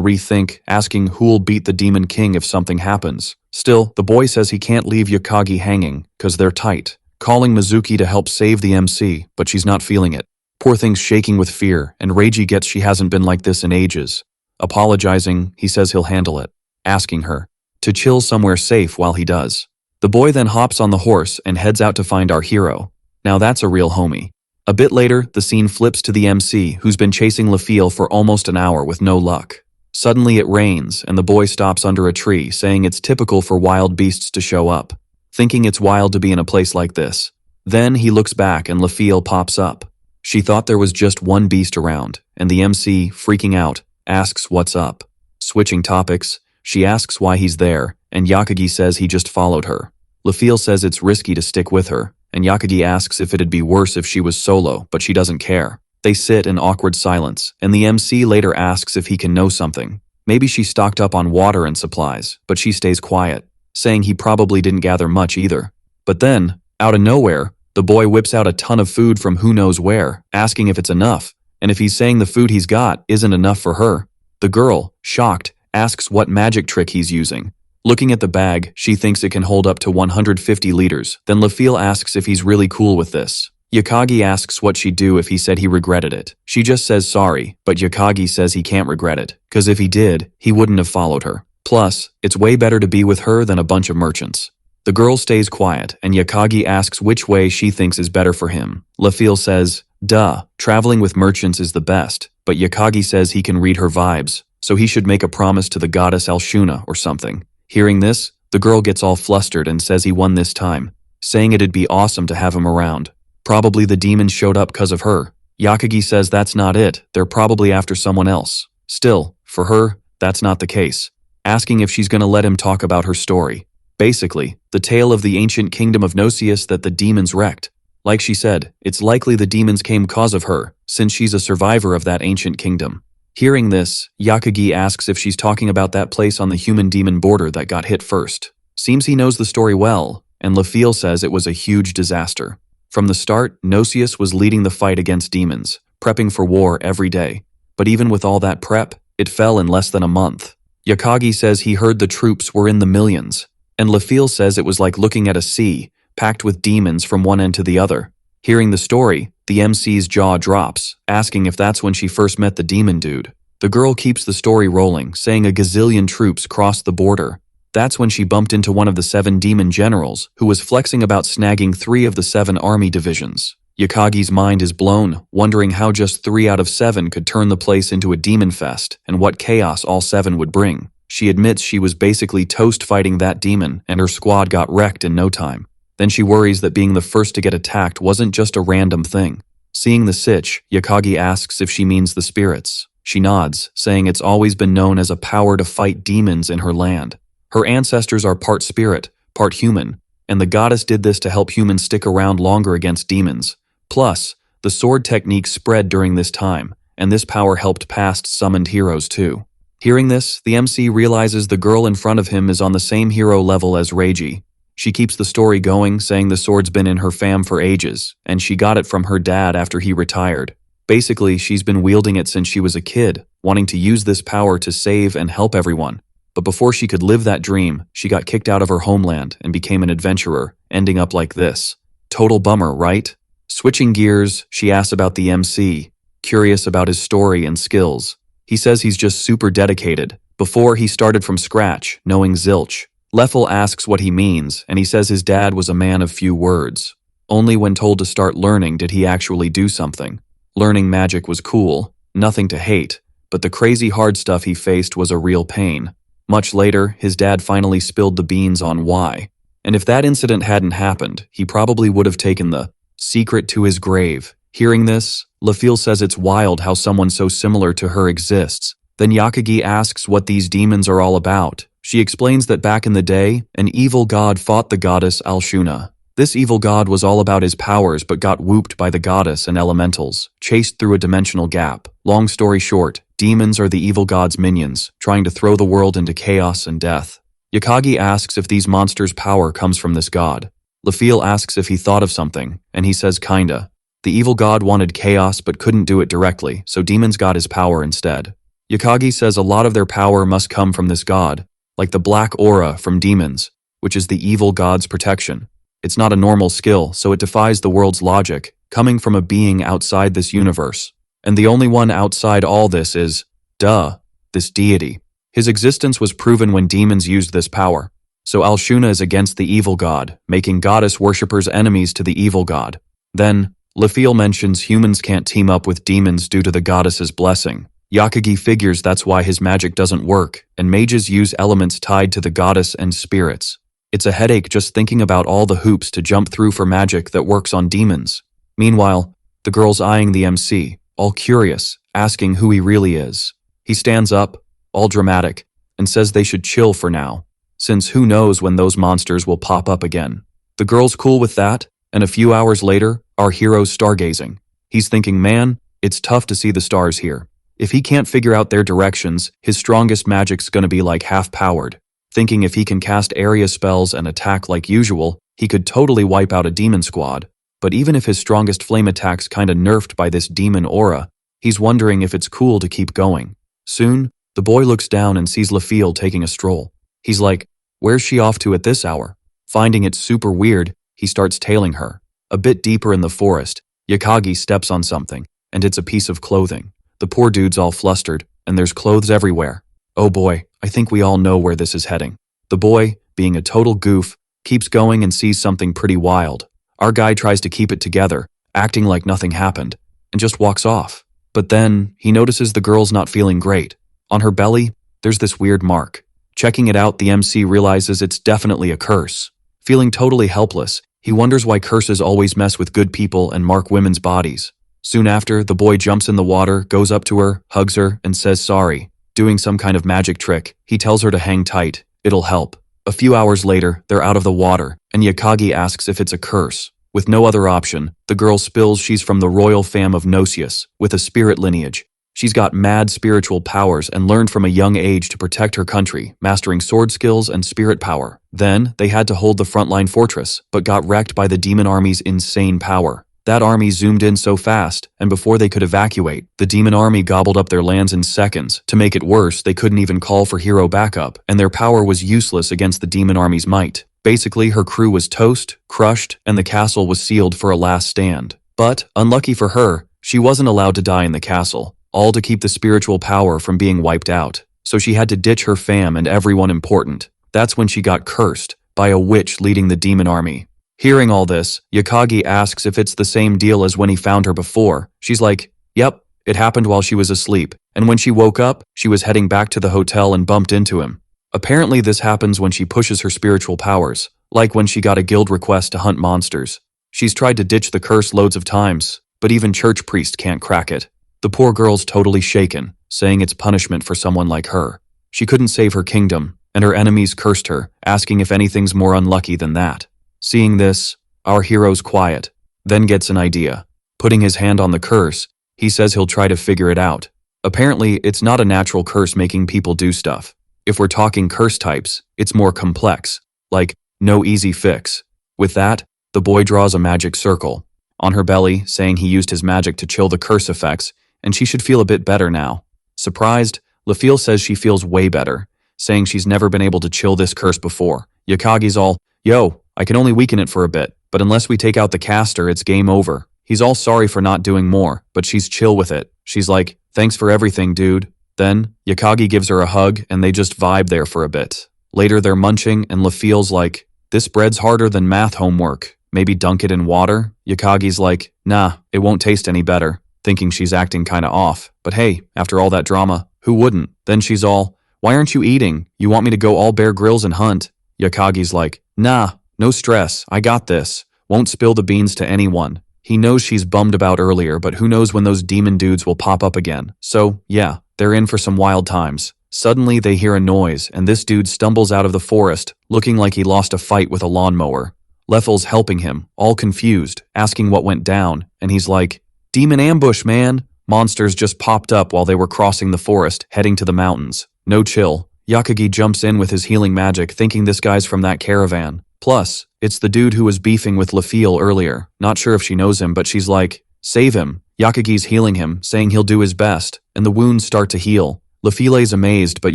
rethink, asking who'll beat the Demon King if something happens. Still, the boy says he can't leave Yukagi hanging, cause they're tight, calling Mizuki to help save the MC, but she's not feeling it. Poor thing's shaking with fear, and Reiji gets she hasn't been like this in ages. Apologizing, he says he'll handle it, asking her to chill somewhere safe while he does. The boy then hops on the horse and heads out to find our hero. Now that's a real homie. A bit later, the scene flips to the MC, who's been chasing Lafiel for almost an hour with no luck. Suddenly it rains, and the boy stops under a tree, saying it's typical for wild beasts to show up, thinking it's wild to be in a place like this. Then he looks back and Lafiel pops up. She thought there was just one beast around, and the MC, freaking out, asks what's up. Switching topics, she asks why he's there, and Yakagi says he just followed her. Lafiel says it's risky to stick with her, and Yakagi asks if it'd be worse if she was solo, but she doesn't care. They sit in awkward silence, and the MC later asks if he can know something. Maybe she stocked up on water and supplies, but she stays quiet, saying he probably didn't gather much either. But then, out of nowhere, the boy whips out a ton of food from who knows where, asking if it's enough, and if he's saying the food he's got isn't enough for her. The girl, shocked, asks what magic trick he's using. Looking at the bag, she thinks it can hold up to 150 liters. Then Lafiel asks if he's really cool with this. Yukagi asks what she'd do if he said he regretted it. She just says sorry, but Yukagi says he can't regret it, cause if he did, he wouldn't have followed her. Plus, it's way better to be with her than a bunch of merchants. The girl stays quiet, and Yukagi asks which way she thinks is better for him. Lafiel says, duh, traveling with merchants is the best, but Yukagi says he can read her vibes, so he should make a promise to the goddess Alshuna or something. Hearing this, the girl gets all flustered and says he won this time, saying it'd be awesome to have him around. Probably the demons showed up cause of her. Yakagi says that's not it, they're probably after someone else. Still, for her, that's not the case, asking if she's gonna let him talk about her story. Basically, the tale of the ancient kingdom of Gnosis that the demons wrecked. Like she said, it's likely the demons came cause of her, since she's a survivor of that ancient kingdom. Hearing this, Yakagi asks if she's talking about that place on the human-demon border that got hit first. Seems he knows the story well, and Lafiel says it was a huge disaster. From the start, Gnosis was leading the fight against demons, prepping for war every day. But even with all that prep, it fell in less than a month. Yakagi says he heard the troops were in the millions, and Lafiel says it was like looking at a sea, packed with demons from one end to the other. Hearing the story, the MC's jaw drops, asking if that's when she first met the demon dude. The girl keeps the story rolling, saying a gazillion troops crossed the border. That's when she bumped into one of the 7 demon generals, who was flexing about snagging 3 of the 7 army divisions. Yakagi's mind is blown, wondering how just 3 out of 7 could turn the place into a demon fest, and what chaos all 7 would bring. She admits she was basically toast fighting that demon, and her squad got wrecked in no time. Then she worries that being the first to get attacked wasn't just a random thing. Seeing the sitch, Yakagi asks if she means the spirits. She nods, saying it's always been known as a power to fight demons in her land. Her ancestors are part spirit, part human, and the goddess did this to help humans stick around longer against demons. Plus, the sword technique spread during this time, and this power helped past summoned heroes too. Hearing this, the MC realizes the girl in front of him is on the same hero level as Reiji. She keeps the story going, saying the sword's been in her fam for ages, and she got it from her dad after he retired. Basically, she's been wielding it since she was a kid, wanting to use this power to save and help everyone. But before she could live that dream, she got kicked out of her homeland and became an adventurer, ending up like this. Total bummer, right? Switching gears, she asks about the MC, curious about his story and skills. He says he's just super dedicated. Before, he started from scratch, knowing zilch. Leffel asks what he means, and he says his dad was a man of few words. Only when told to start learning did he actually do something. Learning magic was cool, nothing to hate, but the crazy hard stuff he faced was a real pain. Much later, his dad finally spilled the beans on why. And if that incident hadn't happened, he probably would have taken the secret to his grave. Hearing this, Lafil says it's wild how someone so similar to her exists. Then Yakagi asks what these demons are all about. She explains that back in the day, an evil god fought the goddess Alshuna. This evil god was all about his powers but got whooped by the goddess and elementals, chased through a dimensional gap. Long story short, demons are the evil god's minions, trying to throw the world into chaos and death. Yakagi asks if these monsters' power comes from this god. Lafil asks if he thought of something, and he says kinda. The evil god wanted chaos but couldn't do it directly, so demons got his power instead. Yakagi says a lot of their power must come from this god, like the black aura from demons, which is the evil god's protection. It's not a normal skill, so it defies the world's logic, coming from a being outside this universe. And the only one outside all this is, this deity. His existence was proven when demons used this power. So Alshuna is against the evil god, making goddess worshippers enemies to the evil god. Then, Lafil mentions humans can't team up with demons due to the goddess's blessing. Yakagi figures that's why his magic doesn't work, and mages use elements tied to the goddess and spirits. It's a headache just thinking about all the hoops to jump through for magic that works on demons. Meanwhile, the girl's eyeing the MC, all curious, asking who he really is. He stands up, all dramatic, and says they should chill for now, since who knows when those monsters will pop up again. The girl's cool with that, and a few hours later, our hero's stargazing. He's thinking, man, it's tough to see the stars here. If he can't figure out their directions, his strongest magic's gonna be like half-powered. Thinking if he can cast area spells and attack like usual, he could totally wipe out a demon squad. But even if his strongest flame attack's kinda nerfed by this demon aura, he's wondering if it's cool to keep going. Soon, the boy looks down and sees Lafil taking a stroll. He's like, where's she off to at this hour? Finding it super weird, he starts tailing her. A bit deeper in the forest, Yakagi steps on something, and it's a piece of clothing. The poor dude's all flustered, and there's clothes everywhere. Oh boy, I think we all know where this is heading. The boy, being a total goof, keeps going and sees something pretty wild. Our guy tries to keep it together, acting like nothing happened, and just walks off. But then, he notices the girl's not feeling great. On her belly, there's this weird mark. Checking it out, the MC realizes it's definitely a curse. Feeling totally helpless, he wonders why curses always mess with good people and mark women's bodies. Soon after, the boy jumps in the water, goes up to her, hugs her, and says sorry. Doing some kind of magic trick, he tells her to hang tight. It'll help. A few hours later, they're out of the water, and Yakagi asks if it's a curse. With no other option, the girl spills she's from the royal fam of Nocius, with a spirit lineage. She's got mad spiritual powers and learned from a young age to protect her country, mastering sword skills and spirit power. Then, they had to hold the frontline fortress, but got wrecked by the demon army's insane power. That army zoomed in so fast, and before they could evacuate, the demon army gobbled up their lands in seconds. To make it worse, they couldn't even call for hero backup, and their power was useless against the demon army's might. Basically, her crew was toast, crushed, and the castle was sealed for a last stand. But, unlucky for her, she wasn't allowed to die in the castle, all to keep the spiritual power from being wiped out. So she had to ditch her fam and everyone important. That's when she got cursed by a witch leading the demon army. Hearing all this, Yakagi asks if it's the same deal as when he found her before. She's like, yep, it happened while she was asleep, and when she woke up, she was heading back to the hotel and bumped into him. Apparently this happens when she pushes her spiritual powers, like when she got a guild request to hunt monsters. She's tried to ditch the curse loads of times, but even church priest can't crack it. The poor girl's totally shaken, saying it's punishment for someone like her. She couldn't save her kingdom, and her enemies cursed her, asking if anything's more unlucky than that. Seeing this, our hero's quiet, then gets an idea. Putting his hand on the curse, he says he'll try to figure it out. Apparently, it's not a natural curse making people do stuff. If we're talking curse types, it's more complex, like no easy fix. With that, the boy draws a magic circle on her belly, saying he used his magic to chill the curse effects, and she should feel a bit better now. Surprised, Lafil says she feels way better, saying she's never been able to chill this curse before. Yakagi's all, yo, I can only weaken it for a bit, but unless we take out the caster, it's game over. He's all sorry for not doing more, but she's chill with it. She's like, thanks for everything, dude. Then, Yakagi gives her a hug, and they just vibe there for a bit. Later, they're munching, and Lafil's like, this bread's harder than math homework. Maybe dunk it in water? Yakagi's like, nah, it won't taste any better, thinking she's acting kinda off. But hey, after all that drama, who wouldn't? Then she's all, why aren't you eating? You want me to go all Bear Grylls and hunt? Yakagi's like, nah, no stress, I got this. Won't spill the beans to anyone. He knows she's bummed about earlier, but who knows when those demon dudes will pop up again. So, yeah, they're in for some wild times. Suddenly, they hear a noise, and this dude stumbles out of the forest, looking like he lost a fight with a lawnmower. Leffel's helping him, all confused, asking what went down, and he's like, "Demon ambush, man!" Monsters just popped up while they were crossing the forest, heading to the mountains. No chill. Yakagi jumps in with his healing magic, thinking this guy's from that caravan. Plus, it's the dude who was beefing with Lefil earlier. Not sure if she knows him, but she's like, "Save him." Yakagi's healing him, saying he'll do his best, and the wounds start to heal. Lefile's amazed, but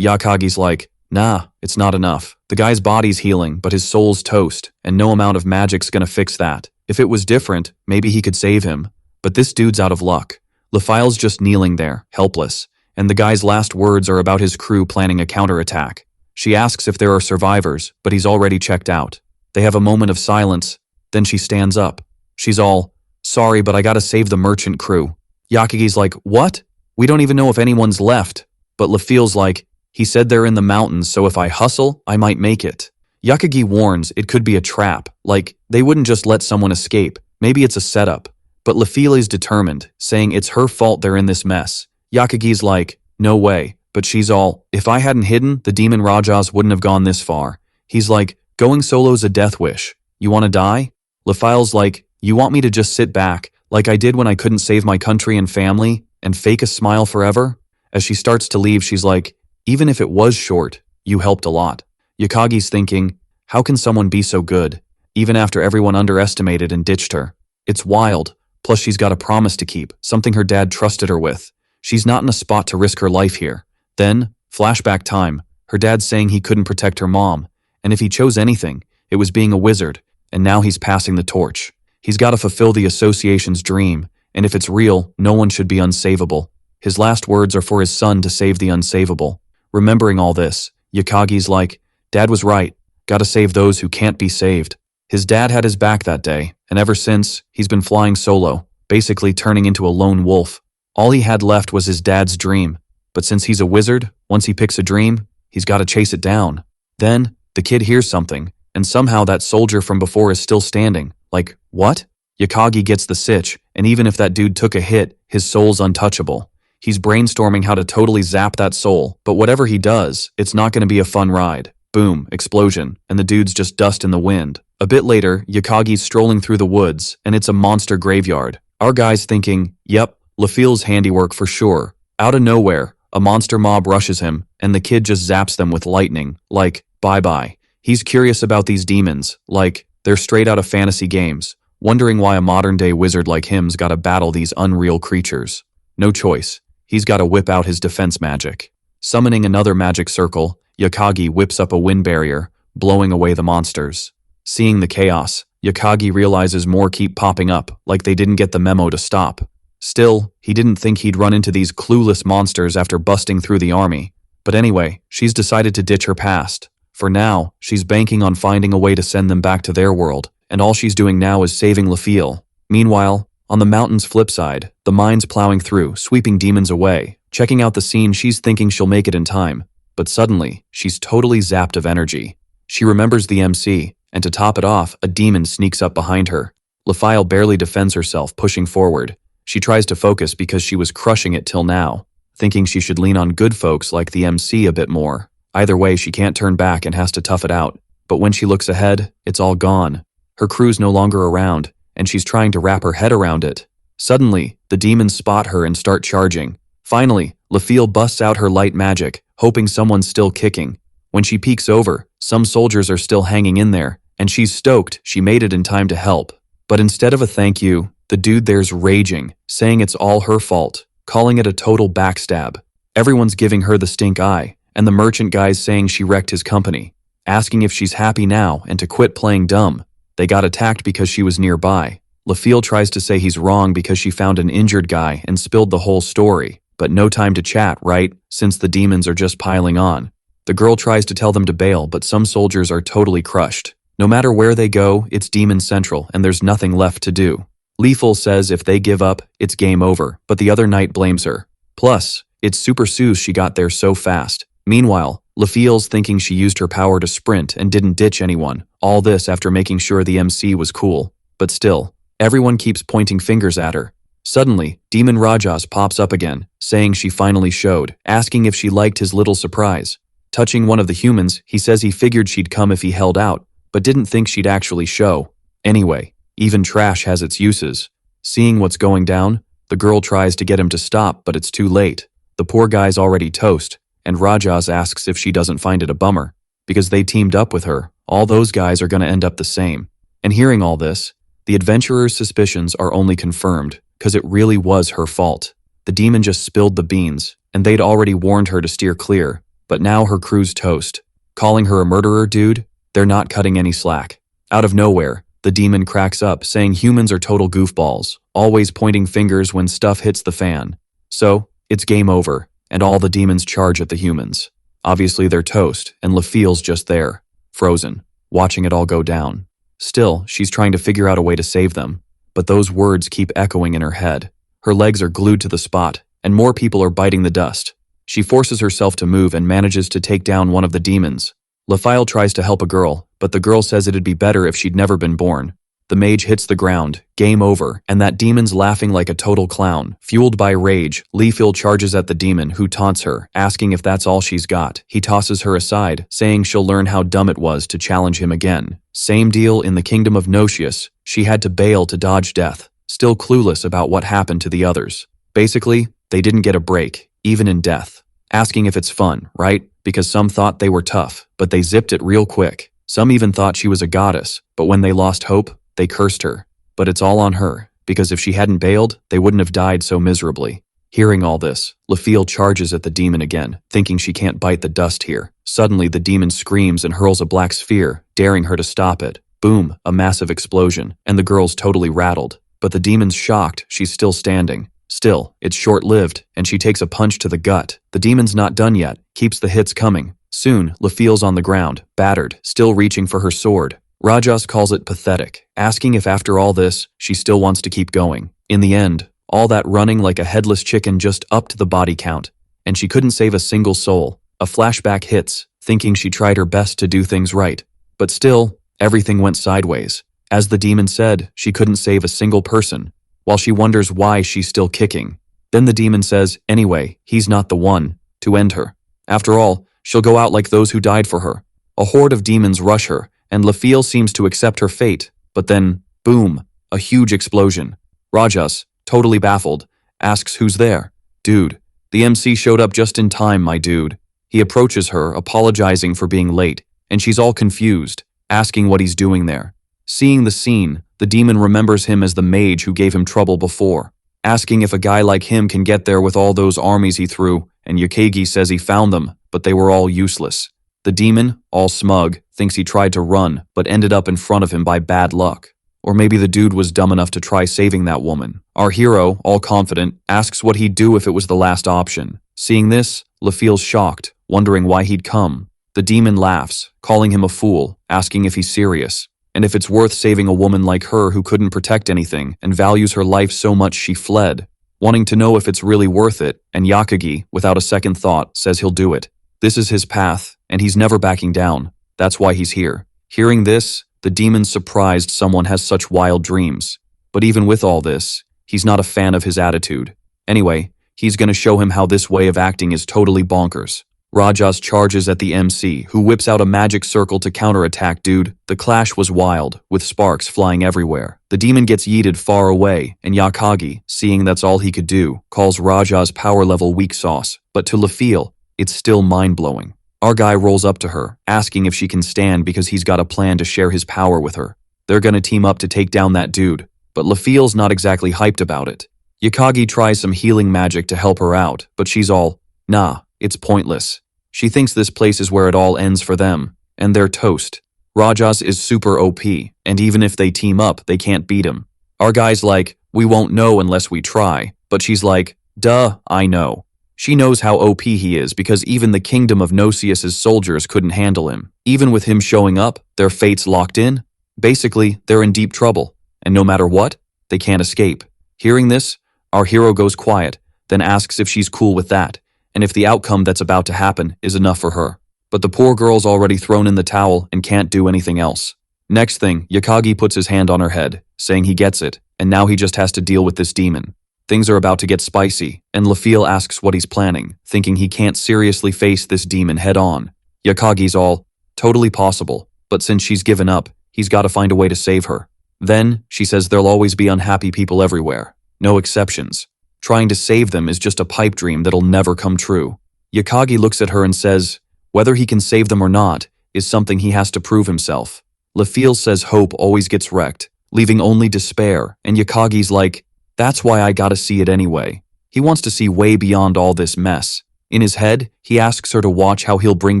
Yakagi's like, "Nah, it's not enough. The guy's body's healing, but his soul's toast, and no amount of magic's gonna fix that. If it was different, maybe he could save him. But this dude's out of luck." Lefile's just kneeling there, helpless, and the guy's last words are about his crew planning a counterattack. She asks if there are survivors, but he's already checked out. They have a moment of silence, then she stands up. She's all, "Sorry, but I gotta save the merchant crew." Yakagi's like, "What? We don't even know if anyone's left." But Lefil's like, "He said they're in the mountains, so if I hustle, I might make it." Yakagi warns it could be a trap, like, they wouldn't just let someone escape, maybe it's a setup. But Lefil is determined, saying it's her fault they're in this mess. Yakagi's like, "No way," but she's all, "If I hadn't hidden, the demon Rajas wouldn't have gone this far." He's like, "Going solo's a death wish. You wanna die?" Lefile's like, "You want me to just sit back, like I did when I couldn't save my country and family, and fake a smile forever?" As she starts to leave, she's like, "Even if it was short, you helped a lot." Yakagi's thinking, how can someone be so good, even after everyone underestimated and ditched her? It's wild. Plus she's got a promise to keep, something her dad trusted her with. She's not in a spot to risk her life here. Then, flashback time, her dad's saying he couldn't protect her mom, and if he chose anything, it was being a wizard, and now he's passing the torch. He's got to fulfill the association's dream, and if it's real, no one should be unsavable. His last words are for his son to save the unsavable. Remembering all this, Yakagi's like, "Dad was right, gotta save those who can't be saved." His dad had his back that day, and ever since, he's been flying solo, basically turning into a lone wolf. All he had left was his dad's dream, but since he's a wizard, once he picks a dream, he's gotta chase it down. Then, the kid hears something, and somehow that soldier from before is still standing. Like, what? Yakagi gets the sitch, and even if that dude took a hit, his soul's untouchable. He's brainstorming how to totally zap that soul, but whatever he does, it's not gonna be a fun ride. Boom, explosion, and the dude's just dust in the wind. A bit later, Yakagi's strolling through the woods, and it's a monster graveyard. Our guy's thinking, yep, Lefil's handiwork for sure. Out of nowhere, a monster mob rushes him, and the kid just zaps them with lightning, like, bye-bye. He's curious about these demons, like, they're straight out of fantasy games, wondering why a modern-day wizard like him's gotta battle these unreal creatures. No choice. He's gotta whip out his defense magic. Summoning another magic circle, Yakagi whips up a wind barrier, blowing away the monsters. Seeing the chaos, Yakagi realizes more keep popping up, like they didn't get the memo to stop. Still, he didn't think he'd run into these clueless monsters after busting through the army. But anyway, she's decided to ditch her past. For now, she's banking on finding a way to send them back to their world, and all she's doing now is saving Lefil. Meanwhile, on the mountain's flip side, the mine's plowing through, sweeping demons away. Checking out the scene, she's thinking she'll make it in time. But suddenly, she's totally zapped of energy. She remembers the MC, and to top it off, a demon sneaks up behind her. Lefil barely defends herself, pushing forward. She tries to focus because she was crushing it till now, thinking she should lean on good folks like the MC a bit more. Either way, she can't turn back and has to tough it out. But when she looks ahead, it's all gone. Her crew's no longer around, and she's trying to wrap her head around it. Suddenly, the demons spot her and start charging. Finally, Lefil busts out her light magic, hoping someone's still kicking. When she peeks over, some soldiers are still hanging in there, and she's stoked she made it in time to help. But instead of a thank you, the dude there's raging, saying it's all her fault, calling it a total backstab. Everyone's giving her the stink eye, and the merchant guy's saying she wrecked his company, asking if she's happy now and to quit playing dumb. They got attacked because she was nearby. Lefil tries to say he's wrong because she found an injured guy and spilled the whole story, but no time to chat, right, since the demons are just piling on. The girl tries to tell them to bail, but some soldiers are totally crushed. No matter where they go, it's Demon Central, and there's nothing left to do. Lefil says if they give up, it's game over, but the other knight blames her. Plus, it's Super Sue's she got there so fast. Meanwhile, Lefil's thinking she used her power to sprint and didn't ditch anyone, all this after making sure the MC was cool. But still, Everyone keeps pointing fingers at her. Suddenly, Demon Rajas pops up again, saying she finally showed, asking if she liked his little surprise. Touching one of the humans, he says he figured she'd come if he held out, but didn't think she'd actually show. Anyway, even trash has its uses. Seeing what's going down, the girl tries to get him to stop, but it's too late. The poor guy's already toast, and Rajas asks if she doesn't find it a bummer. Because they teamed up with her, all those guys are gonna end up the same. And hearing all this, the adventurer's suspicions are only confirmed, because it really was her fault. The demon just spilled the beans, and they'd already warned her to steer clear, but now her crew's toast. Calling her a murderer, dude? They're not cutting any slack. Out of nowhere, the demon cracks up, saying humans are total goofballs, always pointing fingers when stuff hits the fan. So, it's game over, and all the demons charge at the humans. Obviously they're toast, and LaFille's just there, frozen, watching it all go down. Still, she's trying to figure out a way to save them, but those words keep echoing in her head. Her legs are glued to the spot, and more people are biting the dust. She forces herself to move and manages to take down one of the demons. LaFille tries to help a girl, but the girl says it'd be better if she'd never been born. The mage hits the ground, game over, and that demon's laughing like a total clown. Fueled by rage, LaFille charges at the demon, who taunts her, asking if that's all she's got. He tosses her aside, saying she'll learn how dumb it was to challenge him again. Same deal in the kingdom of Nocius, she had to bail to dodge death, still clueless about what happened to the others. Basically, they didn't get a break, even in death. Asking if it's fun, right? Because some thought they were tough, but they zipped it real quick. Some even thought she was a goddess, but when they lost hope, they cursed her. But it's all on her, because if she hadn't bailed, they wouldn't have died so miserably. Hearing all this, LaFille charges at the demon again, thinking she can't bite the dust here. Suddenly, the demon screams and hurls a black sphere, daring her to stop it. Boom, a massive explosion, and the girl's totally rattled. But the demon's shocked she's still standing. Still, it's short-lived, and she takes a punch to the gut. The demon's not done yet, keeps the hits coming. Soon, LaFille's on the ground, battered, still reaching for her sword. Rajas calls it pathetic, asking if after all this, she still wants to keep going. In the end, all that running like a headless chicken just upped the body count, and she couldn't save a single soul. A flashback hits, thinking she tried her best to do things right. But still, everything went sideways. As the demon said, she couldn't save a single person, while she wonders why she's still kicking. Then the demon says, anyway, he's not the one to end her. After all, she'll go out like those who died for her. A horde of demons rush her, and LaFille seems to accept her fate, but then, boom, a huge explosion. Rajas, totally baffled, asks who's there. Dude, the MC showed up just in time, my dude. He approaches her, apologizing for being late, and she's all confused, asking what he's doing there. Seeing the scene, the demon remembers him as the mage who gave him trouble before, asking if a guy like him can get there with all those armies he threw, and Yahello says he found them, but they were all useless. The demon, all smug, thinks he tried to run, but ended up in front of him by bad luck. Or maybe the dude was dumb enough to try saving that woman. Our hero, all confident, asks what he'd do if it was the last option. Seeing this, LaFille's shocked, wondering why he'd come. The demon laughs, calling him a fool, asking if he's serious, and if it's worth saving a woman like her who couldn't protect anything and values her life so much she fled. Wanting to know if it's really worth it, and Yahello, without a second thought, says he'll do it. This is his path, and he's never backing down. That's why he's here. Hearing this, the demon's surprised someone has such wild dreams. But even with all this, he's not a fan of his attitude. Anyway, he's gonna show him how this way of acting is totally bonkers. Rajas charges at the MC, who whips out a magic circle to counterattack dude. The clash was wild, with sparks flying everywhere. The demon gets yeeted far away, and Yahello, seeing that's all he could do, calls Rajas' power level weak sauce. But to LaFille, it's still mind-blowing. Our guy rolls up to her, asking if she can stand because he's got a plan to share his power with her. They're gonna team up to take down that dude, but LaFille's not exactly hyped about it. Yahello tries some healing magic to help her out, but she's all, nah, it's pointless. She thinks this place is where it all ends for them, and they're toast. Rajas is super OP, and even if they team up, they can't beat him. Our guy's like, we won't know unless we try, but she's like, duh, I know. She knows how OP he is because even the kingdom of Nocius' soldiers couldn't handle him. Even with him showing up, their fate's locked in. Basically, they're in deep trouble, and no matter what, they can't escape. Hearing this, our hero goes quiet, then asks if she's cool with that, and if the outcome that's about to happen is enough for her. But the poor girl's already thrown in the towel and can't do anything else. Next thing, Yahello puts his hand on her head, saying he gets it, and now he just has to deal with this demon. Things are about to get spicy, and Lafiel asks what he's planning, thinking he can't seriously face this demon head on. Yakagi's all, totally possible, but since she's given up, he's got to find a way to save her. Then, she says there'll always be unhappy people everywhere. No exceptions. Trying to save them is just a pipe dream that'll never come true. Yakagi looks at her and says, whether he can save them or not is something he has to prove himself. Lafiel says hope always gets wrecked, leaving only despair, and Yakagi's like, that's why I gotta see it anyway. He wants to see way beyond all this mess. In his head, he asks her to watch how he'll bring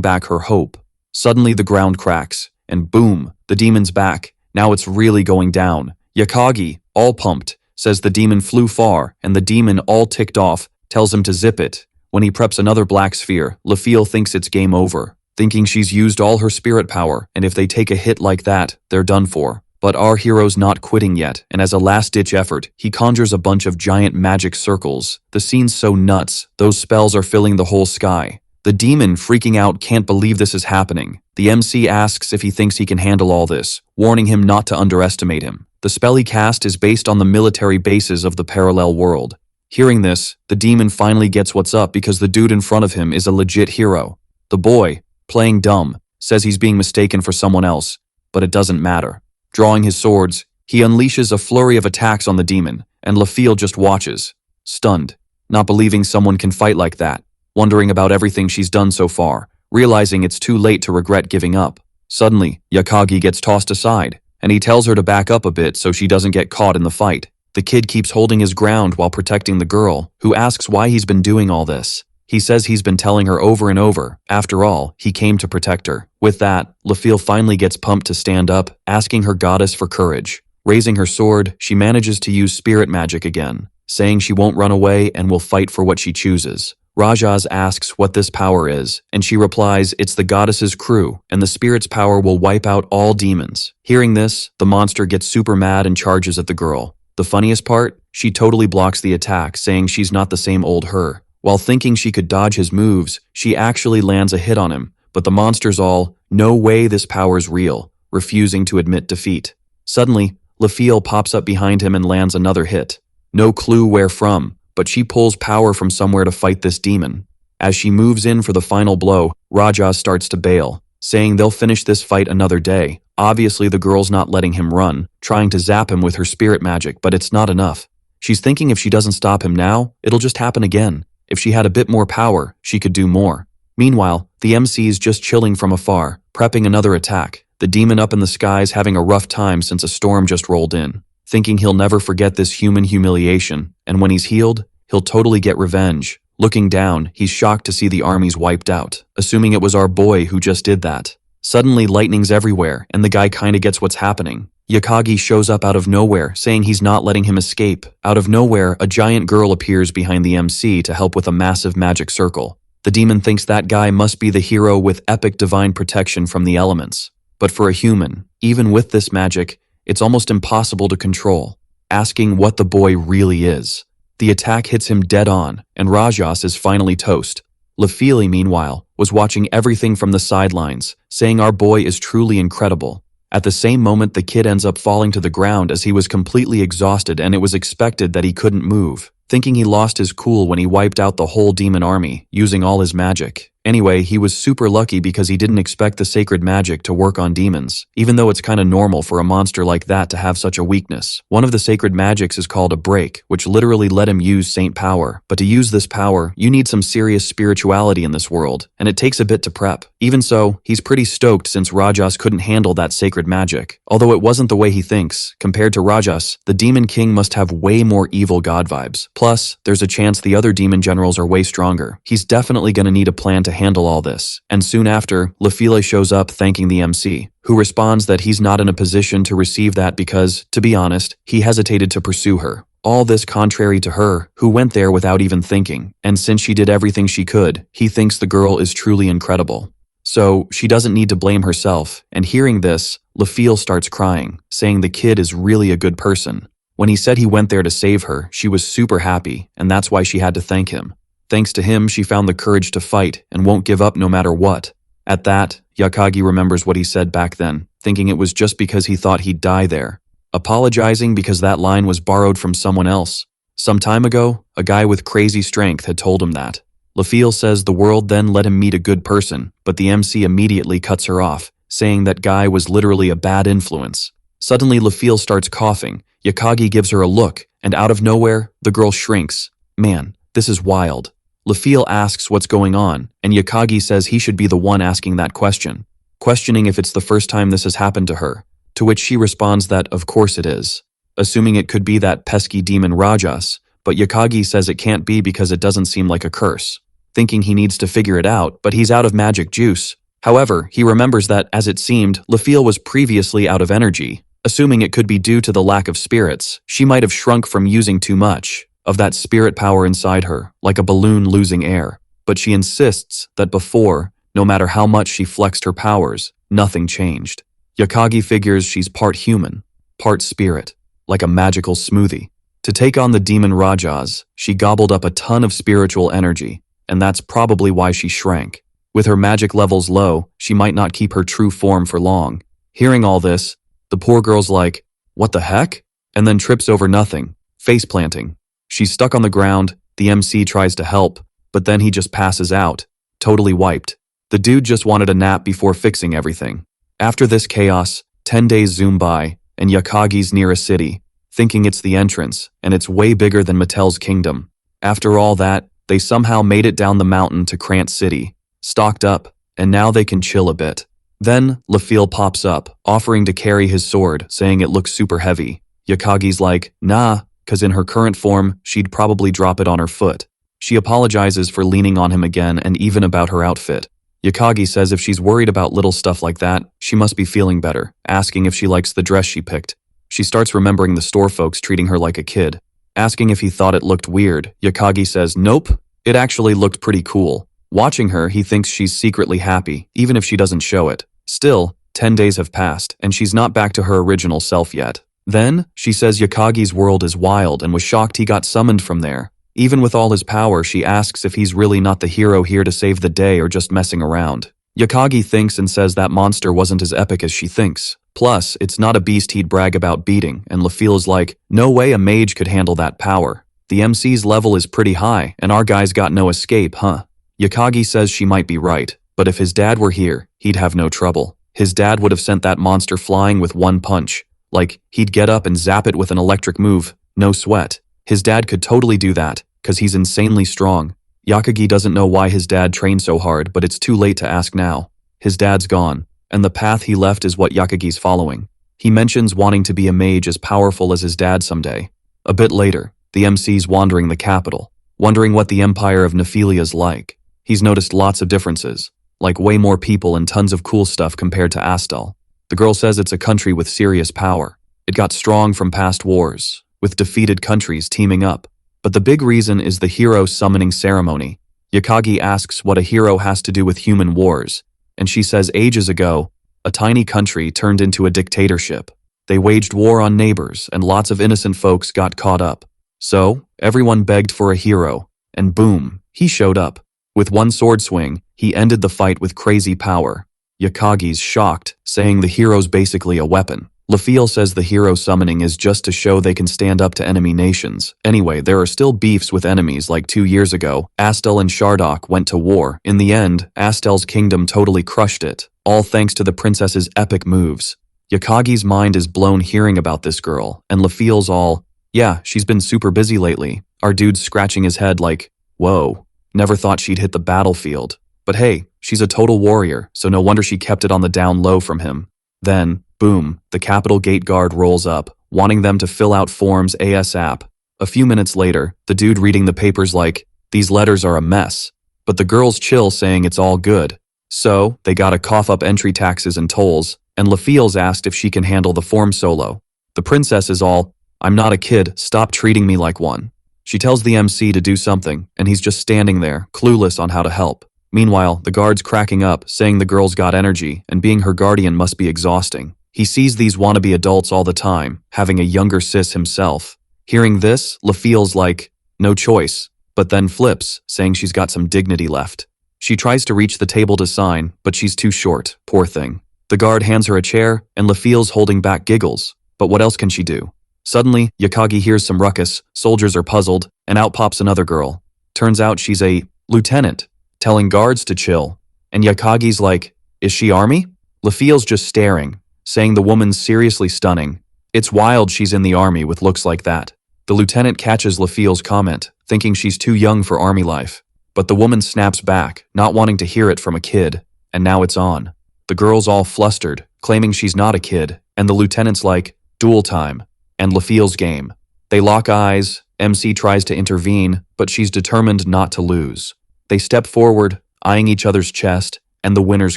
back her hope. Suddenly the ground cracks, and boom, the demon's back. Now it's really going down. Yakagi, all pumped, says the demon flew far, and the demon, all ticked off, tells him to zip it. When he preps another black sphere, Lafiel thinks it's game over, thinking she's used all her spirit power, and if they take a hit like that, they're done for. But our hero's not quitting yet, and as a last-ditch effort, he conjures a bunch of giant magic circles. The scene's so nuts, those spells are filling the whole sky. The demon, freaking out, can't believe this is happening. The MC asks if he thinks he can handle all this, warning him not to underestimate him. The spell he cast is based on the military bases of the parallel world. Hearing this, the demon finally gets what's up because the dude in front of him is a legit hero. The boy, playing dumb, says he's being mistaken for someone else, but it doesn't matter. Drawing his swords, he unleashes a flurry of attacks on the demon, and Lafiel just watches, stunned, not believing someone can fight like that, wondering about everything she's done so far, realizing it's too late to regret giving up. Suddenly, Yakagi gets tossed aside, and he tells her to back up a bit so she doesn't get caught in the fight. The kid keeps holding his ground while protecting the girl, who asks why he's been doing all this. He says he's been telling her over and over. After all, he came to protect her. With that, Lafiel finally gets pumped to stand up, asking her goddess for courage. Raising her sword, she manages to use spirit magic again, saying she won't run away and will fight for what she chooses. Rajas asks what this power is, and she replies it's the goddess's crew, and the spirit's power will wipe out all demons. Hearing this, the monster gets super mad and charges at the girl. The funniest part? She totally blocks the attack, saying she's not the same old her. While thinking she could dodge his moves, she actually lands a hit on him, but the monster's all, no way this power's real, refusing to admit defeat. Suddenly, Lafiel pops up behind him and lands another hit. No clue where from, but she pulls power from somewhere to fight this demon. As she moves in for the final blow, Rajas starts to bail, saying they'll finish this fight another day. Obviously the girl's not letting him run, trying to zap him with her spirit magic, but it's not enough. She's thinking if she doesn't stop him now, it'll just happen again. If she had a bit more power, she could do more. Meanwhile, the MC's just chilling from afar, prepping another attack. The demon up in the skies having a rough time since a storm just rolled in, thinking he'll never forget this human humiliation, and when he's healed, he'll totally get revenge. Looking down, he's shocked to see the armies wiped out, assuming it was our boy who just did that. Suddenly, lightning's everywhere, and the guy kinda gets what's happening. Yakagi shows up out of nowhere, saying he's not letting him escape. Out of nowhere, a giant girl appears behind the MC to help with a massive magic circle. The demon thinks that guy must be the hero with epic divine protection from the elements. But for a human, even with this magic, it's almost impossible to control, asking what the boy really is. The attack hits him dead on, and Rajas is finally toast. Lafiel, meanwhile, was watching everything from the sidelines, saying our boy is truly incredible. At the same moment, the kid ends up falling to the ground as he was completely exhausted, and it was expected that he couldn't move, thinking he lost his cool when he wiped out the whole demon army, using all his magic. Anyway, he was super lucky because he didn't expect the sacred magic to work on demons, even though it's kinda normal for a monster like that to have such a weakness. One of the sacred magics is called a break, which literally let him use saint power. But to use this power, you need some serious spirituality in this world, and it takes a bit to prep. Even so, he's pretty stoked since Rajas couldn't handle that sacred magic. Although it wasn't the way he thinks, compared to Rajas, the Demon King must have way more evil god vibes. Plus, there's a chance the other demon generals are way stronger. He's definitely gonna need a plan to handle all this. And soon after, Lafiel shows up thanking the MC, who responds that he's not in a position to receive that because, to be honest, he hesitated to pursue her. All this contrary to her, who went there without even thinking, and since she did everything she could, he thinks the girl is truly incredible. So, she doesn't need to blame herself, and hearing this, Lafiel starts crying, saying the kid is really a good person. When he said he went there to save her, she was super happy, and that's why she had to thank him. Thanks to him, she found the courage to fight and won't give up no matter what. At that, Yakagi remembers what he said back then, thinking it was just because he thought he'd die there. apologizing because that line was borrowed from someone else. Some time ago, a guy with crazy strength had told him that. LaFille says the world then let him meet a good person, but the MC immediately cuts her off, saying that guy was literally a bad influence. Suddenly LaFille starts coughing. Yakagi gives her a look, and out of nowhere, the girl shrinks. Man, this is wild. LaFille asks what's going on, and Yakagi says he should be the one asking that question, questioning if it's the first time this has happened to her, to which she responds that of course it is, assuming it could be that pesky demon Rajas, but Yakagi says it can't be because it doesn't seem like a curse, thinking he needs to figure it out, but he's out of magic juice. However, he remembers that, as it seemed, LaFille was previously out of energy. Assuming it could be due to the lack of spirits, she might have shrunk from using too much of that spirit power inside her, like a balloon losing air. But she insists that before, no matter how much she flexed her powers, nothing changed. Yakagi figures she's part human, part spirit, like a magical smoothie. To take on the demon Rajas, she gobbled up a ton of spiritual energy, and that's probably why she shrank. With her magic levels low, she might not keep her true form for long. Hearing all this, the poor girl's like, what the heck? And then trips over nothing, face planting. She's stuck on the ground, the MC tries to help, but then he just passes out, totally wiped. The dude just wanted a nap before fixing everything. After this chaos, 10 days zoom by, and Yakagi's near a city, thinking it's the entrance, and it's way bigger than Mattel's kingdom. After all that, they somehow made it down the mountain to Krant City, stocked up, and now they can chill a bit. Then, LaFille pops up, offering to carry his sword, saying it looks super heavy. Yakagi's like, nah, cause in her current form, she'd probably drop it on her foot. She apologizes for leaning on him again and even about her outfit. Yakagi says if she's worried about little stuff like that, she must be feeling better, asking if she likes the dress she picked. She starts remembering the store folks treating her like a kid. Asking if he thought it looked weird, Yakagi says nope, it actually looked pretty cool. Watching her, he thinks she's secretly happy, even if she doesn't show it. Still, 10 days have passed, and she's not back to her original self yet. Then, she says Yakagi's world is wild and was shocked he got summoned from there. Even with all his power, she asks if he's really not the hero here to save the day or just messing around. Yakagi thinks and says that monster wasn't as epic as she thinks. Plus, it's not a beast he'd brag about beating, and LaFille's like, no way a mage could handle that power. The MC's level is pretty high, and our guy's got no escape, huh? Yakagi says she might be right, but if his dad were here, he'd have no trouble. His dad would have sent that monster flying with one punch. Like, he'd get up and zap it with an electric move, no sweat. His dad could totally do that, cause he's insanely strong. Yakagi doesn't know why his dad trained so hard, but it's too late to ask now. His dad's gone, and the path he left is what Yakagi's following. He mentions wanting to be a mage as powerful as his dad someday. A bit later, the MC's wandering the capital, wondering what the Empire of Nephilia's like. He's noticed lots of differences, like way more people and tons of cool stuff compared to Astel. The girl says it's a country with serious power. It got strong from past wars, with defeated countries teaming up. But the big reason is the hero summoning ceremony. Yakagi asks what a hero has to do with human wars, and she says ages ago, a tiny country turned into a dictatorship. They waged war on neighbors, and lots of innocent folks got caught up. So, everyone begged for a hero, and boom, he showed up. With one sword swing, he ended the fight with crazy power. Yakagi's shocked, saying the hero's basically a weapon. LaFille says the hero summoning is just to show they can stand up to enemy nations. Anyway, there are still beefs with enemies like 2 years ago. Astel and Shardok went to war. In the end, Astel's kingdom totally crushed it, all thanks to the princess's epic moves. Yakagi's mind is blown hearing about this girl, and LaFille's all, yeah, she's been super busy lately. Our dude's scratching his head like, whoa, never thought she'd hit the battlefield. But hey, she's a total warrior, so no wonder she kept it on the down low from him. Then, boom, the capital gate guard rolls up, wanting them to fill out forms ASAP. A few minutes later, the dude reading the papers like, these letters are a mess. But the girls chill saying it's all good. So, they gotta cough up entry taxes and tolls, and LaFille's asked if she can handle the form solo. The princess is all, I'm not a kid, stop treating me like one. She tells the MC to do something, and he's just standing there, clueless on how to help. Meanwhile, the guard's cracking up, saying the girl's got energy, and being her guardian must be exhausting. He sees these wannabe adults all the time, having a younger sis himself. Hearing this, LaFille's like, no choice, but then flips, saying she's got some dignity left. She tries to reach the table to sign, but she's too short, poor thing. The guard hands her a chair, and LaFille's holding back giggles. but what else can she do? Suddenly, Yakagi hears some ruckus, soldiers are puzzled, and out pops another girl. Turns out she's a lieutenant, telling guards to chill. And Yakagi's like, is she army? LaFille's just staring, saying the woman's seriously stunning. It's wild she's in the army with looks like that. The lieutenant catches LaFille's comment, thinking she's too young for army life. But the woman snaps back, not wanting to hear it from a kid, and now it's on. The girl's all flustered, claiming she's not a kid, and the lieutenant's like, duel time, and LaFille's game. They lock eyes, MC tries to intervene, but she's determined not to lose. They step forward, eyeing each other's chest, and the winner's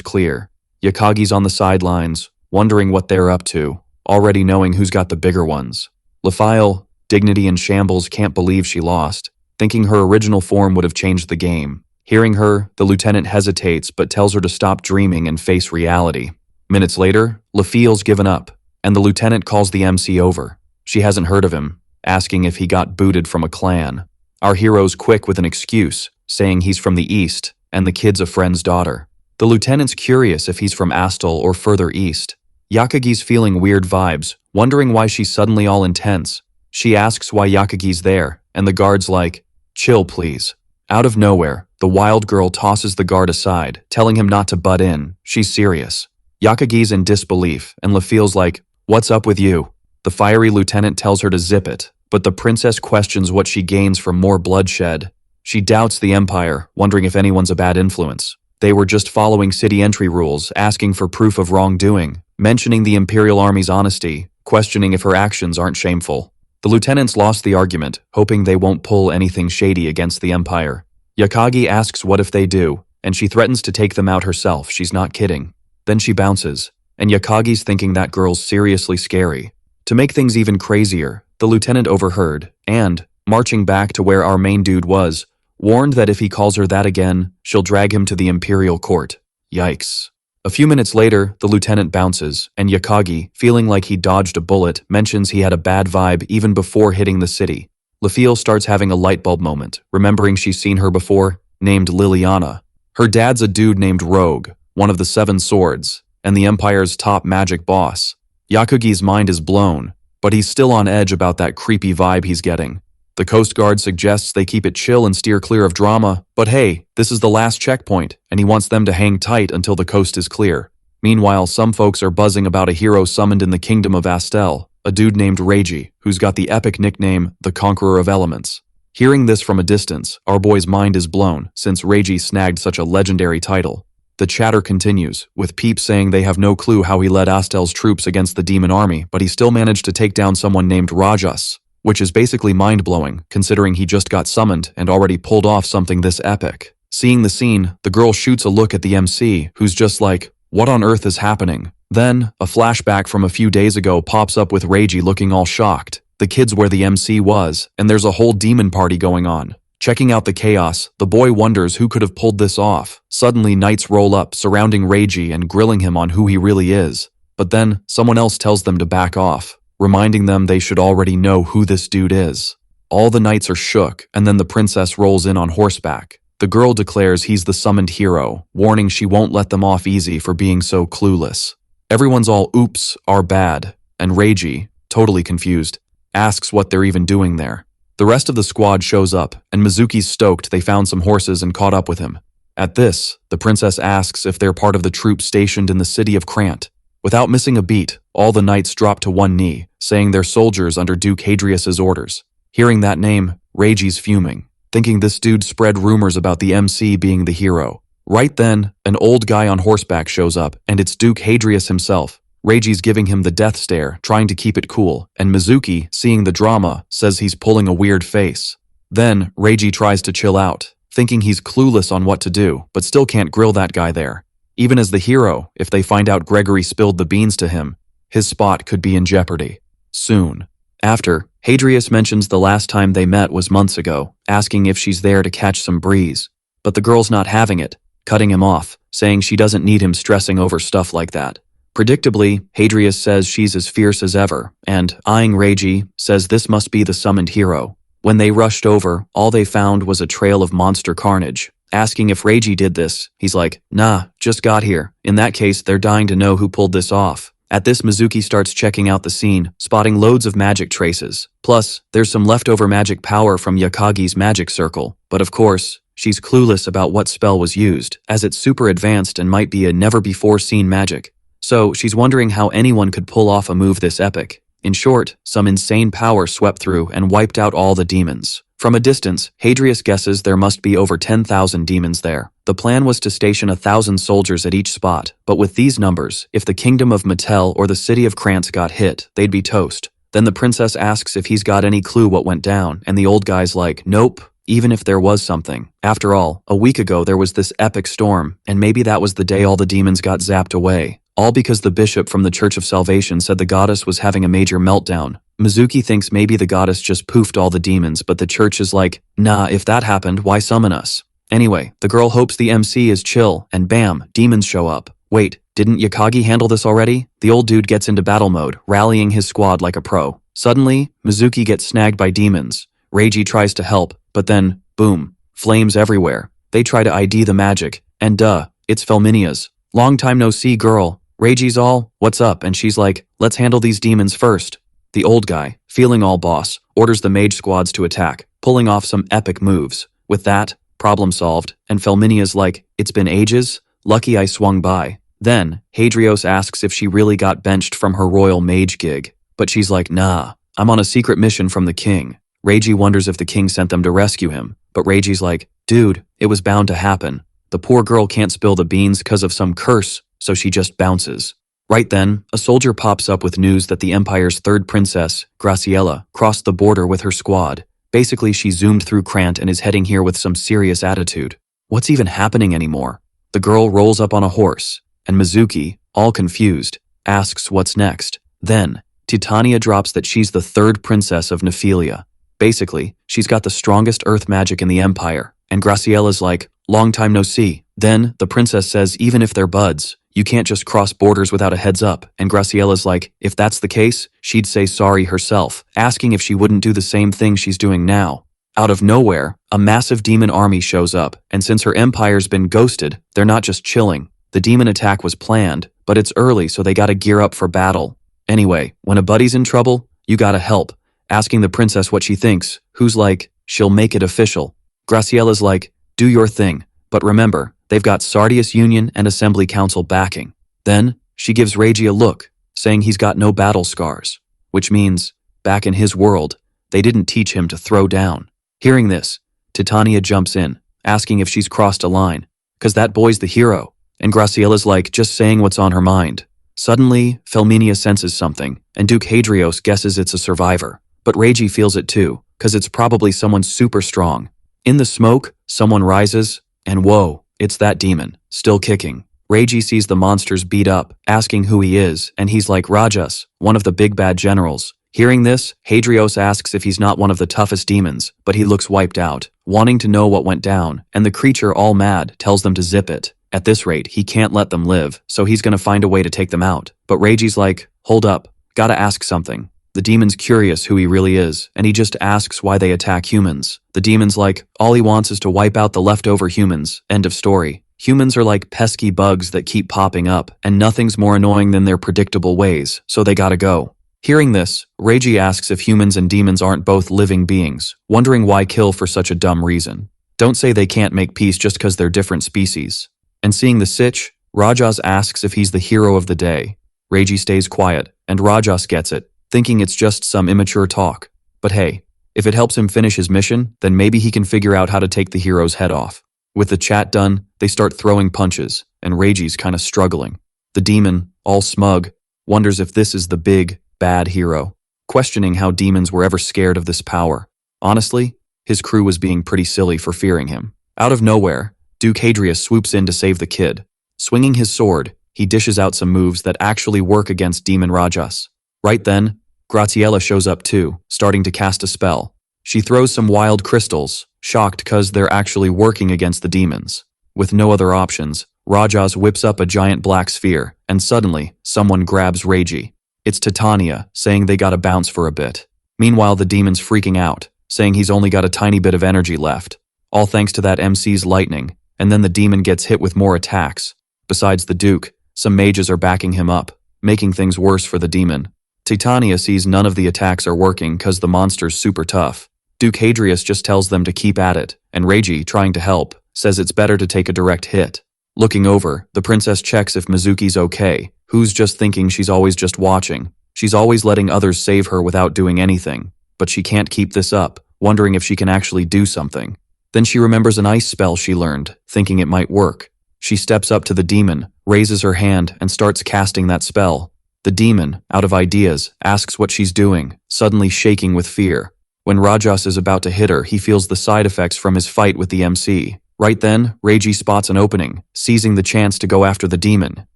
clear. Yakagi's on the sidelines, wondering what they're up to, already knowing who's got the bigger ones. LaFille, dignity in shambles, can't believe she lost, thinking her original form would have changed the game. Hearing her, the lieutenant hesitates but tells her to stop dreaming and face reality. Minutes later, LaFille's given up, and the lieutenant calls the MC over. She hasn't heard of him, asking if he got booted from a clan. Our hero's quick with an excuse, saying he's from the east, and the kid's a friend's daughter. The lieutenant's curious if he's from Astal or further east. Yakagi's feeling weird vibes, wondering why she's suddenly all intense. She asks why Yakagi's there, and the guard's like, chill please. Out of nowhere, the wild girl tosses the guard aside, telling him not to butt in. She's serious. Yakagi's in disbelief, and LaFille's like, what's up with you? The fiery lieutenant tells her to zip it, but the princess questions what she gains from more bloodshed. She doubts the empire, wondering if anyone's a bad influence. They were just following city entry rules, asking for proof of wrongdoing, mentioning the Imperial Army's honesty, questioning if her actions aren't shameful. The lieutenants lost the argument, hoping they won't pull anything shady against the empire. Yakagi asks what if they do, and she threatens to take them out herself. She's not kidding. Then she bounces, and Yakagi's thinking that girl's seriously scary. To make things even crazier, the lieutenant overheard, and, marching back to where our main dude was, warned that if he calls her that again, she'll drag him to the imperial court. Yikes. A few minutes later, the lieutenant bounces, and Yakagi, feeling like he dodged a bullet, mentions he had a bad vibe even before hitting the city. LaFille starts having a lightbulb moment, remembering she's seen her before, named Liliana. Her dad's a dude named Rogue, one of the 7 swords, and the Empire's top magic boss. Yakagi's mind is blown, but he's still on edge about that creepy vibe he's getting. The Coast Guard suggests they keep it chill and steer clear of drama, but hey, this is the last checkpoint, and he wants them to hang tight until the coast is clear. Meanwhile, some folks are buzzing about a hero summoned in the kingdom of Astel, a dude named Reiji, who's got the epic nickname, the Conqueror of Elements. Hearing this from a distance, our boy's mind is blown, since Reiji snagged such a legendary title. The chatter continues, with peeps saying they have no clue how he led Astel's troops against the demon army, but he still managed to take down someone named Rajas, which is basically mind-blowing, considering he just got summoned and already pulled off something this epic. Seeing the scene, the girl shoots a look at the MC, who's just like, what on earth is happening? Then, a flashback from a few days ago pops up with Reiji looking all shocked. The kid's where the MC was, and there's a whole demon party going on. Checking out the chaos, the boy wonders who could have pulled this off. Suddenly, knights roll up, surrounding Reiji and grilling him on who he really is. But then, someone else tells them to back off, reminding them they should already know who this dude is. All the knights are shook, and then the princess rolls in on horseback. The girl declares he's the summoned hero, warning she won't let them off easy for being so clueless. Everyone's all oops, are bad, and Reiji, totally confused, asks what they're even doing there. The rest of the squad shows up, and Mizuki's stoked they found some horses and caught up with him. At this, the princess asks if they're part of the troops stationed in the city of Krant. Without missing a beat, all the knights drop to one knee, saying they're soldiers under Duke Hadrius's orders. Hearing that name, Reiji's fuming, thinking this dude spread rumors about the MC being the hero. Right then, an old guy on horseback shows up, and it's Duke Hadrius himself. Reiji's giving him the death stare, trying to keep it cool, and Mizuki, seeing the drama, says he's pulling a weird face. Then, Reiji tries to chill out, thinking he's clueless on what to do, but still can't grill that guy there. Even as the hero, if they find out Gregory spilled the beans to him, his spot could be in jeopardy. Soon. After, Hadrius mentions the last time they met was months ago, asking if she's there to catch some breeze. But the girl's not having it, cutting him off, saying she doesn't need him stressing over stuff like that. Predictably, Hadrius says she's as fierce as ever, and, eyeing Reiji, says this must be the summoned hero. When they rushed over, all they found was a trail of monster carnage. Asking if Reiji did this, he's like, nah, just got here. In that case, they're dying to know who pulled this off. At this, Mizuki starts checking out the scene, spotting loads of magic traces. Plus, there's some leftover magic power from Yakagi's magic circle, but of course, she's clueless about what spell was used, as it's super advanced and might be a never-before-seen magic. So, she's wondering how anyone could pull off a move this epic. In short, some insane power swept through and wiped out all the demons. From a distance, Hadrius guesses there must be over 10,000 demons there. The plan was to station 1,000 soldiers at each spot, but with these numbers, if the kingdom of Mattel or the city of Krantz got hit, they'd be toast. Then the princess asks if he's got any clue what went down, and the old guy's like, nope, even if there was something. After all, a week ago there was this epic storm, and maybe that was the day all the demons got zapped away. All because the bishop from the Church of Salvation said the goddess was having a major meltdown. Mizuki thinks maybe the goddess just poofed all the demons, but the church is like, nah, if that happened, why summon us? Anyway, the girl hopes the MC is chill, and bam, demons show up. Wait, didn't Yakagi handle this already? The old dude gets into battle mode, rallying his squad like a pro. Suddenly, Mizuki gets snagged by demons. Reiji tries to help, but then, boom, flames everywhere. They try to ID the magic, and duh, it's Felminia's. Long time no see, girl. Reiji's all, what's up? And she's like, let's handle these demons first. The old guy, feeling all boss, orders the mage squads to attack, pulling off some epic moves. With that, problem solved, and Felminia's like, it's been ages? Lucky I swung by. Then, Hadrios asks if she really got benched from her royal mage gig. But she's like, nah, I'm on a secret mission from the king. Reiji wonders if the king sent them to rescue him, but Reiji's like, dude, it was bound to happen. The poor girl can't spill the beans because of some curse, so she just bounces. Right then, a soldier pops up with news that the Empire's third princess, Graciela, crossed the border with her squad. Basically, she zoomed through Krant and is heading here with some serious attitude. What's even happening anymore? The girl rolls up on a horse, and Mizuki, all confused, asks what's next. Then, Titania drops that she's the third princess of Nephilia. Basically, she's got the strongest earth magic in the Empire, and Graciela's like, long time no see. Then, the princess says even if they're buds, you can't just cross borders without a heads up, and Graciela's like, if that's the case, she'd say sorry herself, asking if she wouldn't do the same thing she's doing now. Out of nowhere, a massive demon army shows up, and since her empire's been ghosted, they're not just chilling. The demon attack was planned, but it's early so they gotta gear up for battle. Anyway, when a buddy's in trouble, you gotta help. Asking the princess what she thinks, who's like, she'll make it official. Graciela's like, do your thing, but remember, they've got Sardius Union and Assembly Council backing. Then, she gives Reiji a look, saying he's got no battle scars, which means, back in his world, they didn't teach him to throw down. Hearing this, Titania jumps in, asking if she's crossed a line, cause that boy's the hero, and Graciela's like, just saying what's on her mind. Suddenly, Felminia senses something, and Duke Hadrios guesses it's a survivor, but Reiji feels it too, cause it's probably someone super strong. In the smoke, someone rises, and whoa, it's that demon, still kicking. Reiji sees the monsters beat up, asking who he is, and he's like Rajas, one of the big bad generals. Hearing this, Hadrios asks if he's not one of the toughest demons, but he looks wiped out, wanting to know what went down, and the creature, all mad, tells them to zip it. At this rate, he can't let them live, so he's gonna find a way to take them out. But Reiji's like, hold up, gotta ask something. The demon's curious who he really is, and he just asks why they attack humans. The demon's like, all he wants is to wipe out the leftover humans, end of story. Humans are like pesky bugs that keep popping up, and nothing's more annoying than their predictable ways, so they gotta go. Hearing this, Reiji asks if humans and demons aren't both living beings, wondering why kill for such a dumb reason. Don't say they can't make peace just cause they're different species. And seeing the sitch, Rajas asks if he's the hero of the day. Reiji stays quiet, and Rajas gets it, thinking it's just some immature talk. But hey, if it helps him finish his mission, then maybe he can figure out how to take the hero's head off. With the chat done, they start throwing punches, and Reiji's kinda struggling. The demon, all smug, wonders if this is the big, bad hero, questioning how demons were ever scared of this power. Honestly, his crew was being pretty silly for fearing him. Out of nowhere, Duke Hadrius swoops in to save the kid. Swinging his sword, he dishes out some moves that actually work against Demon Rajas. Right then, Graciela shows up too, starting to cast a spell. She throws some wild crystals, shocked cause they're actually working against the demons. With no other options, Rajas whips up a giant black sphere, and suddenly, someone grabs Reiji. It's Titania, saying they gotta bounce for a bit. Meanwhile, the demon's freaking out, saying he's only got a tiny bit of energy left. All thanks to that MC's lightning, and then the demon gets hit with more attacks. Besides the Duke, some mages are backing him up. making things worse for the demon. Titania sees none of the attacks are working cause the monster's super tough. Duke Hadrius just tells them to keep at it, and Reiji, trying to help, says it's better to take a direct hit. Looking over, the princess checks if Mizuki's okay, who's just thinking she's always just watching. She's always letting others save her without doing anything, but she can't keep this up, wondering if she can actually do something. Then she remembers an ice spell she learned, thinking it might work. She steps up to the demon, raises her hand, and starts casting that spell. The demon, out of ideas, asks what she's doing, suddenly shaking with fear. When Rajas is about to hit her, he feels the side effects from his fight with the MC. Right then, Reiji spots an opening, seizing the chance to go after the demon.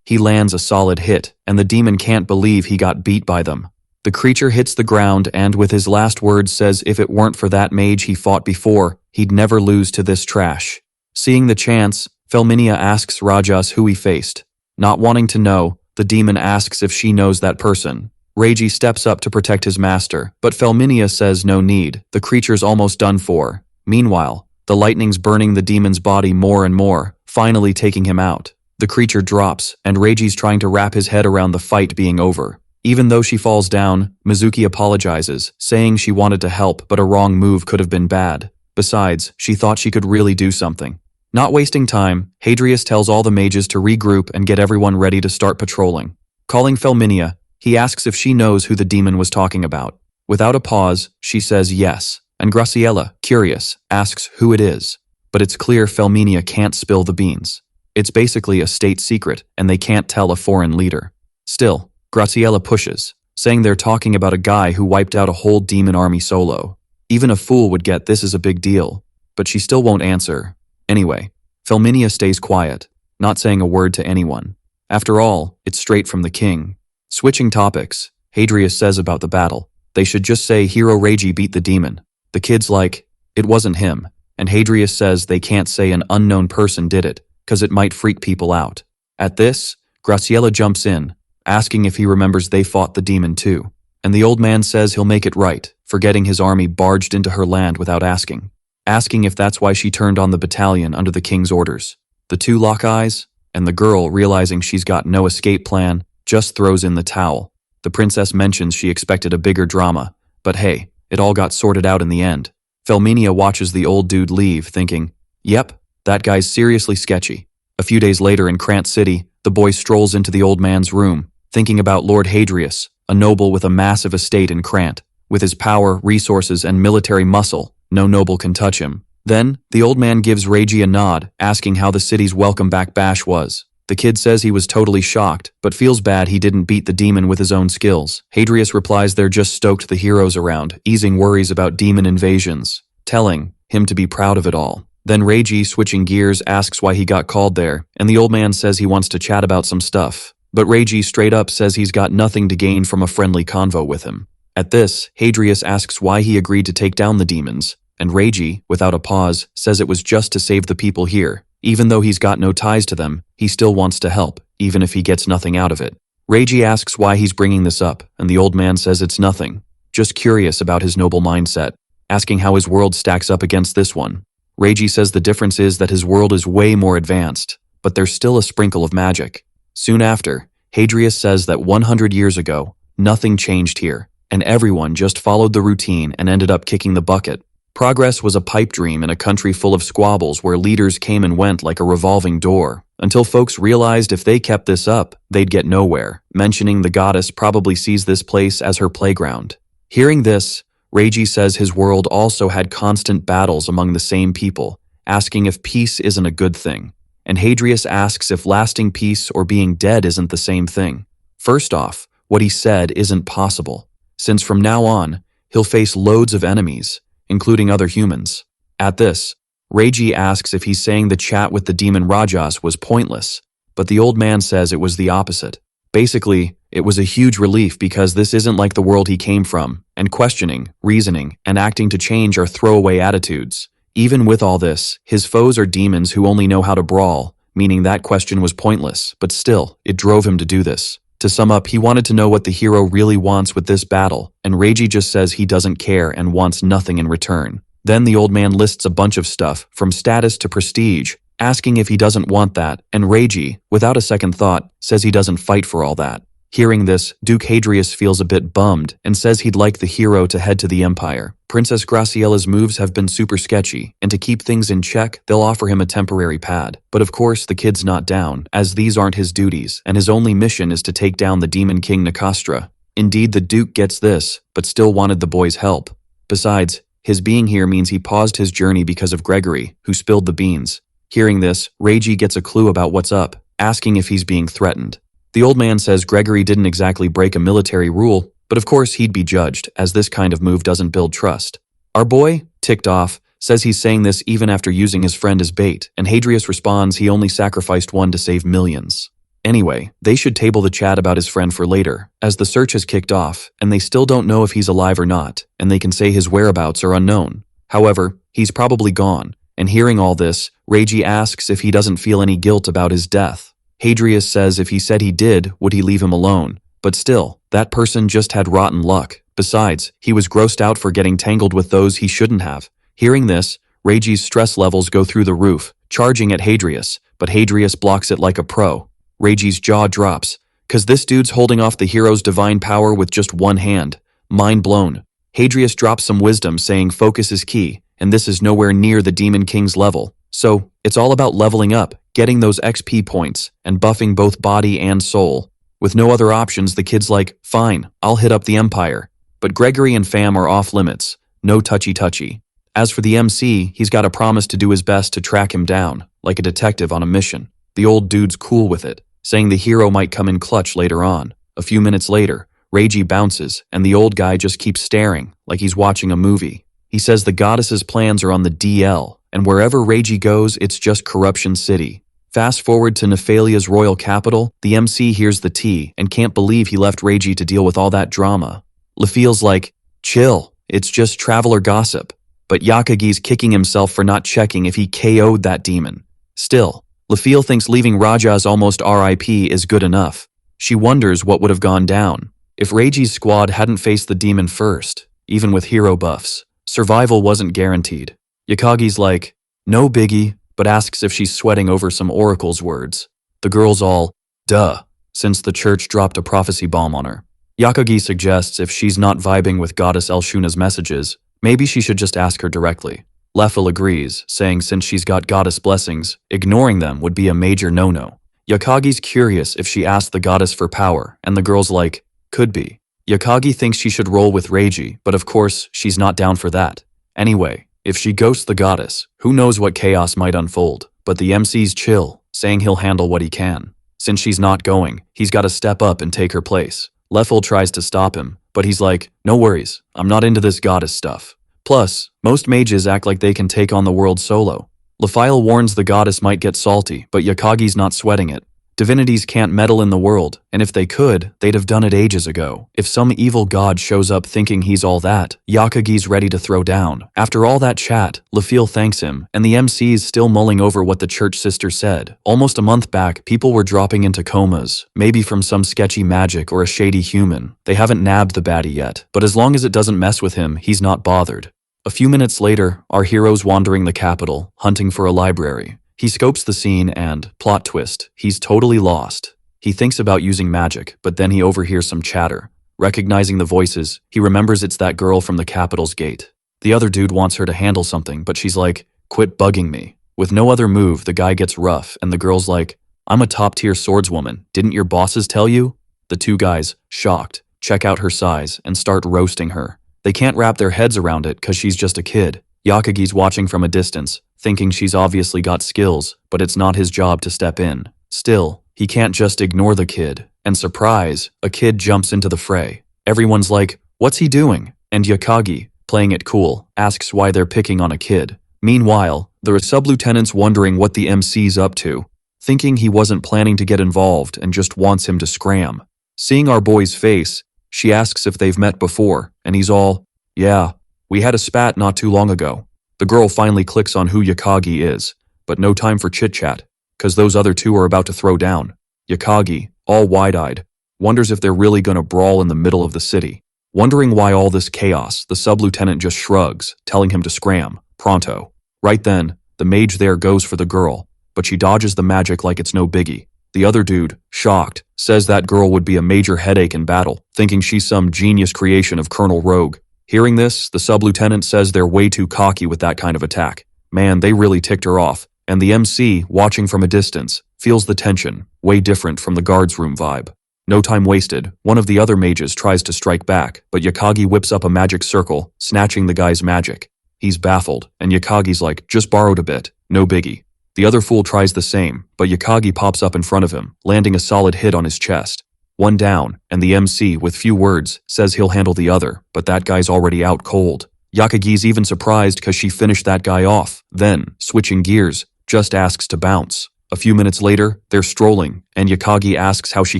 He lands a solid hit, and the demon can't believe he got beat by them. The creature hits the ground and with his last words says if it weren't for that mage he fought before, he'd never lose to this trash. Seeing the chance, Felminia asks Rajas who he faced. Not wanting to know, the demon asks if she knows that person. Reiji steps up to protect his master, but Felminia says no need, the creature's almost done for. Meanwhile, the lightning's burning the demon's body more and more, finally taking him out. The creature drops, and Reiji's trying to wrap his head around the fight being over. Even though she falls down, Mizuki apologizes, saying she wanted to help but a wrong move could have been bad. Besides, she thought she could really do something. Not wasting time, Hadrius tells all the mages to regroup and get everyone ready to start patrolling. Calling Felminia, he asks if she knows who the demon was talking about. Without a pause, she says yes, and Graciela, curious, asks who it is. But it's clear Felminia can't spill the beans. It's basically a state secret, and they can't tell a foreign leader. Still, Graciela pushes, saying they're talking about a guy who wiped out a whole demon army solo. Even a fool would get this is a big deal, but she still won't answer. Anyway, Felminia stays quiet, not saying a word to anyone. After all, it's straight from the king. Switching topics, Hadrius says about the battle. They should just say Hero Reiji beat the demon. The kid's like, it wasn't him, and Hadrius says they can't say an unknown person did it, cause it might freak people out. At this, Graciela jumps in, asking if he remembers they fought the demon too. And the old man says he'll make it right, forgetting his army barged into her land without asking. Asking if that's why she turned on the battalion under the king's orders. The two lock eyes, and the girl, realizing she's got no escape plan, just throws in the towel. The princess mentions she expected a bigger drama, but hey, it all got sorted out in the end. Felminia watches the old dude leave, thinking, yep, that guy's seriously sketchy. A few days later in Krant City, the boy strolls into the old man's room, thinking about Lord Hadrius, a noble with a massive estate in Krant. With his power, resources, and military muscle, no noble can touch him. Then, the old man gives Reiji a nod, asking how the city's welcome back bash was. The kid says he was totally shocked, but feels bad he didn't beat the demon with his own skills. Hadrius replies they're just stoked the heroes around, easing worries about demon invasions, telling him to be proud of it all. Then Reiji, switching gears, asks why he got called there, and the old man says he wants to chat about some stuff. But Reiji straight up says he's got nothing to gain from a friendly convo with him. At this, Hadrius asks why he agreed to take down the demons, and Reiji, without a pause, says it was just to save the people here. Even though he's got no ties to them, he still wants to help, even if he gets nothing out of it. Reiji asks why he's bringing this up, and the old man says it's nothing, just curious about his noble mindset, asking how his world stacks up against this one. Reiji says the difference is that his world is way more advanced, but there's still a sprinkle of magic. Soon after, Hadrius says that 100 years ago, nothing changed here, and everyone just followed the routine and ended up kicking the bucket. Progress was a pipe dream in a country full of squabbles where leaders came and went like a revolving door, until folks realized if they kept this up, they'd get nowhere, mentioning the goddess probably sees this place as her playground. Hearing this, Reiji says his world also had constant battles among the same people, asking if peace isn't a good thing. And Hadrius asks if lasting peace or being dead isn't the same thing. First off, what he said isn't possible, since from now on, he'll face loads of enemies, including other humans. At this, Reiji asks if he's saying the chat with the demon Rajas was pointless, but the old man says it was the opposite. Basically, it was a huge relief because this isn't like the world he came from, and questioning, reasoning, and acting to change are throwaway attitudes. Even with all this, his foes are demons who only know how to brawl, meaning that question was pointless, but still, it drove him to do this. To sum up, he wanted to know what the hero really wants with this battle, and Reiji just says he doesn't care and wants nothing in return. Then the old man lists a bunch of stuff, from status to prestige, asking if he doesn't want that, and Reiji, without a second thought, says he doesn't fight for all that. Hearing this, Duke Hadrius feels a bit bummed and says he'd like the hero to head to the Empire. Princess Graciella's moves have been super sketchy, and to keep things in check, they'll offer him a temporary pad. But of course, the kid's not down, as these aren't his duties, and his only mission is to take down the Demon King Nicastra. Indeed, the Duke gets this, but still wanted the boy's help. Besides, his being here means he paused his journey because of Gregory, who spilled the beans. Hearing this, Reiji gets a clue about what's up, asking if he's being threatened. The old man says Gregory didn't exactly break a military rule, but of course he'd be judged, as this kind of move doesn't build trust. Our boy, ticked off, says he's saying this even after using his friend as bait, and Hadrius responds he only sacrificed one to save millions. Anyway, they should table the chat about his friend for later, as the search has kicked off, and they still don't know if he's alive or not, and they can say his whereabouts are unknown. However, he's probably gone, and hearing all this, Reiji asks if he doesn't feel any guilt about his death. Hadrius says if he said he did, would he leave him alone? But still, that person just had rotten luck. Besides, he was grossed out for getting tangled with those he shouldn't have. Hearing this, Reiji's stress levels go through the roof, charging at Hadrius, but Hadrius blocks it like a pro. Reiji's jaw drops, cause this dude's holding off the hero's divine power with just one hand. Mind blown. Hadrius drops some wisdom saying focus is key, and this is nowhere near the Demon King's level. So, it's all about leveling up, getting those XP points, and buffing both body and soul. With no other options, the kid's like, fine, I'll hit up the Empire. But Gregory and fam are off limits, no touchy-touchy. As for the MC, he's got a promise to do his best to track him down, like a detective on a mission. The old dude's cool with it, saying the hero might come in clutch later on. A few minutes later, Reiji bounces, and the old guy just keeps staring, like he's watching a movie. He says the goddess's plans are on the DL, and wherever Reiji goes, it's just Corruption City. Fast forward to Nephalia's royal capital, the MC hears the tea and can't believe he left Reiji to deal with all that drama. Lefiel's like, chill, it's just traveler gossip. But Yakagi's kicking himself for not checking if he KO'd that demon. Still, Lefiel thinks leaving Raja's almost RIP is good enough. She wonders what would have gone down if Reiji's squad hadn't faced the demon first. Even with hero buffs, survival wasn't guaranteed. Yakagi's like, no biggie, but asks if she's sweating over some oracle's words. The girl's all, duh, since the church dropped a prophecy bomb on her. Yakagi suggests if she's not vibing with Goddess Elshuna's messages, maybe she should just ask her directly. Leffel agrees, saying since she's got goddess blessings, ignoring them would be a major no-no. Yakagi's curious if she asked the goddess for power, and the girl's like, could be. Yakagi thinks she should roll with Reiji, but of course, she's not down for that. Anyway, if she ghosts the goddess, who knows what chaos might unfold, but the MC's chill, saying he'll handle what he can. Since she's not going, he's got to step up and take her place. Leffel tries to stop him, but he's like, no worries, I'm not into this goddess stuff. Plus, most mages act like they can take on the world solo. Lefiel warns the goddess might get salty, but Yakagi's not sweating it. Divinities can't meddle in the world, and if they could, they'd have done it ages ago. If some evil god shows up thinking he's all that, Yakagi's ready to throw down. After all that chat, Lefiel thanks him, and the MC's still mulling over what the church sister said. Almost a month back, people were dropping into comas, maybe from some sketchy magic or a shady human. They haven't nabbed the baddie yet, but as long as it doesn't mess with him, he's not bothered. A few minutes later, our hero's wandering the capital, hunting for a library. He scopes the scene and, plot twist, he's totally lost. He thinks about using magic, but then he overhears some chatter. Recognizing the voices, he remembers it's that girl from the capital's gate. The other dude wants her to handle something, but she's like, quit bugging me. With no other move, the guy gets rough, and the girl's like, I'm a top-tier swordswoman, didn't your bosses tell you? The two guys, shocked, check out her size and start roasting her. They can't wrap their heads around it cause she's just a kid. Yakagi's watching from a distance, thinking she's obviously got skills, but it's not his job to step in. Still, he can't just ignore the kid. And surprise, a kid jumps into the fray. Everyone's like, what's he doing? And Yakagi, playing it cool, asks why they're picking on a kid. Meanwhile, there are sub-lieutenants wondering what the MC's up to, thinking he wasn't planning to get involved and just wants him to scram. Seeing our boy's face, she asks if they've met before, and he's all, yeah, we had a spat not too long ago. The girl finally clicks on who Yakagi is, but no time for chit-chat, cause those other two are about to throw down. Yakagi, all wide-eyed, wonders if they're really gonna brawl in the middle of the city. Wondering why all this chaos, the sub-lieutenant just shrugs, telling him to scram, pronto. Right then, the mage there goes for the girl, but she dodges the magic like it's no biggie. The other dude, shocked, says that girl would be a major headache in battle, thinking she's some genius creation of Colonel Rogue. Hearing this, the sub-lieutenant says they're way too cocky with that kind of attack. Man, they really ticked her off, and the MC, watching from a distance, feels the tension, way different from the guards room vibe. No time wasted, one of the other mages tries to strike back, but Yakagi whips up a magic circle, snatching the guy's magic. He's baffled, and Yakagi's like, just borrowed a bit, no biggie. The other fool tries the same, but Yakagi pops up in front of him, landing a solid hit on his chest. One down, and the MC, with few words, says he'll handle the other, but that guy's already out cold. Yakagi's even surprised cause she finished that guy off, then, switching gears, just asks to bounce. A few minutes later, they're strolling, and Yakagi asks how she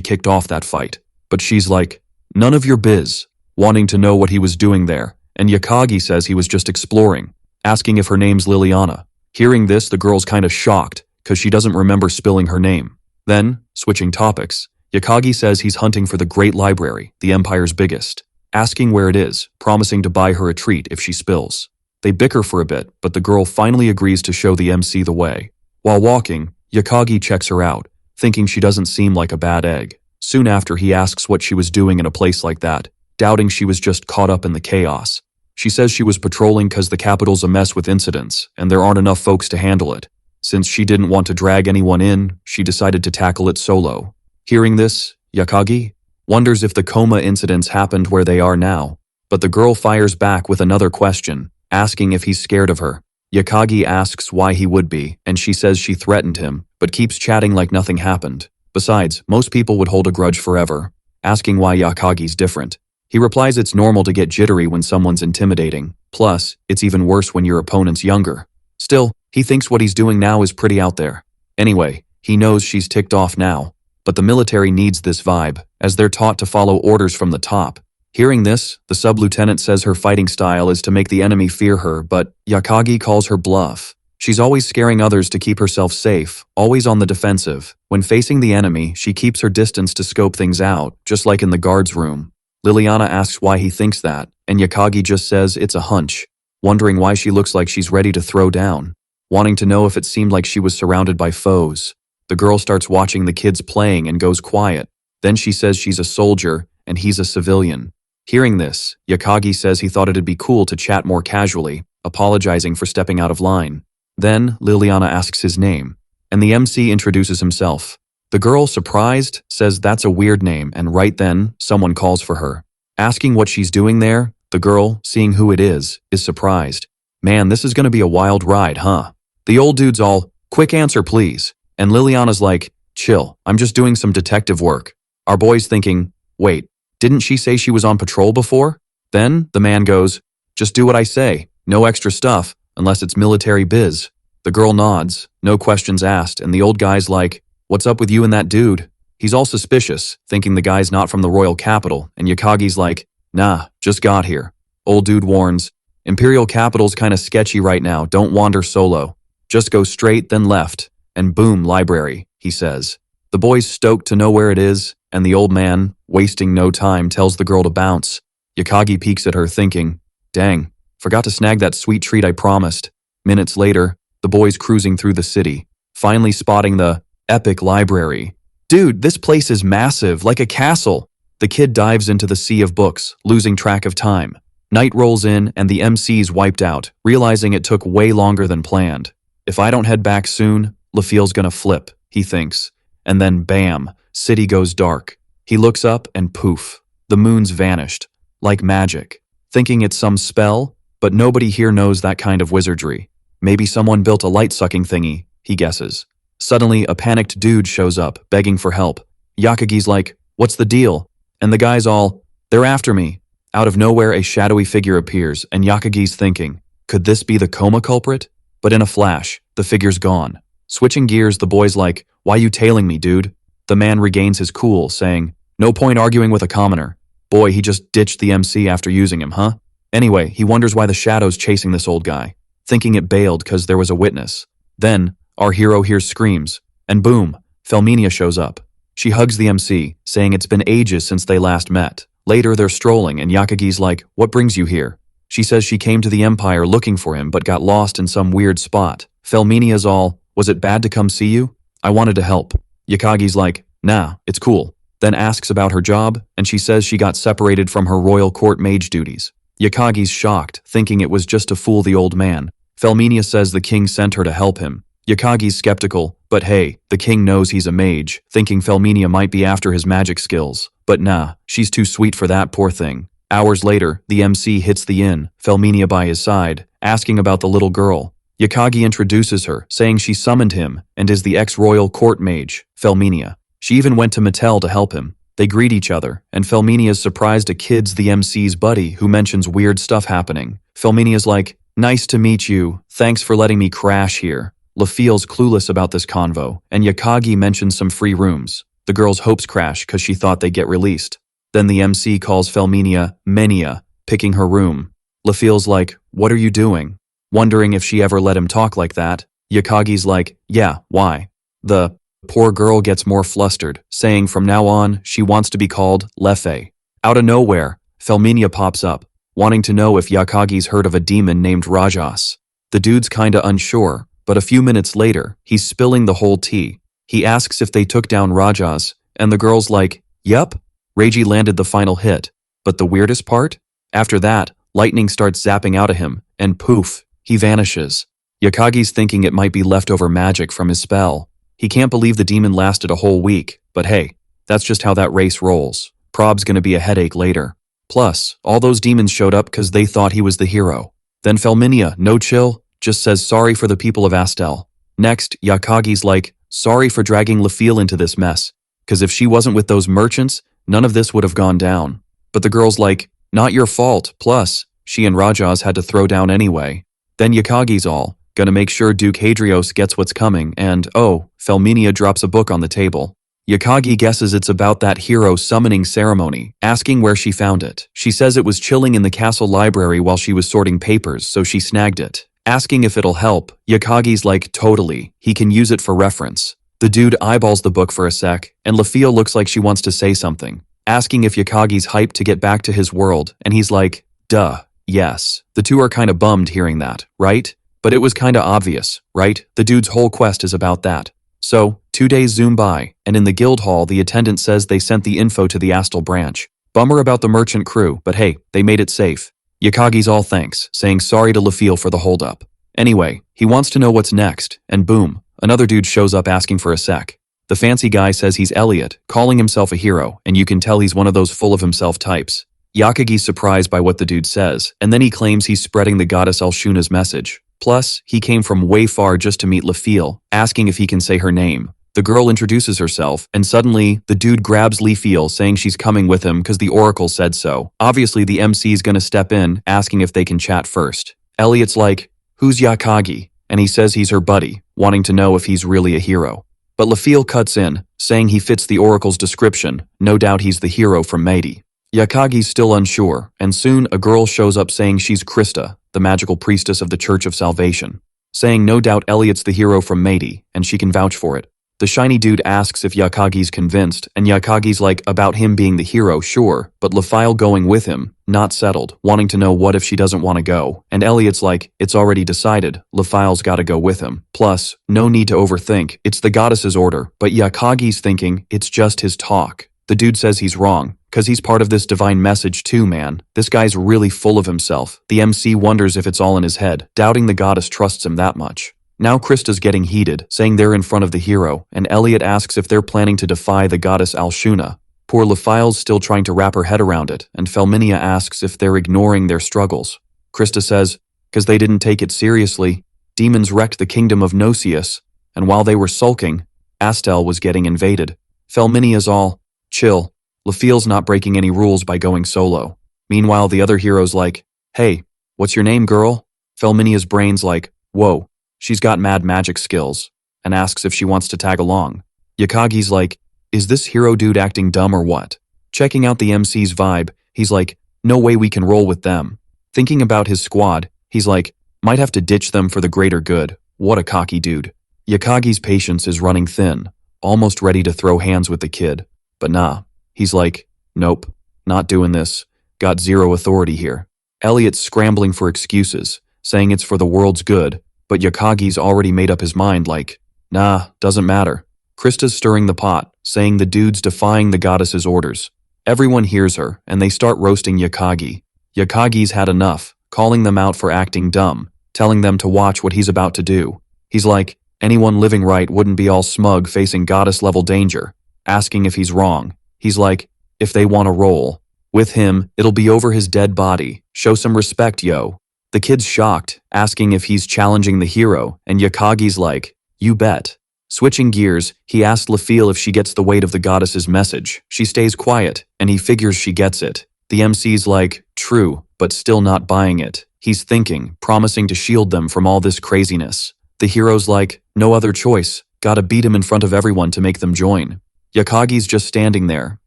kicked off that fight. But she's like, none of your biz, wanting to know what he was doing there, and Yakagi says he was just exploring, asking if her name's Liliana. Hearing this, the girl's kinda shocked, cause she doesn't remember spilling her name. Then, switching topics, Yakagi says he's hunting for the Great Library, the Empire's biggest, asking where it is, promising to buy her a treat if she spills. They bicker for a bit, but the girl finally agrees to show the MC the way. While walking, Yakagi checks her out, thinking she doesn't seem like a bad egg. Soon after, he asks what she was doing in a place like that, doubting she was just caught up in the chaos. She says she was patrolling cause the capital's a mess with incidents, and there aren't enough folks to handle it. Since she didn't want to drag anyone in, she decided to tackle it solo. Hearing this, Yakagi wonders if the coma incidents happened where they are now, but the girl fires back with another question, asking if he's scared of her. Yakagi asks why he would be, and she says she threatened him, but keeps chatting like nothing happened. Besides, most people would hold a grudge forever. Asking why Yakagi's different. He replies it's normal to get jittery when someone's intimidating. Plus, it's even worse when your opponent's younger. Still, he thinks what he's doing now is pretty out there. Anyway, he knows she's ticked off now. But the military needs this vibe, as they're taught to follow orders from the top. Hearing this, the sub-lieutenant says her fighting style is to make the enemy fear her, but Yakagi calls her bluff. She's always scaring others to keep herself safe, always on the defensive. When facing the enemy, she keeps her distance to scope things out, just like in the guards room. Liliana asks why he thinks that, and Yakagi just says it's a hunch, wondering why she looks like she's ready to throw down, wanting to know if it seemed like she was surrounded by foes. The girl starts watching the kids playing and goes quiet. Then she says she's a soldier, and he's a civilian. Hearing this, Yakagi says he thought it'd be cool to chat more casually, apologizing for stepping out of line. Then, Liliana asks his name, and the MC introduces himself. The girl, surprised, says that's a weird name, and right then, someone calls for her. Asking what she's doing there, the girl, seeing who it is surprised. Man, this is gonna be a wild ride, huh? The old dude's all, quick answer please, and Liliana's like, chill, I'm just doing some detective work. Our boy's thinking, wait, didn't she say she was on patrol before? Then, the man goes, just do what I say, no extra stuff, unless it's military biz. The girl nods, no questions asked, and the old guy's like, what's up with you and that dude? He's all suspicious, thinking the guy's not from the royal capital, and Yakagi's like, nah, just got here. Old dude warns, Imperial capital's kinda sketchy right now, don't wander solo. Just go straight, then left, and boom, library, he says. The boy's stoked to know where it is, and the old man, wasting no time, tells the girl to bounce. Yakagi peeks at her thinking, dang, forgot to snag that sweet treat I promised. Minutes later, the boy's cruising through the city, finally spotting the epic library. Dude, this place is massive, like a castle. The kid dives into the sea of books, losing track of time. Night rolls in and the MC's wiped out, realizing it took way longer than planned. If I don't head back soon, LaField's gonna flip, he thinks. And then bam, city goes dark. He looks up and poof, the moon's vanished, like magic. Thinking it's some spell, but nobody here knows that kind of wizardry. Maybe someone built a light-sucking thingy, he guesses. Suddenly, a panicked dude shows up, begging for help. Yakagi's like, what's the deal? And the guy's all, they're after me. Out of nowhere, a shadowy figure appears, and Yakagi's thinking, could this be the coma culprit? But in a flash, the figure's gone. Switching gears, the boy's like, why you tailing me, dude? The man regains his cool, saying, no point arguing with a commoner. Boy, he just ditched the MC after using him, huh? Anyway, he wonders why the shadow's chasing this old guy, thinking it bailed cause there was a witness. Then, our hero hears screams, and boom, Felminia shows up. She hugs the MC, saying it's been ages since they last met. Later, they're strolling, and Yakagi's like, what brings you here? She says she came to the Empire looking for him but got lost in some weird spot. Felminia's all, was it bad to come see you? I wanted to help. Yakagi's like, nah, it's cool. Then asks about her job, and she says she got separated from her royal court mage duties. Yakagi's shocked, thinking it was just to fool the old man. Felminia says the king sent her to help him. Yakagi's skeptical, but hey, the king knows he's a mage, thinking Felminia might be after his magic skills. But nah, she's too sweet for that, poor thing. Hours later, the MC hits the inn, Felminia by his side, asking about the little girl. Yakagi introduces her, saying she summoned him and is the ex-royal court mage, Felminia. She even went to Mattel to help him. They greet each other, and Felminia's surprised a kid's the MC's buddy who mentions weird stuff happening. Felminia's like, nice to meet you, thanks for letting me crash here. LaFeel's clueless about this convo, and Yakagi mentions some free rooms. The girl's hopes crash because she thought they'd get released. Then the MC calls Felminia Menia, picking her room. LaFeel's like, what are you doing? Wondering if she ever let him talk like that. Yakagi's like, yeah, why? The poor girl gets more flustered, saying from now on she wants to be called Lefe. Out of nowhere, Felminia pops up, wanting to know if Yakagi's heard of a demon named Rajas. The dude's kinda unsure, but a few minutes later, he's spilling the whole tea. He asks if they took down Rajas, and the girl's like, yep. Reiji landed the final hit. But the weirdest part? After that, lightning starts zapping out of him, and poof, he vanishes. Yakagi's thinking it might be leftover magic from his spell. He can't believe the demon lasted a whole week, but hey, that's just how that race rolls. Prob's gonna be a headache later. Plus, all those demons showed up because they thought he was the hero. Then Felminia, no chill, just says sorry for the people of Astel. Next, Yakagi's like, sorry for dragging LaFeel into this mess, because if she wasn't with those merchants, none of this would have gone down. But the girl's like, not your fault, plus, she and Rajas had to throw down anyway. Then Yakagi's all, gonna make sure Duke Hadrios gets what's coming, and oh, Felminia drops a book on the table. Yakagi guesses it's about that hero summoning ceremony, asking where she found it. She says it was chilling in the castle library while she was sorting papers, so she snagged it. Asking if it'll help, Yakagi's like, totally, he can use it for reference. The dude eyeballs the book for a sec, and LaFeel looks like she wants to say something, asking if Yakagi's hyped to get back to his world, and he's like, duh, yes. The two are kinda bummed hearing that, right? But it was kinda obvious, right? The dude's whole quest is about that. So, 2 days zoom by, and in the guild hall the attendant says they sent the info to the Astel branch. Bummer about the merchant crew, but hey, they made it safe. Yakagi's all thanks, saying sorry to LaFeel for the holdup. Anyway, he wants to know what's next, and boom, another dude shows up asking for a sec. The fancy guy says he's Elliot, calling himself a hero, and you can tell he's one of those full of himself types. Yakagi's surprised by what the dude says, and then he claims he's spreading the goddess Alshuna's message. Plus, he came from way far just to meet LaFeel, asking if he can say her name. The girl introduces herself, and suddenly, the dude grabs LaFeel saying she's coming with him because the oracle said so. Obviously, the MC's gonna step in, asking if they can chat first. Elliot's like, who's Yakagi? And he says he's her buddy, wanting to know if he's really a hero. But LaFeel cuts in, saying he fits the oracle's description, no doubt he's the hero from Meidi. Yakagi's still unsure, and soon a girl shows up saying she's Krista, the magical priestess of the Church of Salvation, saying no doubt Elliot's the hero from Meidi, and she can vouch for it. The shiny dude asks if Yakagi's convinced, and Yakagi's like, about him being the hero, sure, but LaFeel going with him, not settled, wanting to know what if she doesn't want to go, and Elliot's like, it's already decided, LaFeel's gotta go with him. Plus, no need to overthink, it's the goddess's order, but Yakagi's thinking, it's just his talk. The dude says he's wrong, cause he's part of this divine message too, man. This guy's really full of himself. The MC wonders if it's all in his head, doubting the goddess trusts him that much. Now Krista's getting heated, saying they're in front of the hero, and Elliot asks if they're planning to defy the goddess Alshuna. Poor LaFeel's still trying to wrap her head around it, and Felminia asks if they're ignoring their struggles. Krista says, cause they didn't take it seriously. Demons wrecked the kingdom of Nocius, and while they were sulking, Astel was getting invaded. Felminia's all, chill. LaFeel's not breaking any rules by going solo. Meanwhile, the other hero's like, hey, what's your name, girl? Felminia's brain's like, whoa, she's got mad magic skills, and asks if she wants to tag along. Yakagi's like, is this hero dude acting dumb or what? Checking out the MC's vibe, he's like, no way we can roll with them. Thinking about his squad, he's like, might have to ditch them for the greater good. What a cocky dude. Yakagi's patience is running thin, almost ready to throw hands with the kid. But nah, he's like, nope, not doing this. Got zero authority here. Elliot's scrambling for excuses, saying it's for the world's good, but Yakagi's already made up his mind like, nah, doesn't matter. Krista's stirring the pot, saying the dude's defying the goddess's orders. Everyone hears her, and they start roasting Yakagi. Yakagi's had enough, calling them out for acting dumb, telling them to watch what he's about to do. He's like, anyone living right wouldn't be all smug facing goddess-level danger, asking if he's wrong. He's like, if they want to roll with him, it'll be over his dead body. Show some respect, yo. The kid's shocked, asking if he's challenging the hero, and Yakagi's like, you bet. Switching gears, he asks Lafille if she gets the weight of the goddess's message. She stays quiet, and he figures she gets it. The MC's like, true, but still not buying it. He's thinking, promising to shield them from all this craziness. The hero's like, no other choice, gotta beat him in front of everyone to make them join. Yakagi's just standing there,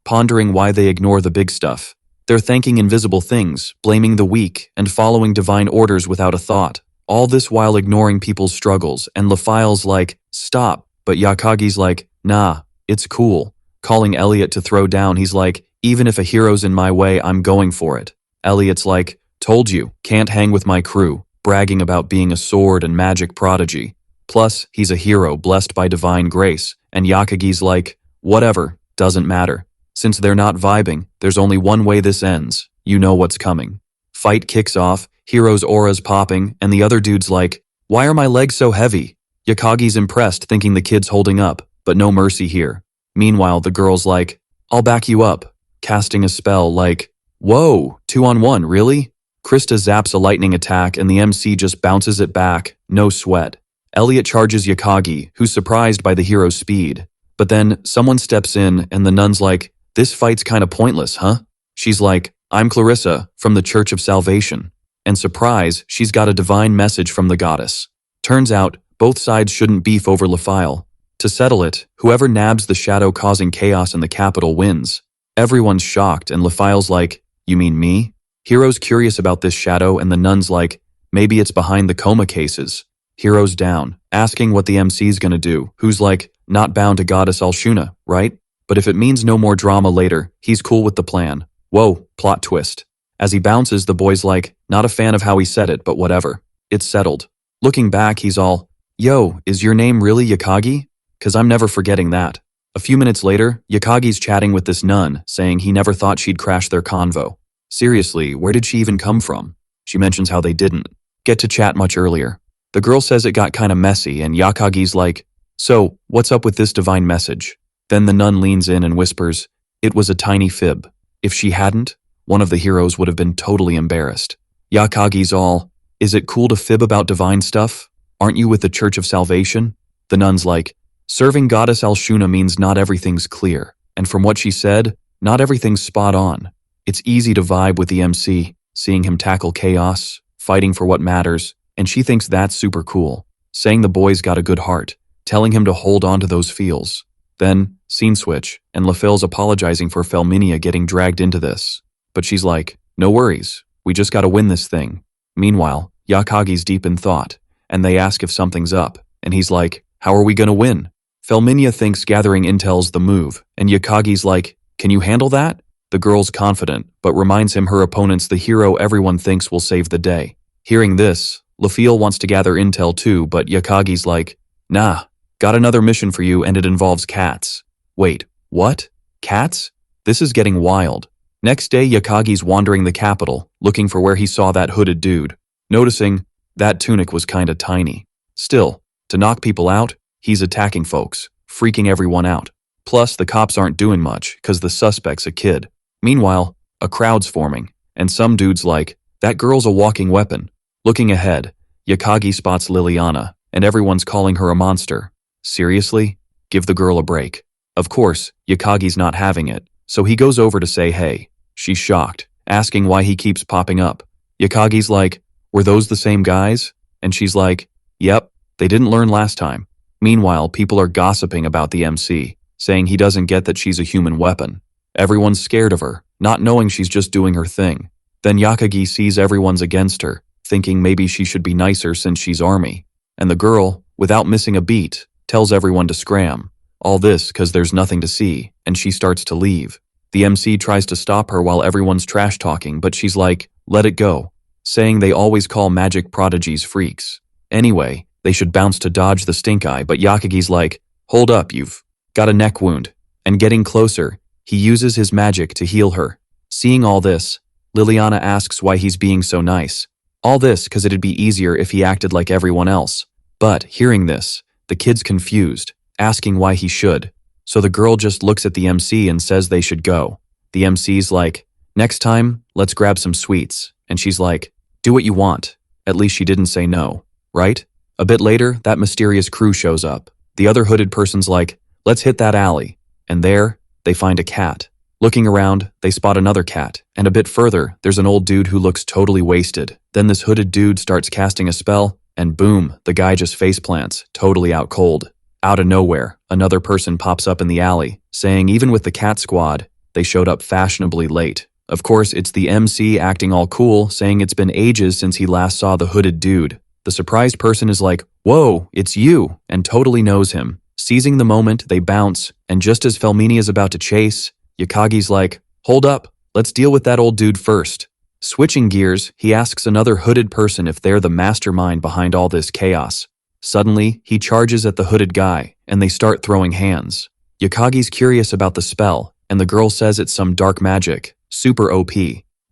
pondering why they ignore the big stuff. They're thanking invisible things, blaming the weak, and following divine orders without a thought. All this while ignoring people's struggles, and Lafille's like, stop, but Yakagi's like, nah, it's cool. Calling Elliot to throw down, he's like, even if a hero's in my way, I'm going for it. Elliot's like, told you, can't hang with my crew, bragging about being a sword and magic prodigy. Plus, he's a hero blessed by divine grace, and Yakagi's like, whatever, doesn't matter. Since they're not vibing, there's only one way this ends. You know what's coming. Fight kicks off, hero's aura's popping, and the other dude's like, why are my legs so heavy? Yakagi's impressed, thinking the kid's holding up, but no mercy here. Meanwhile, the girl's like, I'll back you up, casting a spell like, whoa, 2-on-1, really? Krista zaps a lightning attack and the MC just bounces it back, no sweat. Elliot charges Yakagi, who's surprised by the hero's speed. But then, someone steps in and the nun's like, this fight's kinda pointless, huh? She's like, I'm Clarissa, from the Church of Salvation. And surprise, she's got a divine message from the goddess. Turns out, both sides shouldn't beef over Lafille. To settle it, whoever nabs the shadow causing chaos in the capital wins. Everyone's shocked and Lafille's like, you mean me? Hero's curious about this shadow and the nun's like, maybe it's behind the coma cases. Hero's down, asking what the MC's gonna do, who's like, not bound to goddess Alshuna, right? But if it means no more drama later, he's cool with the plan. Whoa, plot twist. As he bounces, the boy's like, not a fan of how he said it, but whatever. It's settled. Looking back, he's all, yo, is your name really Yakagi? 'Cause I'm never forgetting that. A few minutes later, Yakagi's chatting with this nun, saying he never thought she'd crash their convo. Seriously, where did she even come from? She mentions how they didn't get to chat much earlier. The girl says it got kinda messy and Yakagi's like, so, what's up with this divine message? Then the nun leans in and whispers, it was a tiny fib. If she hadn't, one of the heroes would have been totally embarrassed. Yakagi's all, is it cool to fib about divine stuff? Aren't you with the Church of Salvation? The nun's like, serving goddess Alshuna means not everything's clear, and from what she said, not everything's spot on. It's easy to vibe with the MC, seeing him tackle chaos, fighting for what matters, and she thinks that's super cool, saying the boy's got a good heart, telling him to hold on to those feels. Then, scene switch, and Lafille's apologizing for Felminia getting dragged into this. But she's like, no worries, we just gotta win this thing. Meanwhile, Yakagi's deep in thought, and they ask if something's up, and he's like, how are we gonna win? Felminia thinks gathering intel's the move, and Yakagi's like, can you handle that? The girl's confident, but reminds him her opponent's the hero everyone thinks will save the day. Hearing this, Lafille wants to gather intel too, but Yakagi's like, nah, got another mission for you and it involves cats. Wait, what? Cats? This is getting wild. Next day, Yakagi's wandering the capital, looking for where he saw that hooded dude, noticing that tunic was kinda tiny. Still, to knock people out, he's attacking folks, freaking everyone out. Plus, the cops aren't doing much, 'cause the suspect's a kid. Meanwhile, a crowd's forming, and some dude's like, that girl's a walking weapon. Looking ahead, Yakagi spots Liliana, and everyone's calling her a monster. Seriously? Give the girl a break. Of course, Yakagi's not having it, so he goes over to say hey. She's shocked, asking why he keeps popping up. Yakagi's like, were those the same guys? And she's like, yep, they didn't learn last time. Meanwhile, people are gossiping about the MC, saying he doesn't get that she's a human weapon. Everyone's scared of her, not knowing she's just doing her thing. Then Yakagi sees everyone's against her, thinking maybe she should be nicer since she's army. And the girl, without missing a beat, tells everyone to scram. All this 'cause there's nothing to see, and she starts to leave. The MC tries to stop her while everyone's trash talking, but she's like, let it go, saying they always call magic prodigies freaks. Anyway, they should bounce to dodge the stink eye, but Yakagi's like, hold up, you've got a neck wound. And getting closer, he uses his magic to heal her. Seeing all this, Liliana asks why he's being so nice. All this because it'd be easier if he acted like everyone else. But, hearing this, the kid's confused, asking why he should. So the girl just looks at the MC and says they should go. The MC's like, next time, let's grab some sweets. And she's like, do what you want. At least she didn't say no, right? A bit later, that mysterious crew shows up. The other hooded person's like, let's hit that alley. And there, they find a cat. Looking around, they spot another cat, and a bit further, there's an old dude who looks totally wasted. Then this hooded dude starts casting a spell, and boom, the guy just faceplants, totally out cold. Out of nowhere, another person pops up in the alley, saying even with the cat squad, they showed up fashionably late. Of course, it's the MC acting all cool, saying it's been ages since he last saw the hooded dude. The surprised person is like, whoa, it's you, and totally knows him. Seizing the moment, they bounce, and just as Felmini is about to chase, Yakagi's like, hold up, let's deal with that old dude first. Switching gears, he asks another hooded person if they're the mastermind behind all this chaos. Suddenly, he charges at the hooded guy, and they start throwing hands. Yakagi's curious about the spell, and the girl says it's some dark magic, super OP.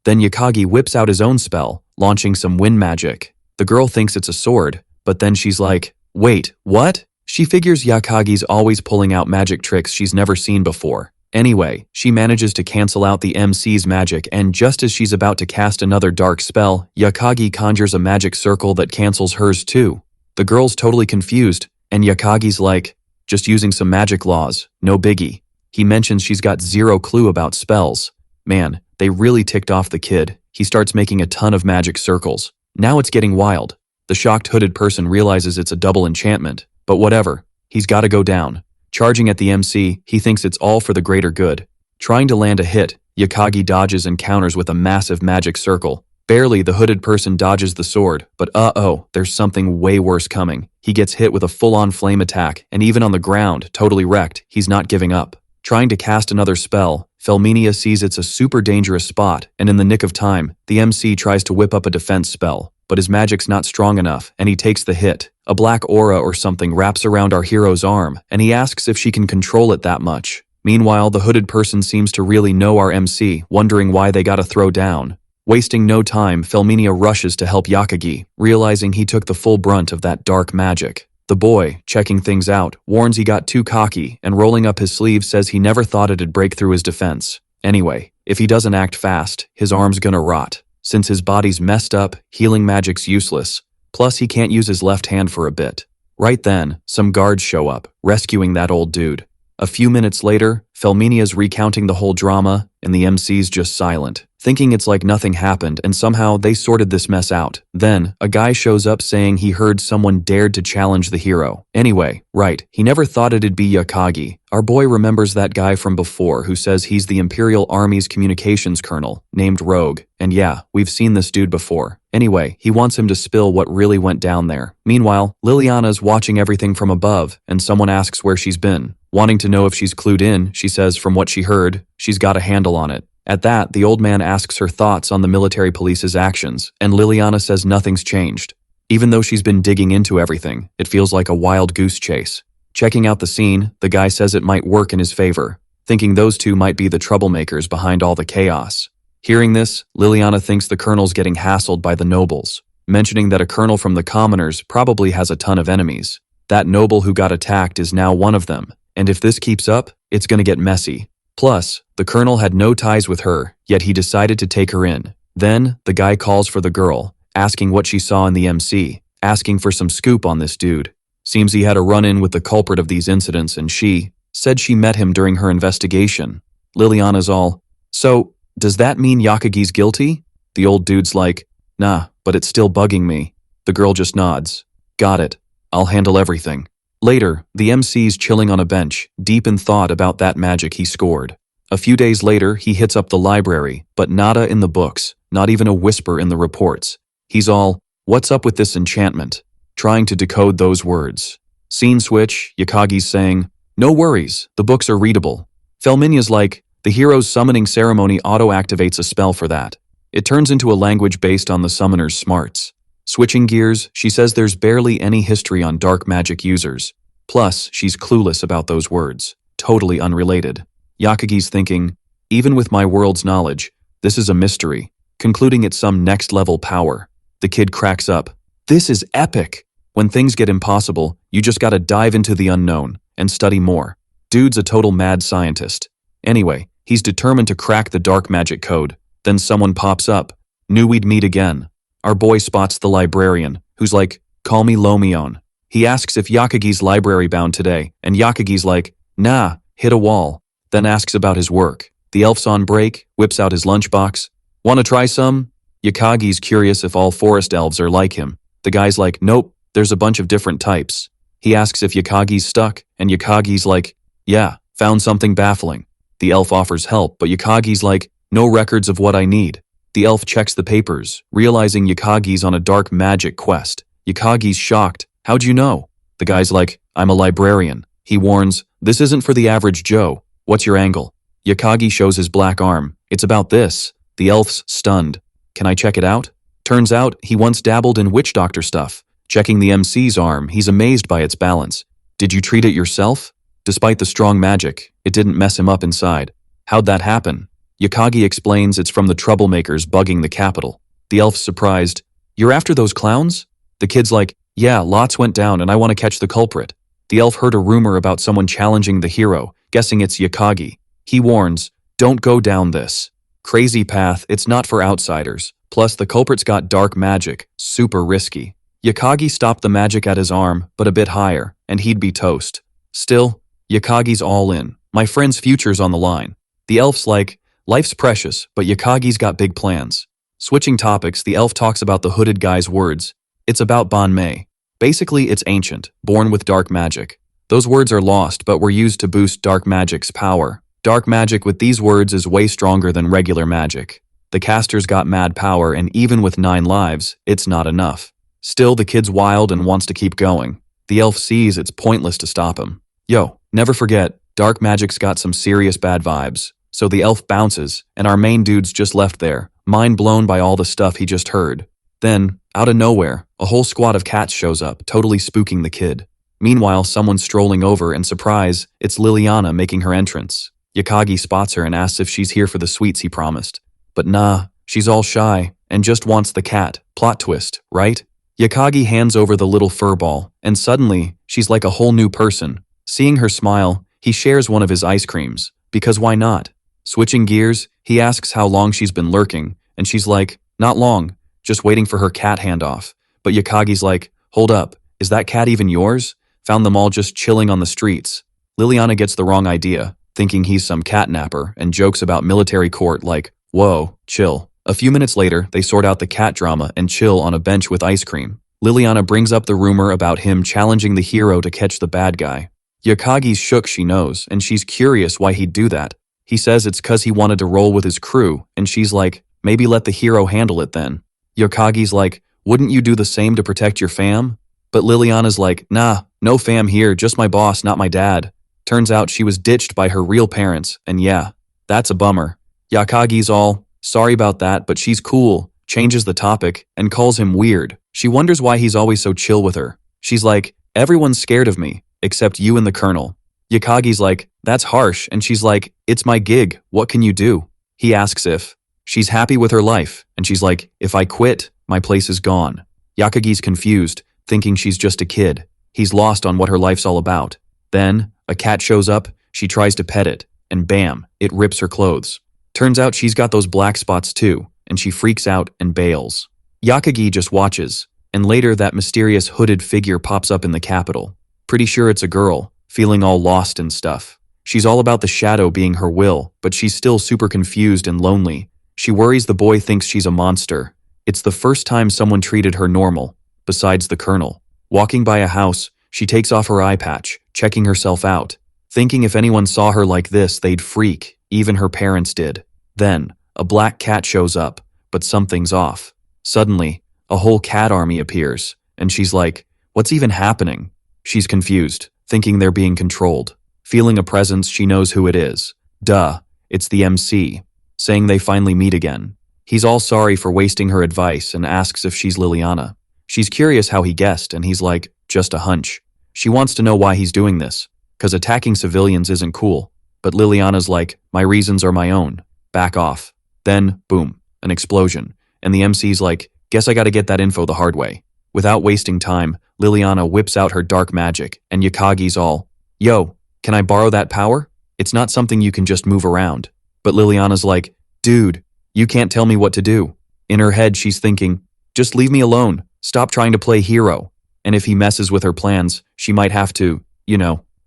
Then Yakagi whips out his own spell, launching some wind magic. The girl thinks it's a sword, but then she's like, wait, what? She figures Yakagi's always pulling out magic tricks she's never seen before. Anyway, she manages to cancel out the MC's magic, and just as she's about to cast another dark spell, Yakagi conjures a magic circle that cancels hers too. The girl's totally confused, and Yakagi's like, just using some magic laws, no biggie. He mentions she's got zero clue about spells. Man, they really ticked off the kid. He starts making a ton of magic circles. Now it's getting wild. The shocked hooded person realizes it's a double enchantment, but whatever, he's gotta go down. Charging at the MC, he thinks it's all for the greater good. Trying to land a hit, Yakagi dodges and counters with a massive magic circle. Barely, the hooded person dodges the sword, but uh-oh, there's something way worse coming. He gets hit with a full-on flame attack, and even on the ground, totally wrecked, he's not giving up. Trying to cast another spell, Felminia sees it's a super dangerous spot, and in the nick of time, the MC tries to whip up a defense spell, but his magic's not strong enough, and he takes the hit. A black aura or something wraps around our hero's arm, and he asks if she can control it that much. Meanwhile, the hooded person seems to really know our MC, wondering why they gotta throw down. Wasting no time, Felminia rushes to help Yakagi, realizing he took the full brunt of that dark magic. The boy, checking things out, warns he got too cocky, and rolling up his sleeve says he never thought it'd break through his defense. Anyway, if he doesn't act fast, his arm's gonna rot. Since his body's messed up, healing magic's useless. Plus, he can't use his left hand for a bit. Right then, some guards show up, rescuing that old dude. A few minutes later, Felminia's recounting the whole drama, and the MC's just silent, thinking it's like nothing happened, and somehow they sorted this mess out. Then, a guy shows up saying he heard someone dared to challenge the hero. Anyway, right, he never thought it'd be Yakagi. Our boy remembers that guy from before who says he's the Imperial Army's communications colonel, named Rogue. And yeah, we've seen this dude before. Anyway, he wants him to spill what really went down there. Meanwhile, Liliana's watching everything from above, and someone asks where she's been. Wanting to know if she's clued in, she says from what she heard, she's got a handle on it. At that, the old man asks her thoughts on the military police's actions, and Liliana says nothing's changed. Even though she's been digging into everything, it feels like a wild goose chase. Checking out the scene, the guy says it might work in his favor, thinking those two might be the troublemakers behind all the chaos. Hearing this, Liliana thinks the colonel's getting hassled by the nobles, mentioning that a colonel from the commoners probably has a ton of enemies. That noble who got attacked is now one of them, and if this keeps up, it's gonna get messy. Plus, the colonel had no ties with her, yet he decided to take her in. Then, the guy calls for the girl, asking what she saw in the MC, asking for some scoop on this dude. Seems he had a run-in with the culprit of these incidents, and she said she met him during her investigation. Liliana's all, so, does that mean Yakagi's guilty? The old dude's like, nah, but it's still bugging me. The girl just nods. Got it. I'll handle everything. Later, the MC's chilling on a bench, deep in thought about that magic he scored. A few days later, he hits up the library, but nada in the books, not even a whisper in the reports. He's all, what's up with this enchantment? Trying to decode those words. Scene switch, Yakagi's saying, no worries, the books are readable. Felminia's like, the hero's summoning ceremony auto-activates a spell for that. It turns into a language based on the summoner's smarts. Switching gears, she says there's barely any history on dark magic users. Plus, she's clueless about those words. totally unrelated. Yakugi's thinking, even with my world's knowledge, this is a mystery, concluding it's some next-level power. The kid cracks up. This is epic! When things get impossible, you just gotta dive into the unknown and study more. Dude's a total mad scientist. Anyway, he's determined to crack the dark magic code. Then someone pops up. Knew we'd meet again. Our boy spots the librarian, who's like, call me Lomion. He asks if Yakugi's library bound today, and Yakugi's like, nah, hit a wall. Then asks about his work. The elf's on break, whips out his lunchbox. Wanna try some? Yakugi's curious if all forest elves are like him. The guy's like, nope, there's a bunch of different types. He asks if Yakugi's stuck, and Yakugi's like, yeah, found something baffling. The elf offers help, but Yakugi's like, no records of what I need. The elf checks the papers, realizing Yakugi's on a dark magic quest. Yakugi's shocked. How'd you know? The guy's like, I'm a librarian. He warns, this isn't for the average Joe. What's your angle? Yakugi shows his black arm. It's about this. The elf's stunned. Can I check it out? Turns out, he once dabbled in witch doctor stuff. Checking the MC's arm, he's amazed by its balance. Did you treat it yourself? Despite the strong magic, it didn't mess him up inside. How'd that happen? Yakugi explains it's from the troublemakers bugging the capital. The elf's surprised. You're after those clowns? The kid's like, yeah, lots went down and I want to catch the culprit. The elf heard a rumor about someone challenging the hero, guessing it's Yakugi. He warns, don't go down this crazy path, it's not for outsiders. Plus, the culprit's got dark magic, super risky. Yakugi stopped the magic at his arm, but a bit higher, and he'd be toast. Still, Yakugi's all in. My friend's future's on the line. The elf's like, life's precious, but Yakugi's got big plans. Switching topics, the elf talks about the hooded guy's words. It's about Banmei. Basically, it's ancient, born with dark magic. Those words are lost, but were used to boost dark magic's power. Dark magic with these words is way stronger than regular magic. The caster's got mad power, and even with 9 lives, it's not enough. Still, the kid's wild and wants to keep going. The elf sees it's pointless to stop him. Yo, never forget, dark magic's got some serious bad vibes. So the elf bounces, and our main dude's just left there, mind blown by all the stuff he just heard. Then, out of nowhere, a whole squad of cats shows up, totally spooking the kid. Meanwhile, someone's strolling over, and surprise, it's Liliana making her entrance. Yakugi spots her and asks if she's here for the sweets he promised. But nah, she's all shy, and just wants the cat. Plot twist, right? Yakugi hands over the little fur ball, and suddenly, she's like a whole new person. Seeing her smile, he shares one of his ice creams, because why not? Switching gears, he asks how long she's been lurking, and she's like, not long, just waiting for her cat handoff. But Yakugi's like, hold up, is that cat even yours? Found them all just chilling on the streets. Liliana gets the wrong idea, thinking he's some catnapper, and jokes about military court like, whoa, chill. A few minutes later, they sort out the cat drama and chill on a bench with ice cream. Liliana brings up the rumor about him challenging the hero to catch the bad guy. Yakugi's shook, she knows, and she's curious why he'd do that. He says it's 'cause he wanted to roll with his crew, and she's like, maybe let the hero handle it then. Yakugi's like, wouldn't you do the same to protect your fam? But Liliana's like, nah, no fam here, just my boss, not my dad. Turns out she was ditched by her real parents, and yeah, that's a bummer. Yakugi's all, sorry about that, but she's cool, changes the topic, and calls him weird. She wonders why he's always so chill with her. She's like, everyone's scared of me, except you and the colonel. Yakugi's like, that's harsh, and she's like, it's my gig, what can you do? He asks if she's happy with her life, and she's like, if I quit, my place is gone. Yakugi's confused, thinking she's just a kid. He's lost on what her life's all about. Then, a cat shows up, she tries to pet it, and bam, it rips her clothes. Turns out she's got those black spots too, and she freaks out and bails. Yakugi just watches, and later that mysterious hooded figure pops up in the capital. Pretty sure it's a girl, feeling all lost and stuff. She's all about the shadow being her will, but she's still super confused and lonely. She worries the boy thinks she's a monster. It's the first time someone treated her normal, besides the colonel. Walking by a house, she takes off her eye patch, checking herself out. Thinking if anyone saw her like this, they'd freak. Even her parents did. Then, a black cat shows up, but something's off. Suddenly, a whole cat army appears, and she's like, what's even happening? She's confused, thinking they're being controlled. Feeling a presence, she knows who it is. Duh, it's the MC, saying they finally meet again. He's all sorry for wasting her advice and asks if she's Liliana. She's curious how he guessed, and he's like, just a hunch. She wants to know why he's doing this. cause attacking civilians isn't cool. But Liliana's like, my reasons are my own. Back off. Then, boom, an explosion. And the MC's like, guess I gotta get that info the hard way. Without wasting time, Liliana whips out her dark magic, and Yakagi's all, yo, can I borrow that power? It's not something you can just move around. But Liliana's like, dude, you can't tell me what to do. In her head, she's thinking, just leave me alone. Stop trying to play hero. And if he messes with her plans, she might have to,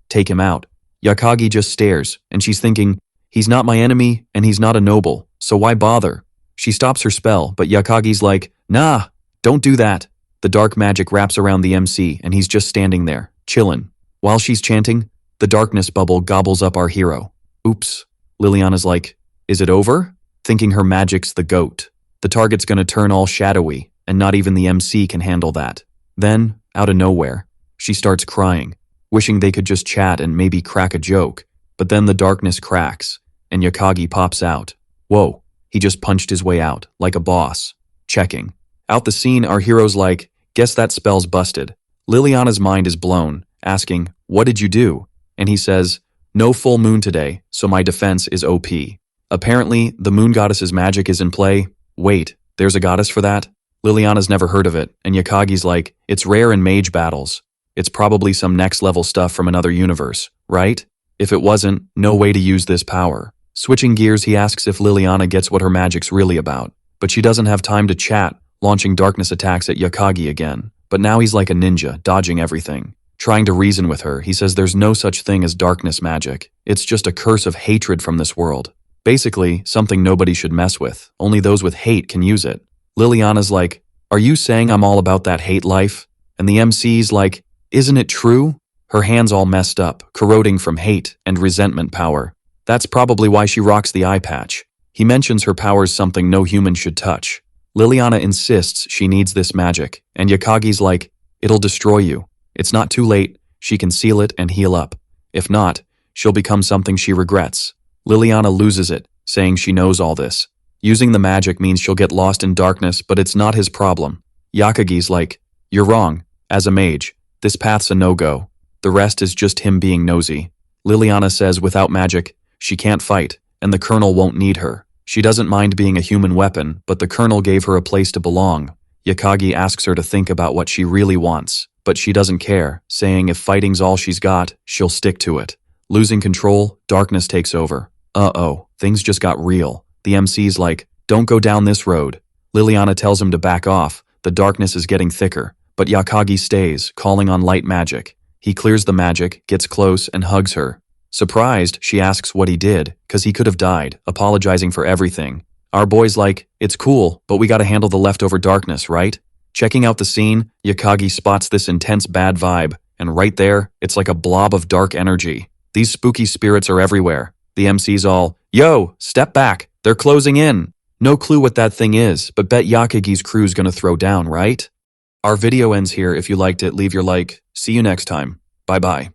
take him out. Yakagi just stares, and she's thinking, he's not my enemy, and he's not a noble, so why bother? She stops her spell, but Yakagi's like, nah, don't do that. The dark magic wraps around the MC, and he's just standing there, chillin'. While she's chanting, the darkness bubble gobbles up our hero. Oops. Liliana's like, is it over? Thinking her magic's the goat. The target's gonna turn all shadowy, and not even the MC can handle that. Then, out of nowhere, she starts crying, wishing they could just chat and maybe crack a joke. But then the darkness cracks, and Yakagi pops out. Whoa, he just punched his way out, like a boss. Checking. Out the scene, our hero's like, guess that spell's busted. Liliana's mind is blown, asking, what did you do? And he says, no full moon today, so my defense is OP. Apparently, the moon goddess's magic is in play. Wait, there's a goddess for that? Liliana's never heard of it, and Yakagi's like, it's rare in mage battles. It's probably some next level stuff from another universe, right? If it wasn't, no way to use this power. Switching gears, he asks if Liliana gets what her magic's really about. But she doesn't have time to chat, launching darkness attacks at Yakagi again. But now he's like a ninja, dodging everything. Trying to reason with her, he says there's no such thing as darkness magic. It's just a curse of hatred from this world. Basically, something nobody should mess with. Only those with hate can use it. Liliana's like, are you saying I'm all about that hate life? And the MC's like, isn't it true? Her hand's all messed up, corroding from hate and resentment power. That's probably why she rocks the eye patch. He mentions her power's something no human should touch. Liliana insists she needs this magic, and Yakagi's like, it'll destroy you. It's not too late, she can seal it and heal up. If not, she'll become something she regrets. Liliana loses it, saying she knows all this. Using the magic means she'll get lost in darkness, but it's not his problem. Yakagi's like, you're wrong. As a mage, this path's a no-go. The rest is just him being nosy. Liliana says without magic, she can't fight, and the colonel won't need her. She doesn't mind being a human weapon, but the colonel gave her a place to belong. Yakagi asks her to think about what she really wants, but she doesn't care, saying if fighting's all she's got, she'll stick to it. Losing control, darkness takes over. Uh-oh, things just got real. The MC's like, don't go down this road. Liliana tells him to back off. The darkness is getting thicker, but Yakagi stays, calling on light magic. He clears the magic, gets close, and hugs her. Surprised, she asks what he did, cause he could have died, apologizing for everything. Our boy's like, it's cool, but we gotta handle the leftover darkness, right? Checking out the scene, Yakagi spots this intense bad vibe, and right there, it's like a blob of dark energy. These spooky spirits are everywhere. The MC's all, yo, step back, they're closing in. No clue what that thing is, but bet Yakagi's crew's gonna throw down, right? Our video ends here. If you liked it, leave your like. See you next time. Bye-bye.